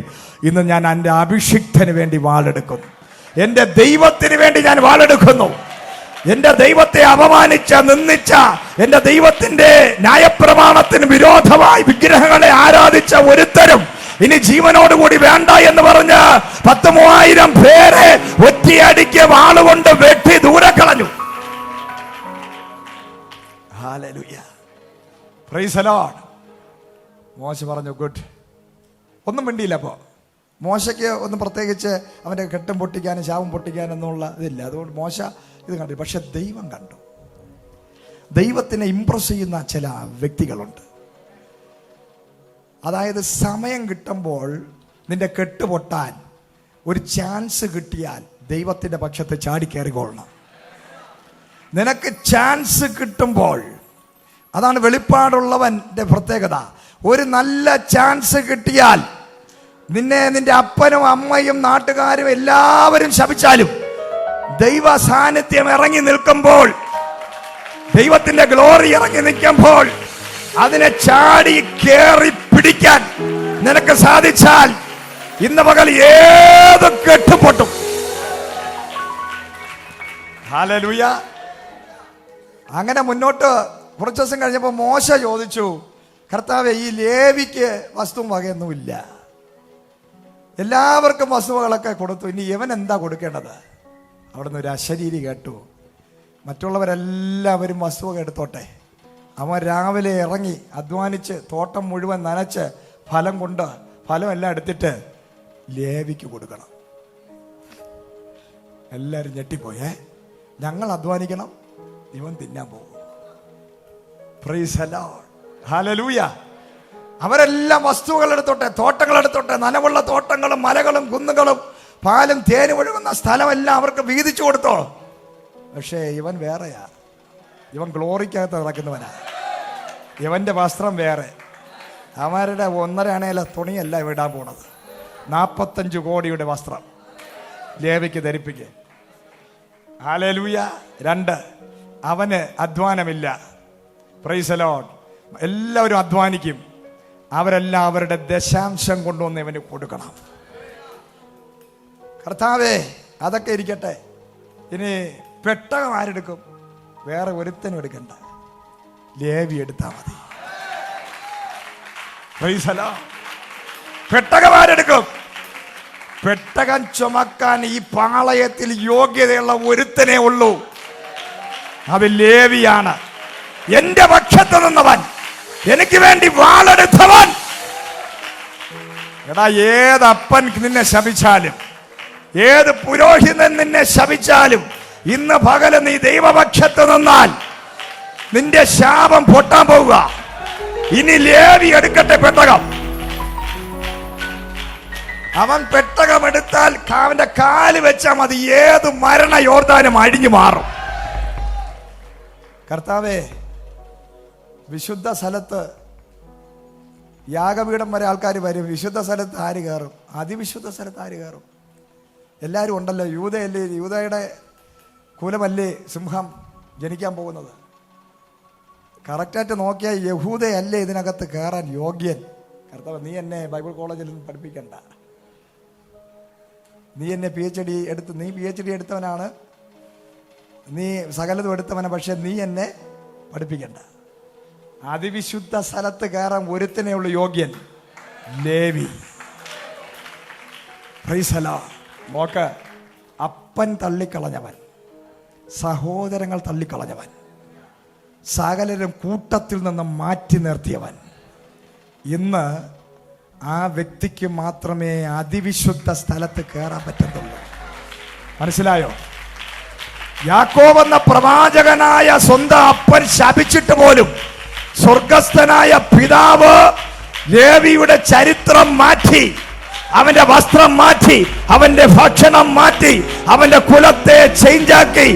ഇന്ന് ഞാൻ എൻ്റെ അഭിഷിക്തന് വേണ്ടി വാളെടുക്കുന്നു. എൻ്റെ ദൈവത്തിന് വേണ്ടി ഞാൻ വാളെടുക്കുന്നു. എന്റെ ദൈവത്തെ അപമാനിച്ച, നിന്ദിച്ച, എന്റെ ദൈവത്തിന്റെ ന്യായപ്രമാണത്തിന് വിരോധമായി വിഗ്രഹങ്ങളെ ആരാധിച്ച ഒരുത്തരും ഇനി ജീവനോടുകൂടി വേണ്ട എന്ന് പറഞ്ഞ് 10,000 പേരെ ഒറ്റയടിക്ക് വാളുകൊണ്ട് വെട്ടി ദൂരെ കളഞ്ഞു. Hallelujah, price the Lord. മോശ പറഞ്ഞു ഗുഡ്. ഒന്നും മിണ്ടിയില്ല. അപ്പോൾ മോശയ്ക്ക് ഒന്നും പ്രത്യേകിച്ച് അവൻ്റെ കെട്ടും പൊട്ടിക്കാനും ശാപം പൊട്ടിക്കാനും എന്നുള്ള ഇതില്ല. അതുകൊണ്ട് മോശ ഇത് കണ്ടു. പക്ഷെ ദൈവം കണ്ടു. ദൈവത്തിനെ ഇംപ്രസ് ചെയ്യുന്ന ചില വ്യക്തികളുണ്ട്. അതായത് സമയം കിട്ടുമ്പോൾ നിന്റെ കെട്ട് പൊട്ടാൻ ഒരു ചാൻസ് കിട്ടിയാൽ ദൈവത്തിൻ്റെ പക്ഷത്ത് ചാടിക്കയറിക്കൊള്ളണം. നിനക്ക് ചാൻസ് കിട്ടുമ്പോൾ, അതാണ് വെളിപ്പാടുള്ളവന്റെ പ്രത്യേകത. ഒരു നല്ല ചാൻസ് കിട്ടിയാൽ നിന്നെ നിന്റെ അപ്പനും അമ്മയും നാട്ടുകാരും എല്ലാവരും ശപിച്ചാലും ദൈവ സാന്നിധ്യം ഇറങ്ങി നിൽക്കുമ്പോൾ, ദൈവത്തിന്റെ ഗ്ലോറി ഇറങ്ങി നിൽക്കുമ്പോൾ അതിനെ ചാടി കേറി പിടിക്കാൻ നിനക്ക് സാധിച്ചാൽ ഇന്ന് പകൽ ഏത് കെട്ടുപൊട്ടും. ഹല്ലേലൂയ. അങ്ങനെ മുന്നോട്ട് കുറച്ച് ദിവസം കഴിഞ്ഞപ്പോൾ മോശ ചോദിച്ചു, കർത്താവേ, ഈ ലേവിക്ക് വസ്തു വകയൊന്നുമില്ല, എല്ലാവർക്കും വസ്തുവകളൊക്കെ കൊടുത്തു, ഇനി ഇവൻ എന്താ കൊടുക്കേണ്ടത്? അവിടുന്ന് ഒരു അശരീരി കേട്ടു, മറ്റുള്ളവരെല്ലാവരും വസ്തുവക എടുത്തോട്ടെ, അവൻ രാവിലെ ഇറങ്ങി അധ്വാനിച്ച് തോട്ടം മുഴുവൻ നനച്ച് ഫലമെല്ലാം എടുത്തിട്ട് ലേവിക്ക് കൊടുക്കണം. എല്ലാവരും ഞെട്ടിപ്പോയേ, ഞങ്ങൾ അധ്വാനിക്കണം, ഇവൻ തിന്നാൻ പോകും. Price the lord. ഹല്ലേലൂയ. അവരെല്ലാം വസ്തുക്കൾ എടുത്തോട്ടെ, തോട്ടങ്ങൾ എടുത്തോട്ടെ, നനവുള്ള തോട്ടങ്ങളും മലകളും കുന്നുകളും പാലും തേനും ഒഴുകുന്ന സ്ഥലമെല്ലാം അവർക്ക് വീതിച്ചു കൊടുത്തോ. പക്ഷേ ഇവൻ വേറെയാ, ഇവൻ ഗ്ലോറിക്കകത്ത് നടക്കുന്നവനാ, ഇവന്റെ വസ്ത്രം വേറെ. അവരുടെ 1.5 അണയിലെ തുണിയല്ല വിടാൻ പോണത്, 45 കോടിയുടെ വസ്ത്രം ലേവിക്ക് ധരിപ്പിക്കുക. ഹല്ലേലൂയ. 2, അവന് അധ്വാനമില്ല. Price the Lord. എല്ലാവരും അധ്വാനിക്കും, അവരെല്ലാം അവരുടെ ദശാംശം കൊണ്ടുവന്ന് ഇവന് കൊടുക്കണം. കർത്താവേ, അതൊക്കെ ഇരിക്കട്ടെ, ഇനി പെട്ടകം ആരെടുക്കും? വേറെ ഒരുത്തനും എടുക്കണ്ട, ലേവി എടുത്താൽ മതി. Price the Lord. പെട്ടകം ആരെടുക്കും? പെട്ടകം ചുമക്കാൻ ഈ പാളയത്തിൽ യോഗ്യതയുള്ള ഒരുത്തനേ ഉള്ളൂ, അത് ലേവിയാണ്. എന്റെ പക്ഷത്ത് നിന്നവൻ, എനിക്ക് വേണ്ടി വാളെടുത്തവൻ. എടാ, ഏതപ്പൻ നിന്നെ ശപിച്ചാലും, ഏത് പുരോഹിതൻ നിന്നെ ശപിച്ചാലും, ഇന്ന് പകല് നീ ദൈവപക്ഷത്ത് നിന്നാൽ നിന്റെ ശാപം പൊട്ടാൻ പോവുക. ഇനി ലേവി എടുക്കട്ടെ പെട്ടകം. അവൻ പെട്ടകം എടുത്താൽ അവന്റെ കാല് വെച്ചാൽ മതി, ഏത് മരണ യോർദാനും അഴിഞ്ഞു മാറും. കർത്താവേ, വിശുദ്ധ സ്ഥലത്ത് യാഗപീഠം വരെ ആൾക്കാർ വരും, വിശുദ്ധ സ്ഥലത്ത് ആര് കയറും? അതിവിശുദ്ധ സ്ഥലത്ത് ആര് കയറും? എല്ലാവരും ഉണ്ടല്ലോ. യൂദയല്ലേ, യൂദയുടെ കുലമല്ലേ സിംഹം ജനിക്കാൻ പോകുന്നത്? കറക്റ്റായിട്ട് നോക്കിയാൽ യഹൂദയല്ലേ ഇതിനകത്ത് കയറാൻ യോഗ്യൻ. കർത്താവ്, നീ എന്നെ ബൈബിൾ കോളേജിൽ നിന്ന് പഠിപ്പിക്കണ്ട, നീ എന്നെ PhD എടുത്തവനാണ്, നീ സകലതും എടുത്തവനാണ്, പക്ഷെ നീ എന്നെ പഠിപ്പിക്കണ്ട. അതിവിശുദ്ധ സ്ഥലത്ത് കയറാൻ ഒരുത്തനേ ഉള്ളൂ യോഗ്യൻ, ലേവി. Price the Lord. നോക്ക്, അപ്പൻ തള്ളിക്കളഞ്ഞവൻ, സഹോദരങ്ങൾ തള്ളിക്കളഞ്ഞവൻ, സകലരും കൂട്ടത്തിൽ നിന്ന് മാറ്റി നിർത്തിയവൻ, ഇന്ന് ആ വ്യക്തിക്ക് മാത്രമേ അതിവിശുദ്ധ സ്ഥലത്ത് കയറാൻ പറ്റത്തുള്ളൂ. മനസ്സിലായോ? യാക്കോബ് എന്ന പ്രവാചകനായ സ്വന്തം അപ്പൻ ശപിച്ചിട്ട് പോലും സ്വർഗസ്ഥനായ പിതാവ് ലേവിയുടെ ചരിത്രം മാറ്റി, അവന്റെ വസ്ത്രം മാറ്റി, അവന്റെ ഭക്ഷണം മാറ്റി, അവന്റെ കുലത്തെ ചേഞ്ചാക്കി.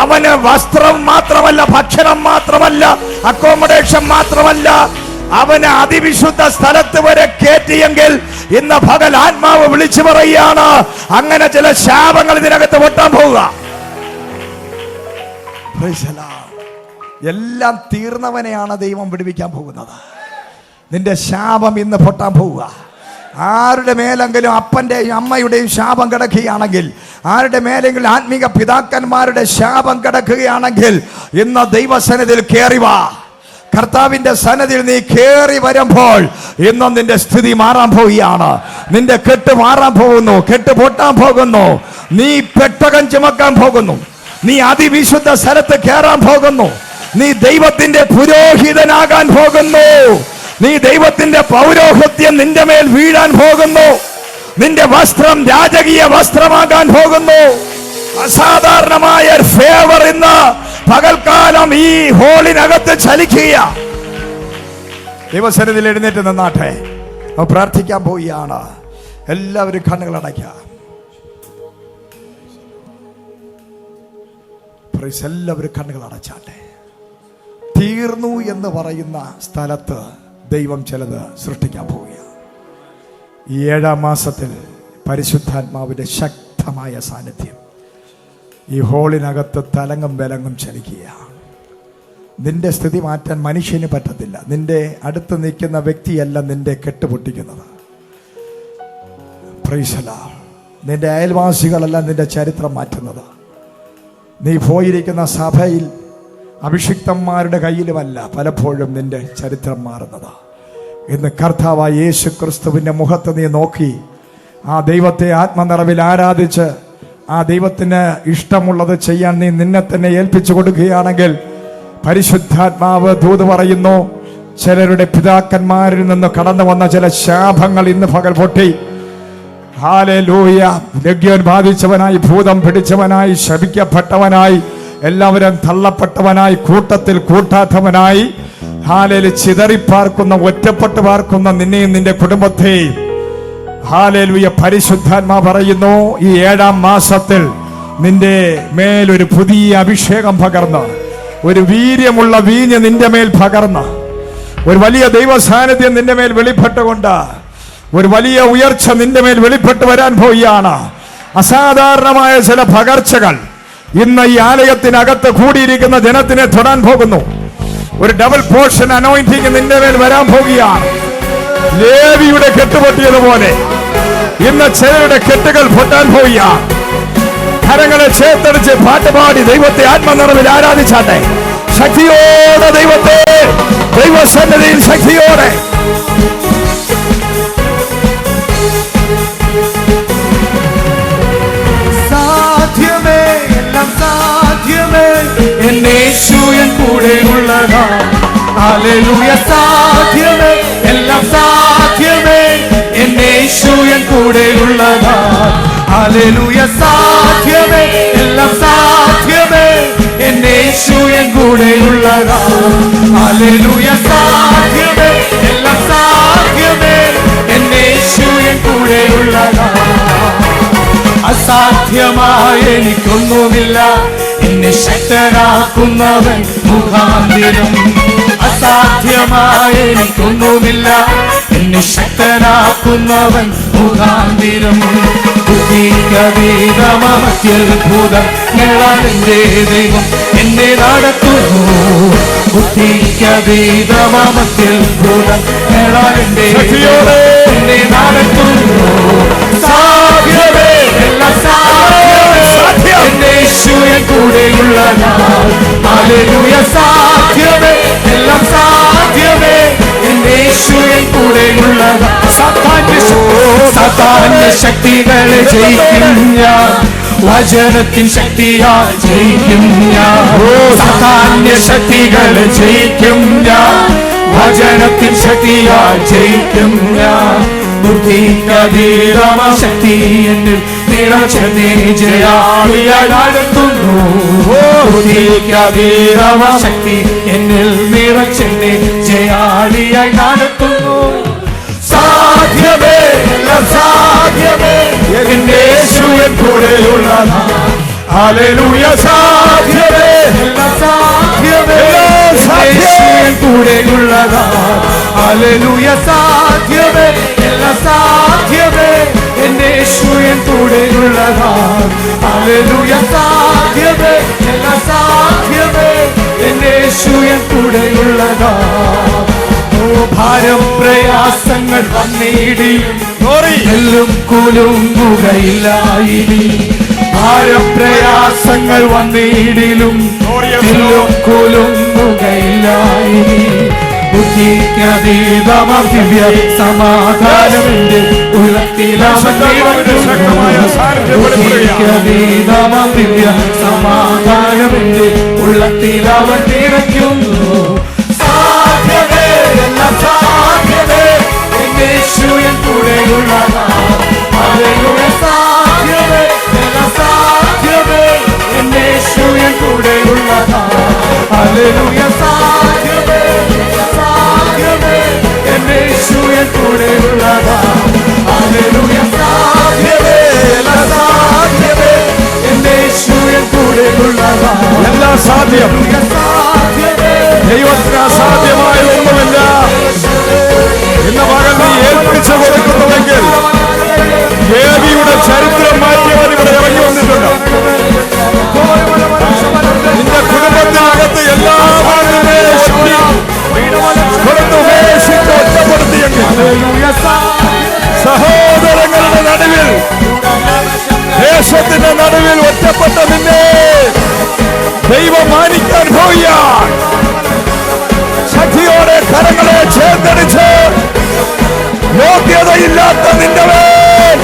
അവന് വസ്ത്രം മാത്രമല്ല, ഭക്ഷണം മാത്രമല്ല, അക്കോമഡേഷൻ മാത്രമല്ല, അവന് അതിവിശുദ്ധ സ്ഥലത്ത് വരെ കയറ്റിയെങ്കിൽ ഇന്ന് പകൽ ആത്മാവ് വിളിച്ചു പറയുകയാണ്, അങ്ങനെ ചില ശാപങ്ങൾ ഇതിനകത്ത് പൊട്ടാൻ പോവുക. എല്ലാം തീർന്നവനെയാണ് ദൈവം വിടുവിക്കാൻ പോകുന്നത്. നിന്റെ ശാപം ഇന്ന് പൊട്ടാൻ പോവുക. ആരുടെ മേലെങ്കിലും അപ്പന്റെയും അമ്മയുടെയും ശാപം കിടക്കുകയാണെങ്കിൽ, ആരുടെ മേലെങ്കിലും ആത്മീക പിതാക്കന്മാരുടെ ശാപം കിടക്കുകയാണെങ്കിൽ, ഇന്ന് ദൈവസന്നിധിയിൽ കയറി വാ. കർത്താവിന്റെ സന്നിധിയിൽ നീ കയറി വരുമ്പോൾ ഇന്നും നിന്റെ സ്ഥിതി മാറാൻ പോവുകയാണ്. നിന്റെ കെട്ട് മാറാൻ പോകുന്നു, കെട്ട് പൊട്ടാൻ പോകുന്നു. നീ പെട്ടകം ചുമക്കാൻ പോകുന്നു, നീ അതിവിശുദ്ധ സ്ഥലത്ത് കയറാൻ പോകുന്നു, നീ ദൈവത്തിന്റെ പുരോഹിതനാകാൻ പോകുന്നു, നീ ദൈവത്തിന്റെ പൗരോഹിത്യം നിന്റെ മേൽ വീഴാൻ പോകുന്നു, നിന്റെ വസ്ത്രം രാജകീയ വസ്ത്രമാകാൻ പോകുന്നു. അസാധാരണമായ ഫേവർ ഇന്ന് പകൽക്കാലം ഈ ഹോളിനകത്ത് ചലിക്കുക. ദൈവസന്നിധിയിൽ എഴുന്നേറ്റ് നിന്നാട്ടെ, പ്രാർത്ഥിക്കാൻ പോവുകയാണ്. എല്ലാവരും കണ്ണുകൾ അടയ്ക്കാം. എല്ലാവരും കണ്ണുകൾ അടച്ചാട്ടെ. തീർന്നു എന്ന് പറയുന്ന സ്ഥലത്ത് ദൈവം ചിലത് സൃഷ്ടിക്കാൻ പോവുകയാണ്. ഈ 7-ാം മാസത്തിൽ പരിശുദ്ധാത്മാവിന്റെ ശക്തമായ സാന്നിധ്യം ഈ ഹോളിനകത്ത് തലങ്ങും വിലങ്ങും ചലിക്കുകയാണ്. നിന്റെ സ്ഥിതി മാറ്റാൻ മനുഷ്യന് പറ്റത്തില്ല. നിന്റെ അടുത്ത് നിൽക്കുന്ന വ്യക്തിയല്ല നിന്റെ കെട്ടുപൊട്ടിക്കുന്നത്. Price the Lord. നിന്റെ അയൽവാസികളല്ല നിന്റെ ചരിത്രം മാറ്റുന്നത്. നീ പോയിരിക്കുന്ന സഭയിൽ അഭിഷിക്തന്മാരുടെ കയ്യിലുമല്ല പലപ്പോഴും നിന്റെ ചരിത്രം മാറുന്നത്. ഇന്ന് കർത്താവായ യേശു ക്രിസ്തുവിന്റെ മുഖത്ത് നീ നോക്കി ആ ദൈവത്തെ ആത്മനിറവിൽ ആരാധിച്ച് ആ ദൈവത്തിന് ഇഷ്ടമുള്ളത് ചെയ്യാൻ നീ നിന്നെ തന്നെ ഏൽപ്പിച്ചു കൊടുക്കുകയാണെങ്കിൽ പരിശുദ്ധാത്മാവ് ദൂത് പറയുന്നു, ചിലരുടെ പിതാക്കന്മാരിൽ നിന്ന് കടന്നു വന്ന ചില ശാപങ്ങൾ ഇന്ന് പകൽ പൊട്ടി. ഹല്ലേലൂയ. ലഗ്യോൻ ബാധിച്ചവനായി, ഭൂതം പിടിച്ചവനായി, ശപിക്കപ്പെട്ടവനായി, എല്ലാവരും തള്ളപ്പെട്ടവനായി, കൂട്ടത്തിൽ കൂട്ടാത്തവനായി, ഹല്ലേലൂയ, ചിതറിപ്പാർക്കുന്ന, ഒറ്റപ്പെട്ട് പാർക്കുന്ന നിന്നെയും നിന്റെ കുടുംബത്തെയും ഹല്ലേലൂയ പരിശുദ്ധാത്മാ പറയുന്നു, ഈ 7-ാം മാസത്തിൽ നിന്റെ മേൽ ഒരു പുതിയ അഭിഷേകം പകർന്ന്, ഒരു വീര്യമുള്ള വീഞ്ഞ് നിന്റെ മേൽ പകർന്ന്, ഒരു വലിയ ദൈവ സാന്നിധ്യം നിന്റെ മേൽ വെളിപ്പെട്ടുകൊണ്ട് ഒരു വലിയ ഉയർച്ച നിന്റെ മേൽ വെളിപ്പെട്ട് വരാൻ പോവുകയാണ്. അസാധാരണമായ ചില പകർച്ചകൾ ഇന്ന് ഈ ആലയത്തിനകത്ത് കൂടിയിരിക്കുന്ന ജനത്തിനെ തൊടാൻ പോകുന്നു. ഒരു ഡബിൾ പോർഷൻ അനോയിന്റിംഗ് നിന്റെ മേൽ വരാൻ പോവുകയാണ്. ലേവിയുടെ കെട്ടുപൊട്ടിയതുപോലെ ഇന്ന് ചിലരുടെ കെട്ടുകൾ പൊട്ടാൻ പോവുകയാണ്. കരങ്ങളെ ചേർത്തടിച്ച് പാട്ടുപാടി ദൈവത്തെ ആത്മനിറവിൽ ആരാധിച്ചാട്ടെ. ശക്തിയോടെ ദൈവത്തെ, ദൈവസന്നിധിയിൽ ശക്തിയോടെ. സാധ്യമേ, എല്ലാം സാധ്യമേ, എന്നേശുവൻ കൂടെയുള്ളതാ. ഹല്ലേലൂയ. സാധ്യമേ, എല്ലാം സാധ്യമേ, എന്നേശുവൻ കൂടെയുള്ളതാ. ഹല്ലേലൂയ. സാധ്യമേ, എല്ലാം സാധ്യമേ, എന്നേശുവൻ കൂടെയുള്ളതാ. ഹല്ലേലൂയ. സാധ്യമേ, എല്ലാം സാധ്യമേ, എന്നേശുവൻ കൂടെയുള്ളതാ. അസാധ്യമായ എനിക്കൊന്നുമില്ല, എന്നെ ശക്തനാക്കുന്നവൻ മുഖാന്തിരം. അസാധ്യമായ എനിക്കൊന്നുമില്ല, എന്നെ ശക്തനാക്കുന്നവൻ മുഖാന്തിരം. ബുദ്ധിക്കതീതമത്യത്ഭുതങ്ങളാൽ എന്റെ ദൈവം എന്നെ നടത്തുന്നു. ബുദ്ധിക്കതീതമത്യത്ഭുതങ്ങളാൽ എന്റെ ദൈവം എന്നെ നടത്തുന്നു. സാധ്യമേ, എല്ലാം സാധ്യമേ, എന്നേശുവൻ കൂടെയുള്ളതാൽ. ഹല്ലേലൂയ. സാധ്യമേ, എല്ലാം സാധ്യമേ, എന്നേശുവൻ കൂടെയുള്ളതാ. സാത്താന്യ ശക്തികളെ ജയിക്കും ഞാൻ, വചനത്തിൻ ശക്തിയാൽ ജയിക്കും ഞാൻ. സാത്താന്യ ശക്തികളെ ജയിക്കും ഞാൻ, വചനത്തിൻ ശക്തിയാൽ ജയിക്കും ഞാൻ. ബുദ്ധിക്കതീതമ ശക്തി എന്നിൽ നിറച്ചെന്നെ ജയാളിയായി നടത്തുന്നു. ബുദ്ധിക്കതീതമ ശക്തി എന്നിൽ നിറച്ചെന്നെ ജയാളിയായി നടത്തുന്നു. സാധ്യമേ, എല്ലാം സാധ്യമേ, എന്നേശുവൻ കൂടെയുള്ളതാ. ഹല്ലേലൂയ. സാധ്യമേ, എല്ലാം സാധ്യമേ, എന്നേശുവൻ കൂടെയുള്ളതാ. ഹല്ലേലൂയ. സാധ്യമേ, എല്ലാം സാധ്യമേ, എന്നേശുവൻ കൂടെയുള്ളതാ. ഹല്ലേലൂയ. സാധ്യമേ, എല്ലാം സാധ്യമേ, എന്നേശുവൻ കൂടെയുള്ളതാ. ഭാരം പ്രയാസങ്ങൾ വന്നിടിയും എല്ലും കുലുങ്ങുകയില്ലായിനി. ഭാരം പ്രയാസങ്ങൾ വന്നിടിലും എല്ലും കുലുങ്ങുകയില്ലായിനി. ബുദ്ധിക്കതീതമ ദിവ്യ സമാധാനമെന്റെ ഉള്ളത്തിലവൻ നിറയ്ക്കുന്നു. ബുദ്ധിക്കതീതമ ദിവ്യ സമാധാനമെന്റെ ഉള്ളത്തിലവൻ നിറയ്ക്കുന്നു. സാധ്യമേ, എല്ലാം സാധ്യമേ, എന്നേശുവൻ കൂടെയുള്ളതാ. ഹല്ലേലൂയ. സാധ്യമേ, എല്ലാം സാധ്യമേ, എന്നേശുവൻ കൂടെയുള്ളതാ. ഹല്ലേലൂയ. സാധ്യമേ, എല്ലാം സാധ്യമേ, എന്നേശുവൻ കൂടെയുള്ളതാ. ഹല്ലേലൂയ. സാധ്യമേ, എല്ലാം സാധ്യമേ, എന്നേശുവൻ കൂടെയുള്ളതാ. എല്ലാം സാധ്യം. ദൈവത്തിന് അസാധ്യമായ ഒന്നുമില്ല. ഇന്ന് മകൻ നീ ഏൽപ്പിച്ചു കൊടുക്കുന്നുവെങ്കിൽ ലേവിയുടെ ചരിത്രം മാറ്റിയവർ ഇവിടെ ഇറങ്ങി വന്നിട്ടുണ്ട്. നിന്റെ കുടുംബത്തിനകത്ത് എല്ലാ സഹോദരങ്ങളുടെ നടുവിൽ, ദേശത്തിന്റെ നടുവിൽ ഒറ്റപ്പെട്ട നിന്നെ ദൈവം മാനിക്കാൻ പോയാൽ ശക്തിയോടെ കരങ്ങളെ ചേർത്തടിച്ച് യോഗ്യതയില്ലാത്ത നിന്റെ മേൽ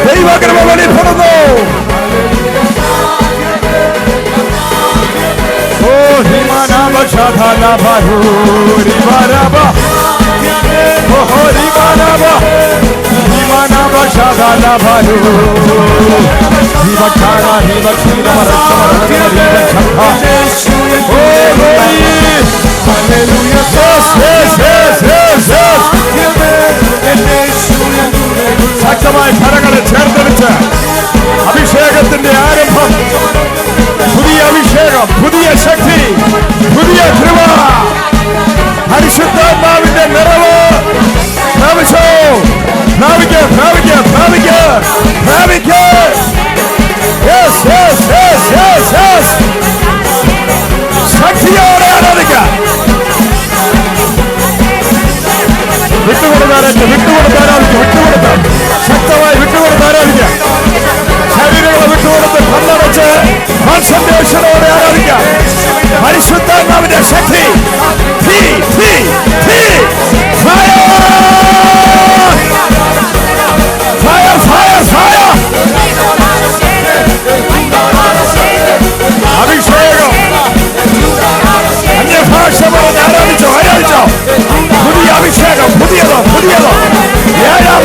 ദൈവകൃപ വെളിപ്പെടുന്നു. ഓ ശക്തമായി കരങ്ങളെ ചേർത്തടിച്ച് അഭിഷേകത്തിന്റെ ആരംഭം, പുതിയ അഭിഷേകം, പുതിയ ശക്തി, പുതിയ കൃപ, പരിശുദ്ധാത്മാവിന്റെ നിറവ് പ്രാപിച്ചോ. പ്രാപിക്കുക, പ്രാപിക്കുക, പ്രാപിക്കുക, പ്രാപിക്കുക. Yes, yes, yes, yes, yes. ശക്തിയോടെ ആരാധിക്കുക. വിട്ടുകൊടുത്ത് ആരാധിക്കുക, വിട്ടുകൊടുത്ത് ആരാധിക്കുക, വിട്ടുകൊടുത്ത് ശക്തമായി വിട്ടുകൊടുത്ത് ആരാധിക്കുക. ശരീരങ്ങളെ വിട്ടുകൊടുത്ത് കണ്ണടച്ച് കോൺസെൻട്രേഷനോടെ ആരാധിക്കുക. പരിശുദ്ധാത്മാവിന്റെ ശക്തി, തീ, തീ, തീ, ഫയർ, ഫയർ, ഫയർ, ഫയർ, അഭിഷേകം. അന്യഭാഷ പറഞ്ഞ് ആരാധിച്ചോ, ആരാധിച്ചോ. പുതിയ അഭിഷേകം, പുതിയതോ, പുതിയതോ. ഏഴാം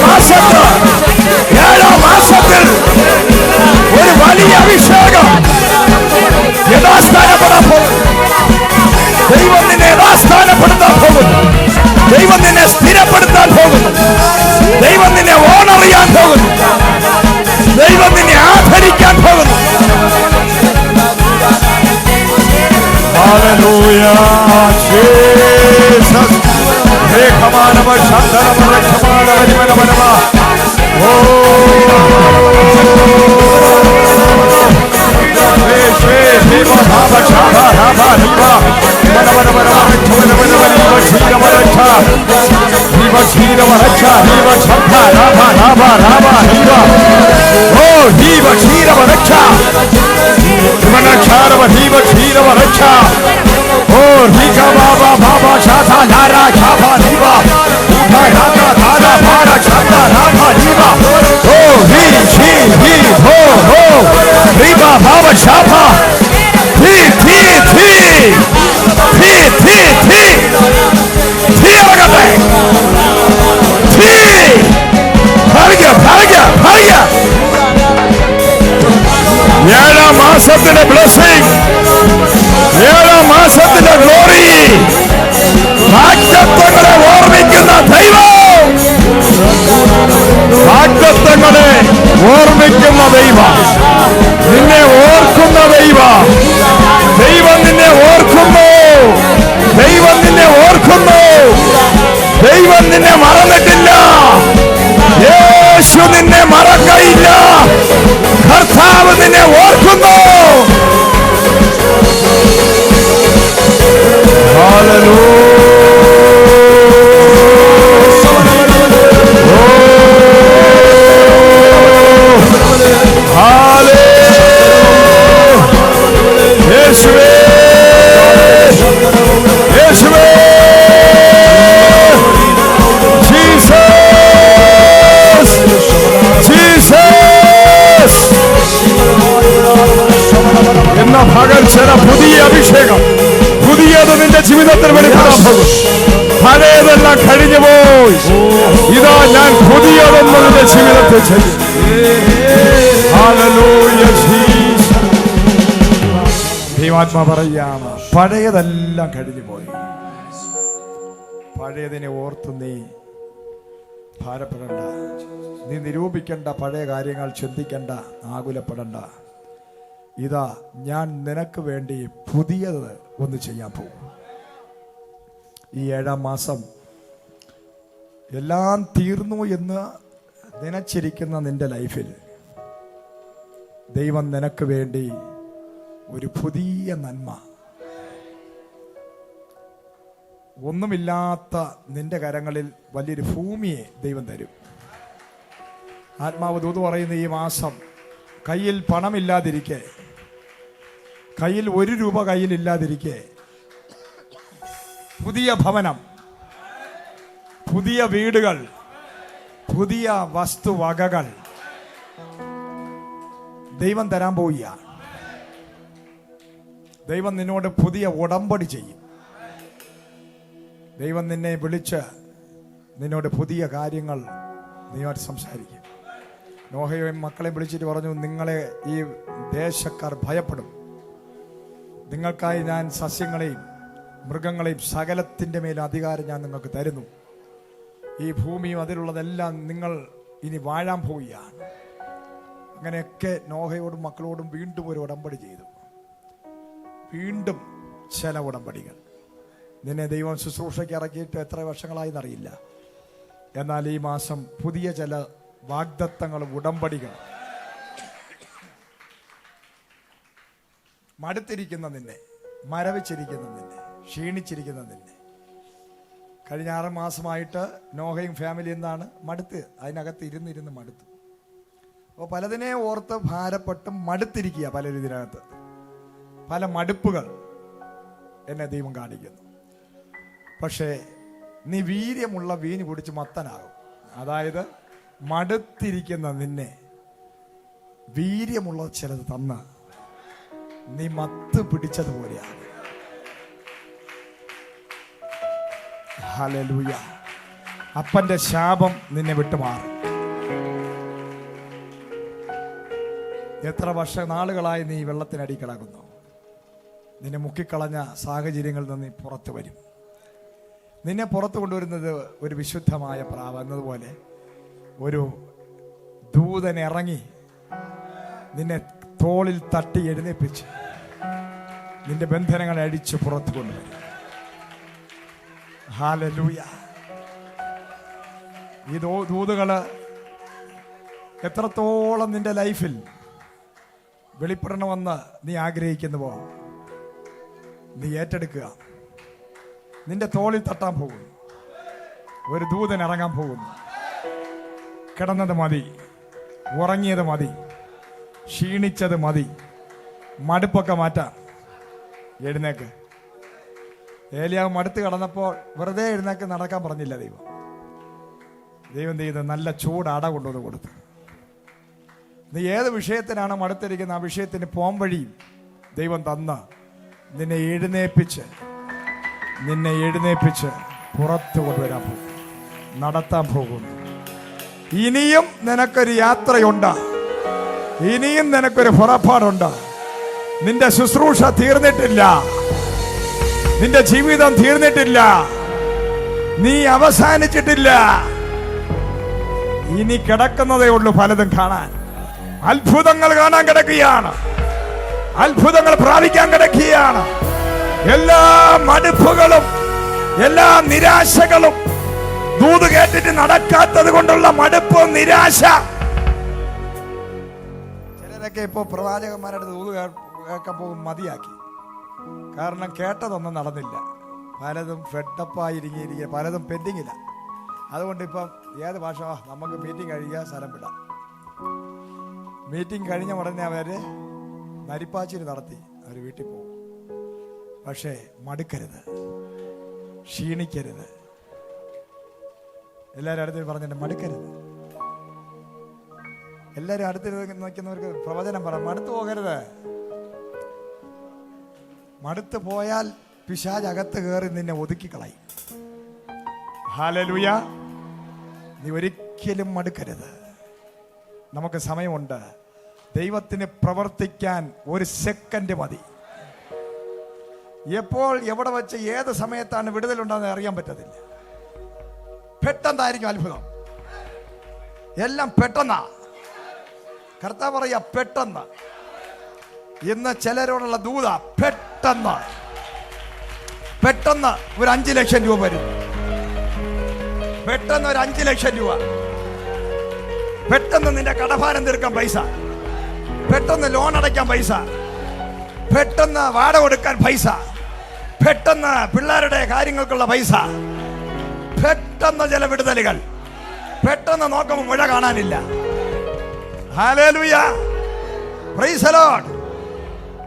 മാസത്തിൽ ഒരു വലിയ അഭിഷേകം യഥാസ്ഥാനപ്പെടാൻ പോകുന്നു. ദൈവം നിന്നെ യഥാസ്ഥാനപ്പെടുത്താൻ പോകുന്നു. ദൈവം നിന്നെ സ്ഥിരപ്പെടുത്താൻ പോകുന്നു. ദൈവം നിന്നെ ഓണറിയാൻ പോകുന്നു. ദൈവം നിന്നെ ആദരിക്കാൻ പോകുന്നു. Hallelujah, Jesus. Rekhamanava Shantanava Rekhamanava Nimanava. Oh, Deva Baba Chaba Raba Riva. Manava Shira Maracha. Riva Shira Maracha. Riva Chapa Raba Raba Raba Riva. Oh, Riva Shira Maracha. Manachara Riva Shira Maracha. Oh, Rika Baba Baba Chata Nara Chapa Riva. Raka Dada Para Chata Raba Riva. Oh, Ho, Riva Baba Chapa. Thi. Agate. Thi. Hariga. ഏഴാം മാസത്തിന്റെ blessing, ഏഴാം മാസത്തിന്റെ glory, വാഗ്ദത്തങ്ങളെ ഓർമ്മിക്കുന്ന ദൈവം, വാഗ്ദത്തങ്ങളെ ഓർമ്മിക്കുന്ന ദൈവം, നിന്നെ ഓർക്കുന്ന ദൈവം, ദൈവം നിന്നെ ഓർക്കുന്നു, ദൈവം നിന്നെ ഓർക്കുന്നു, ദൈവം നിന്നെ മറന്നിട്ടില്ല. യേശു നിന്നെ മറക്കയില്ല. കർത്താവ് നിന്നെ ഓർക്കുന്നു. യേശുവേ, യേശുവേ, എന്ന പകൽ ചില പുതിയ അഭിഷേകം, പുതിയത് നിന്റെ ജീവിതത്തിൽ വെളിപ്പെടാൻ പോകും. പഴയതെല്ലാം കഴിഞ്ഞു പോയി. ഇതാ ഞാൻ പുതിയതൊന്നും നിന്റെ ജീവിതത്തിൽ ചെയ്യും. ദൈവാത്മാ പറയാം, പഴയതെല്ലാം കഴിഞ്ഞു പോയി. പഴയതിനെ ഓർത്ത് നീ ഭാരപ്പെടണ്ട, നീ നിരൂപിക്കണ്ട, പഴയ കാര്യങ്ങൾ ചിന്തിക്കണ്ട, ആകുലപ്പെടണ്ട. ഇതാ ഞാൻ നിനക്ക് വേണ്ടി പുതിയത് ഒന്ന് ചെയ്യാൻ പോകും. ഈ ഏഴാം മാസം എല്ലാം തീർന്നു എന്ന് നനച്ചിരിക്കുന്ന നിന്റെ ലൈഫിൽ ദൈവം നിനക്ക് വേണ്ടി ഒരു പുതിയ നന്മ, ഒന്നുമില്ലാത്ത നിന്റെ കരങ്ങളിൽ വലിയൊരു ഭൂമിയെ ദൈവം തരും. ആത്മാവ് ദൂത് പറയുന്ന ഈ മാസം കയ്യിൽ പണമില്ലാതിരിക്കെ, കയ്യിൽ 1 രൂപ കയ്യിലില്ലാതിരിക്കെ, പുതിയ ഭവനം, പുതിയ വീടുകൾ, പുതിയ വസ്തുവകകൾ ദൈവം തരാൻ പോവുകയാണ്. ദൈവം നിന്നോട് പുതിയ ഉടമ്പടി ചെയ്യും. ദൈവം നിന്നെ വിളിച്ച് നിന്നോട് പുതിയ കാര്യങ്ങൾ നീയോട് സംസാരിക്കും. നോഹയും മക്കളെ വിളിച്ചിട്ട് പറഞ്ഞു, നിങ്ങളെ ഈ ദേശക്കാർ ഭയപ്പെടും. നിങ്ങൾക്കായി ഞാൻ സസ്യങ്ങളെയും മൃഗങ്ങളെയും സകലത്തിൻ്റെ മേൽ അധികാരം ഞാൻ നിങ്ങൾക്ക് തരുന്നു. ഈ ഭൂമിയും അതിലുള്ളതെല്ലാം നിങ്ങൾ ഇനി വാഴാൻ പോവുകയാണ്. അങ്ങനെയൊക്കെ നോഹയോടും മക്കളോടും വീണ്ടും ഒരു ഉടമ്പടി ചെയ്തു. വീണ്ടും ചില ഉടമ്പടികൾ. നിന്നെ ദൈവം ശുശ്രൂഷയ്ക്ക് ഇറക്കിയിട്ട് എത്ര വർഷങ്ങളായി എന്നറിയില്ല. എന്നാൽ ഈ മാസം പുതിയ ചില വാഗ്ദത്തങ്ങളും ഉടമ്പടികളും. മടുത്തിരിക്കുന്ന നിന്നെ, മരവിച്ചിരിക്കുന്ന നിന്നെ, ക്ഷീണിച്ചിരിക്കുന്ന നിന്നെ, കഴിഞ്ഞ 6 മാസമായിട്ട് നോഹയും ഫാമിലി എന്നാണ് മടുത്ത്, അതിനകത്ത് ഇരുന്നിരുന്ന് മടുത്തു. അപ്പോൾ പലതിനെ ഓർത്ത് ഭാരപ്പെട്ടും മടുത്തിരിക്കുക. പലരും ഇതിനകത്ത് പല മടുപ്പുകൾ എന്നെ ദൈവം കാണിക്കുന്നു. പക്ഷേ നീ വീര്യമുള്ള വീഞ്ഞ് കുടിച്ച് മത്തനാകും. അതായത് മടുത്തിരിക്കുന്ന നിന്നെ വീര്യമുള്ള ചിലത് തന്ന് നീ മത്ത് പിടിച്ചതുപോലെയാണ്. ഹല്ലേലൂയ. അപ്പന്റെ ശാപം നിന്നെ വിട്ടുമാറും. എത്ര നാളുകളായി നീ വെള്ളത്തിനടി കിടക്കുന്നു. നിന്നെ മുക്കിക്കളഞ്ഞ സാഹചര്യങ്ങളിൽ നിന്ന് നീ പുറത്തു വരും. നിന്നെ പുറത്തു കൊണ്ടുവരുന്നത് ഒരു വിശുദ്ധമായ പ്രാവ് എന്നതുപോലെ ഒരു ദൂതൻ ഇറങ്ങി നിന്നെ തോളിൽ തട്ടി എഴുന്നേൽപ്പിച്ച് നിന്റെ ബന്ധനങ്ങളെ അടിച്ച് പുറത്തു കൊണ്ടുവരും. ഹല്ലേലൂയ. ഈ ദൂതുകള് എത്രത്തോളം നിന്റെ ലൈഫിൽ വെളിപ്പെടണമെന്ന് നീ ആഗ്രഹിക്കുന്നുവോ നീ ഏറ്റെടുക്കുക. നിന്റെ തോളിൽ തട്ടാൻ പോകുന്നു. ഒരു ദൂതൻ ഇറങ്ങാൻ പോകുന്നു. കിടന്നത് മതി, ഉറങ്ങിയത് മതി, ക്ഷീണിച്ചത് മതി, മടുപ്പൊക്കെ മാറ്റാം. എഴുന്നേക്ക്. ഏലിയാവ് മടുത്ത് കിടന്നപ്പോൾ വെറുതെ എഴുന്നേക്ക് നടക്കാൻ പറഞ്ഞില്ല ദൈവം. ദൈവം ചെയ്ത് നല്ല ചൂട് അട കൊണ്ടുവന്ന് കൊടുത്തു. നീ ഏത് വിഷയത്തിനാണ് മടുത്തിരിക്കുന്ന ആ വിഷയത്തിന് പോം വഴിയും ദൈവം തന്ന നിന്നെ എഴുന്നേൽപ്പിച്ച് പുറത്തു കൊണ്ടുവരാൻ പോകും, നടത്താൻ പോകുന്നു. ഇനിയും നിനക്കൊരു യാത്രയുണ്ട്. ഇനിയും നിനക്കൊരു പുറപ്പാടുണ്ട്. നിന്റെ ശുശ്രൂഷ തീർന്നിട്ടില്ല. നിന്റെ ജീവിതം തീർന്നിട്ടില്ല. നീ അവസാനിച്ചിട്ടില്ല. ഇനി കിടക്കുന്നതേ ഉള്ളൂ പലതും കാണാൻ. അത്ഭുതങ്ങൾ കാണാൻ കിടക്കുകയാണ്. അത്ഭുതങ്ങൾ പ്രാപിക്കാൻ കിടക്കുകയാണ്. എല്ലാ മടുപ്പുകളും എല്ലാ നിരാശകളും, ദൂത് കേട്ടിട്ട് നടക്കാത്തത് കൊണ്ടുള്ള മടുപ്പ്, നിരാശ. ചിലരൊക്കെ ഇപ്പോ പ്രവാചകന്മാരുടെ ദൂത് കേൾക്കാൻ പോകും മതിയാക്കി. കാരണം കേട്ടതൊന്നും നടന്നില്ല. പലതും ഫെഡപ്പായിരിക്കുക, പലതും പെൻഡിങ്ങില്ല. അതുകൊണ്ട് ഇപ്പം ഏത് ഭാഷ നമുക്ക് മീറ്റിംഗ് കഴിയുക, സ്ഥലം വിടാം. മീറ്റിംഗ് കഴിഞ്ഞ ഉടനെ അവര് നരിപ്പാച്ചിരി നടത്തി അവർ വീട്ടിൽ പോകും. പക്ഷേ മടുക്കരുത്, ക്ഷീണിക്കരുത്. എല്ലാവരും അടുത്ത് പറഞ്ഞിട്ട് മടുക്കരുത്. എല്ലാവരും അടുത്ത് നിൽക്കുന്നവർക്ക് പ്രവചനം പറ, മടുത്തു പോകരുത്. മടുത്തു പോയാൽ പിശാച് അകത്ത് കയറി നിന്നെ ഒതുക്കിക്കളയും. ഹല്ലേലൂയ. നീ ഒരിക്കലും മടുക്കരുത്. നമുക്ക് സമയമുണ്ട്. ദൈവത്തിന് പ്രവർത്തിക്കാൻ 1 സെക്കൻഡ് മതി. എപ്പോൾ എവിടെ വെച്ച് ഏത് സമയത്താണ് വിടുതലുണ്ടെന്ന് അറിയാൻ പറ്റത്തില്ല. പെട്ടെന്നായിരിക്കും അത്ഭുതം. എല്ലാം പെട്ടെന്നാ. കർത്താവ് പറയാ പെട്ടെന്ന്. ഇന്ന് ചിലരോടുള്ള ദൂത പെട്ടെന്ന് ഒരു 5 ലക്ഷം രൂപ വരും. പെട്ടെന്ന് ഒരു 5 ലക്ഷം രൂപ. പെട്ടെന്ന് നിന്റെ കടഭാരം തീർക്കാൻ പൈസ. പെട്ടെന്ന് ലോൺ അടയ്ക്കാൻ പൈസ. പെട്ടെന്ന് വാടക കൊടുക്കാൻ പൈസ. പെട്ടെന്ന് പിള്ളേരുടെ കാര്യങ്ങൾക്കുള്ള പൈസ, പെട്ടെന്ന് ചില വിടുതലുകൾ, പെട്ടെന്ന് നോക്കുമ്പോൾ മുഴ കാണാനില്ല. Hallelujah, price the Lord.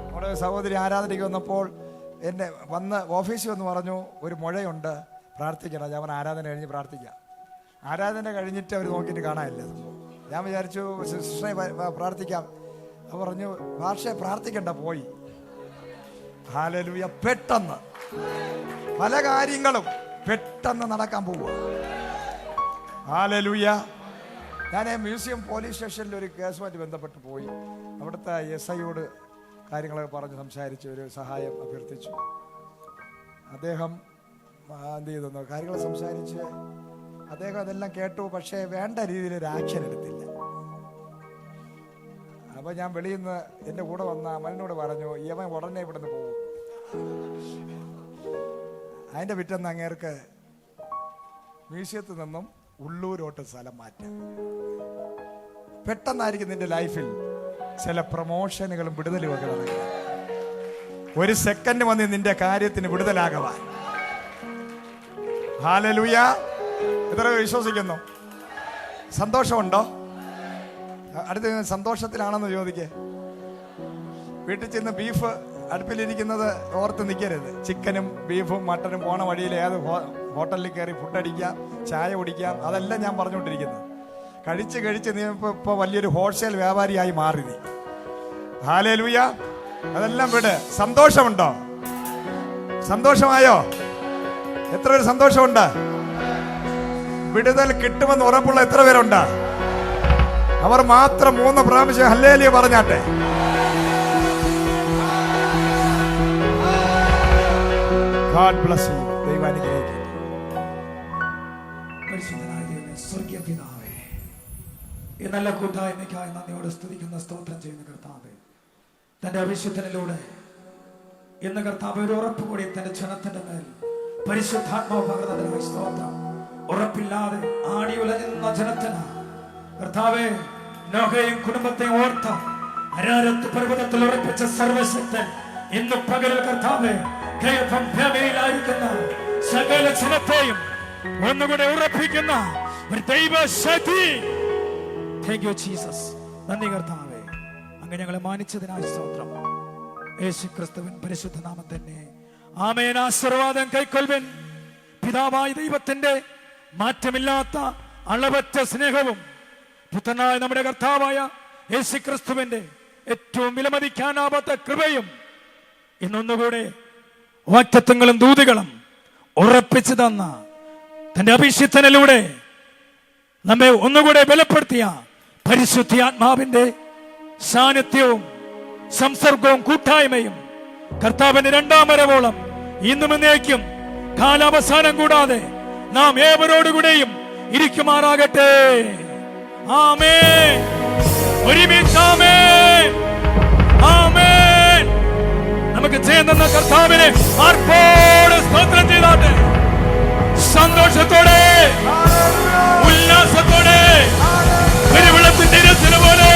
നമ്മുടെ സഹോദരി ആരാധനയ്ക്ക് വന്നപ്പോൾ എന്നെ വന്ന് ഓഫീസിൽ വന്ന് പറഞ്ഞു, ഒരു മുഴയുണ്ട്, പ്രാർത്ഥിക്കണം. ഞാൻ ആരാധന കഴിഞ്ഞ് പ്രാർത്ഥിക്കാം. ആരാധന കഴിഞ്ഞിട്ട് അവർ നോക്കിയിട്ട് കാണാനില്ല. ഞാൻ വിചാരിച്ചു സിസ്റ്ററെ പ്രാർത്ഥിക്കാം. അവർ പറഞ്ഞു ഭാഷയെ പ്രാർത്ഥിക്കണ്ട, പോയി. ഹല്ലേലൂയ. പെട്ടെന്ന് പല കാര്യങ്ങളും പെട്ടെന്ന് നടക്കാൻ പോവുക. ഹല്ലേലൂയ. ഞാൻ മ്യൂസിയം പോലീസ് സ്റ്റേഷനിൽ ഒരു കേസുമായിട്ട് ബന്ധപ്പെട്ട് പോയി. അവിടുത്തെ SIയോട് കാര്യങ്ങളൊക്കെ പറഞ്ഞ് സംസാരിച്ച് ഒരു സഹായം അഭ്യർത്ഥിച്ചു. അദ്ദേഹം എന്ത് ചെയ്തെന്നോ കാര്യങ്ങൾ സംസാരിച്ച് അദ്ദേഹം അതെല്ലാം കേട്ടു. പക്ഷേ വേണ്ട രീതിയിൽ ഒരു ആക്ഷൻ എടുത്തില്ല. അപ്പോൾ ഞാൻ വെളിയിൽ നിന്ന് എൻ്റെ കൂടെ വന്ന അമലിനോട് പറഞ്ഞു, ഇവൻ ഉടനെ ഇവിടുന്ന് പോകും. അതിൻ്റെ പിറ്റേന്ന് അങ്ങേർക്ക് മ്യൂസിയത്തിൽ നിന്നും ഉള്ളൂരോട്ട് സ്ഥലം മാറ്റാം. പെട്ടെന്നായിരിക്കും നിന്റെ ലൈഫിൽ ചില പ്രൊമോഷനുകളും വിടുതലും ഒക്കെ നടക്കുക. ഒരു സെക്കൻഡ് വന്ന് നിന്റെ കാര്യത്തിന് വിടുതലാകുവാൻ. ഹല്ലേലൂയ. എത്ര വിശ്വസിക്കുന്നു? സന്തോഷമുണ്ടോ? അടുത്ത സന്തോഷത്തിലാണെന്ന് ചോദിക്കേ. വീട്ടിൽ ചെന്ന് ബീഫ് അടുപ്പിലിരിക്കുന്നത് ഓർത്ത് നിൽക്കരുത്. ചിക്കനും ബീഫും മട്ടനും പോണ വഴിയിൽ ഏത് ഹോട്ടലിൽ കയറി ഫുഡ് അടിക്കാം, ചായ കുടിക്കാം, അതെല്ലാം ഞാൻ പറഞ്ഞുകൊണ്ടിരിക്കുന്നത്. കഴിച്ച് നീ ഇപ്പോൾ വലിയൊരു ഹോൾസെയിൽ വ്യാപാരിയായി മാറി നീ. ഹല്ലേലൂയ. അതെല്ലാം വിട്. സന്തോഷമുണ്ടോ? സന്തോഷമായോ? എത്ര പേര് സന്തോഷമുണ്ട്? വിടുതൽ കിട്ടുമെന്ന് ഉറപ്പുള്ള എത്ര പേരുണ്ട്? അവർ മാത്രം 3 പ്രാവശ്യം ഹല്ലേലൂയ പറഞ്ഞാട്ടെ. God bless you. ദൈവം അനുഗ്രഹിക്കട്ടെ. പരിശുദ്ധനായ ദൈവമേ, സ്വർഗീയ പിതാവേ, ഈ നല്ല കൂട്ടായ്മയ്ക്കായി നന്ദിയോടെ സ്തുതിക്കുന്ന, സ്തോത്രം ചെയ്യുന്ന കർത്താവേ, തന്റെ അഭിഷേകത്തിലൂടെ ഇന്ന് കർത്താവ് ഒരു ഉറപ്പ് കൂടി തന്റെ ജനത്തിന്റെ മേൽ പരിശുദ്ധാത്മാവ് പകർന്നതിനായി സ്തോത്രം. ഉറപ്പില്ലാതെ ആടി ഉലഞ്ഞ ജനത്തിന് കർത്താവേ, നോഹയും കുടുംബത്തെയും ഓർത്ത അരാരത്ത് പർവ്വതത്തിൽ ഉറപ്പിച്ച സർവശക്തൻ ഇന്ന് പകലിൽ കർത്താവേ, ഭൂമിയിലായിരിക്കുന്ന സകല ജനത്തെയും ഒന്നുകൂടെ ഉറപ്പിക്കുന്ന ഒരു ദൈവശക്തി. Thank you Jesus. നന്ദി കർത്താവേ, അങ്ങ് ഞങ്ങളെ മാനിച്ചതിനായി സ്തോത്രം. യേശു ക്രിസ്തുവിൻ പരിശുദ്ധ നാമം തന്നെ ആമേൻ. ആശീർവാദം കൈക്കൊള്ളുവിൻ. പിതാവായ ദൈവത്തിന്റെ മാറ്റമില്ലാത്ത അളവറ്റ സ്നേഹവും പുത്രനായ നമ്മുടെ കർത്താവായ യേശു ക്രിസ്തുവിന്റെ ഏറ്റവും വിലമതിക്കാനാവാത്ത കൃപയും ഇന്നൊന്നുകൂടെ വാക്തത്വങ്ങളും ദൂതുകളും ഉറപ്പിച്ചു തന്ന തന്റെ അഭിഷിക്തനിലൂടെ നമ്മെ ഒന്നുകൂടെ ബലപ്പെടുത്തിയ പരിശുദ്ധാത്മാവിന്റെ സാന്നിധ്യവും സംസർഗവും കൂട്ടായ്മയും കർത്താവിന്റെ 2ാം വരവോളം ഇന്നും എന്നേക്കും കാലാവസാനം കൂടാതെ നാം ഏവരോടുകൂടെയും ഇരിക്കുമാറാകട്ടെ. ആമേൻ. ഒരുമിച്ച് ആമേൻ. ആമേൻ. നമുക്ക് ചെയ്യുന്ന കർത്താവിനെ ആർപ്പോടെ സ്തോത്രം ചെയ്താട്ടെ. സന്തോഷത്തോടെ, ഉല്ലാസത്തോടെ, ഒരു വെള്ളത്തിന്റെ ഇരച്ചിന് പോലെ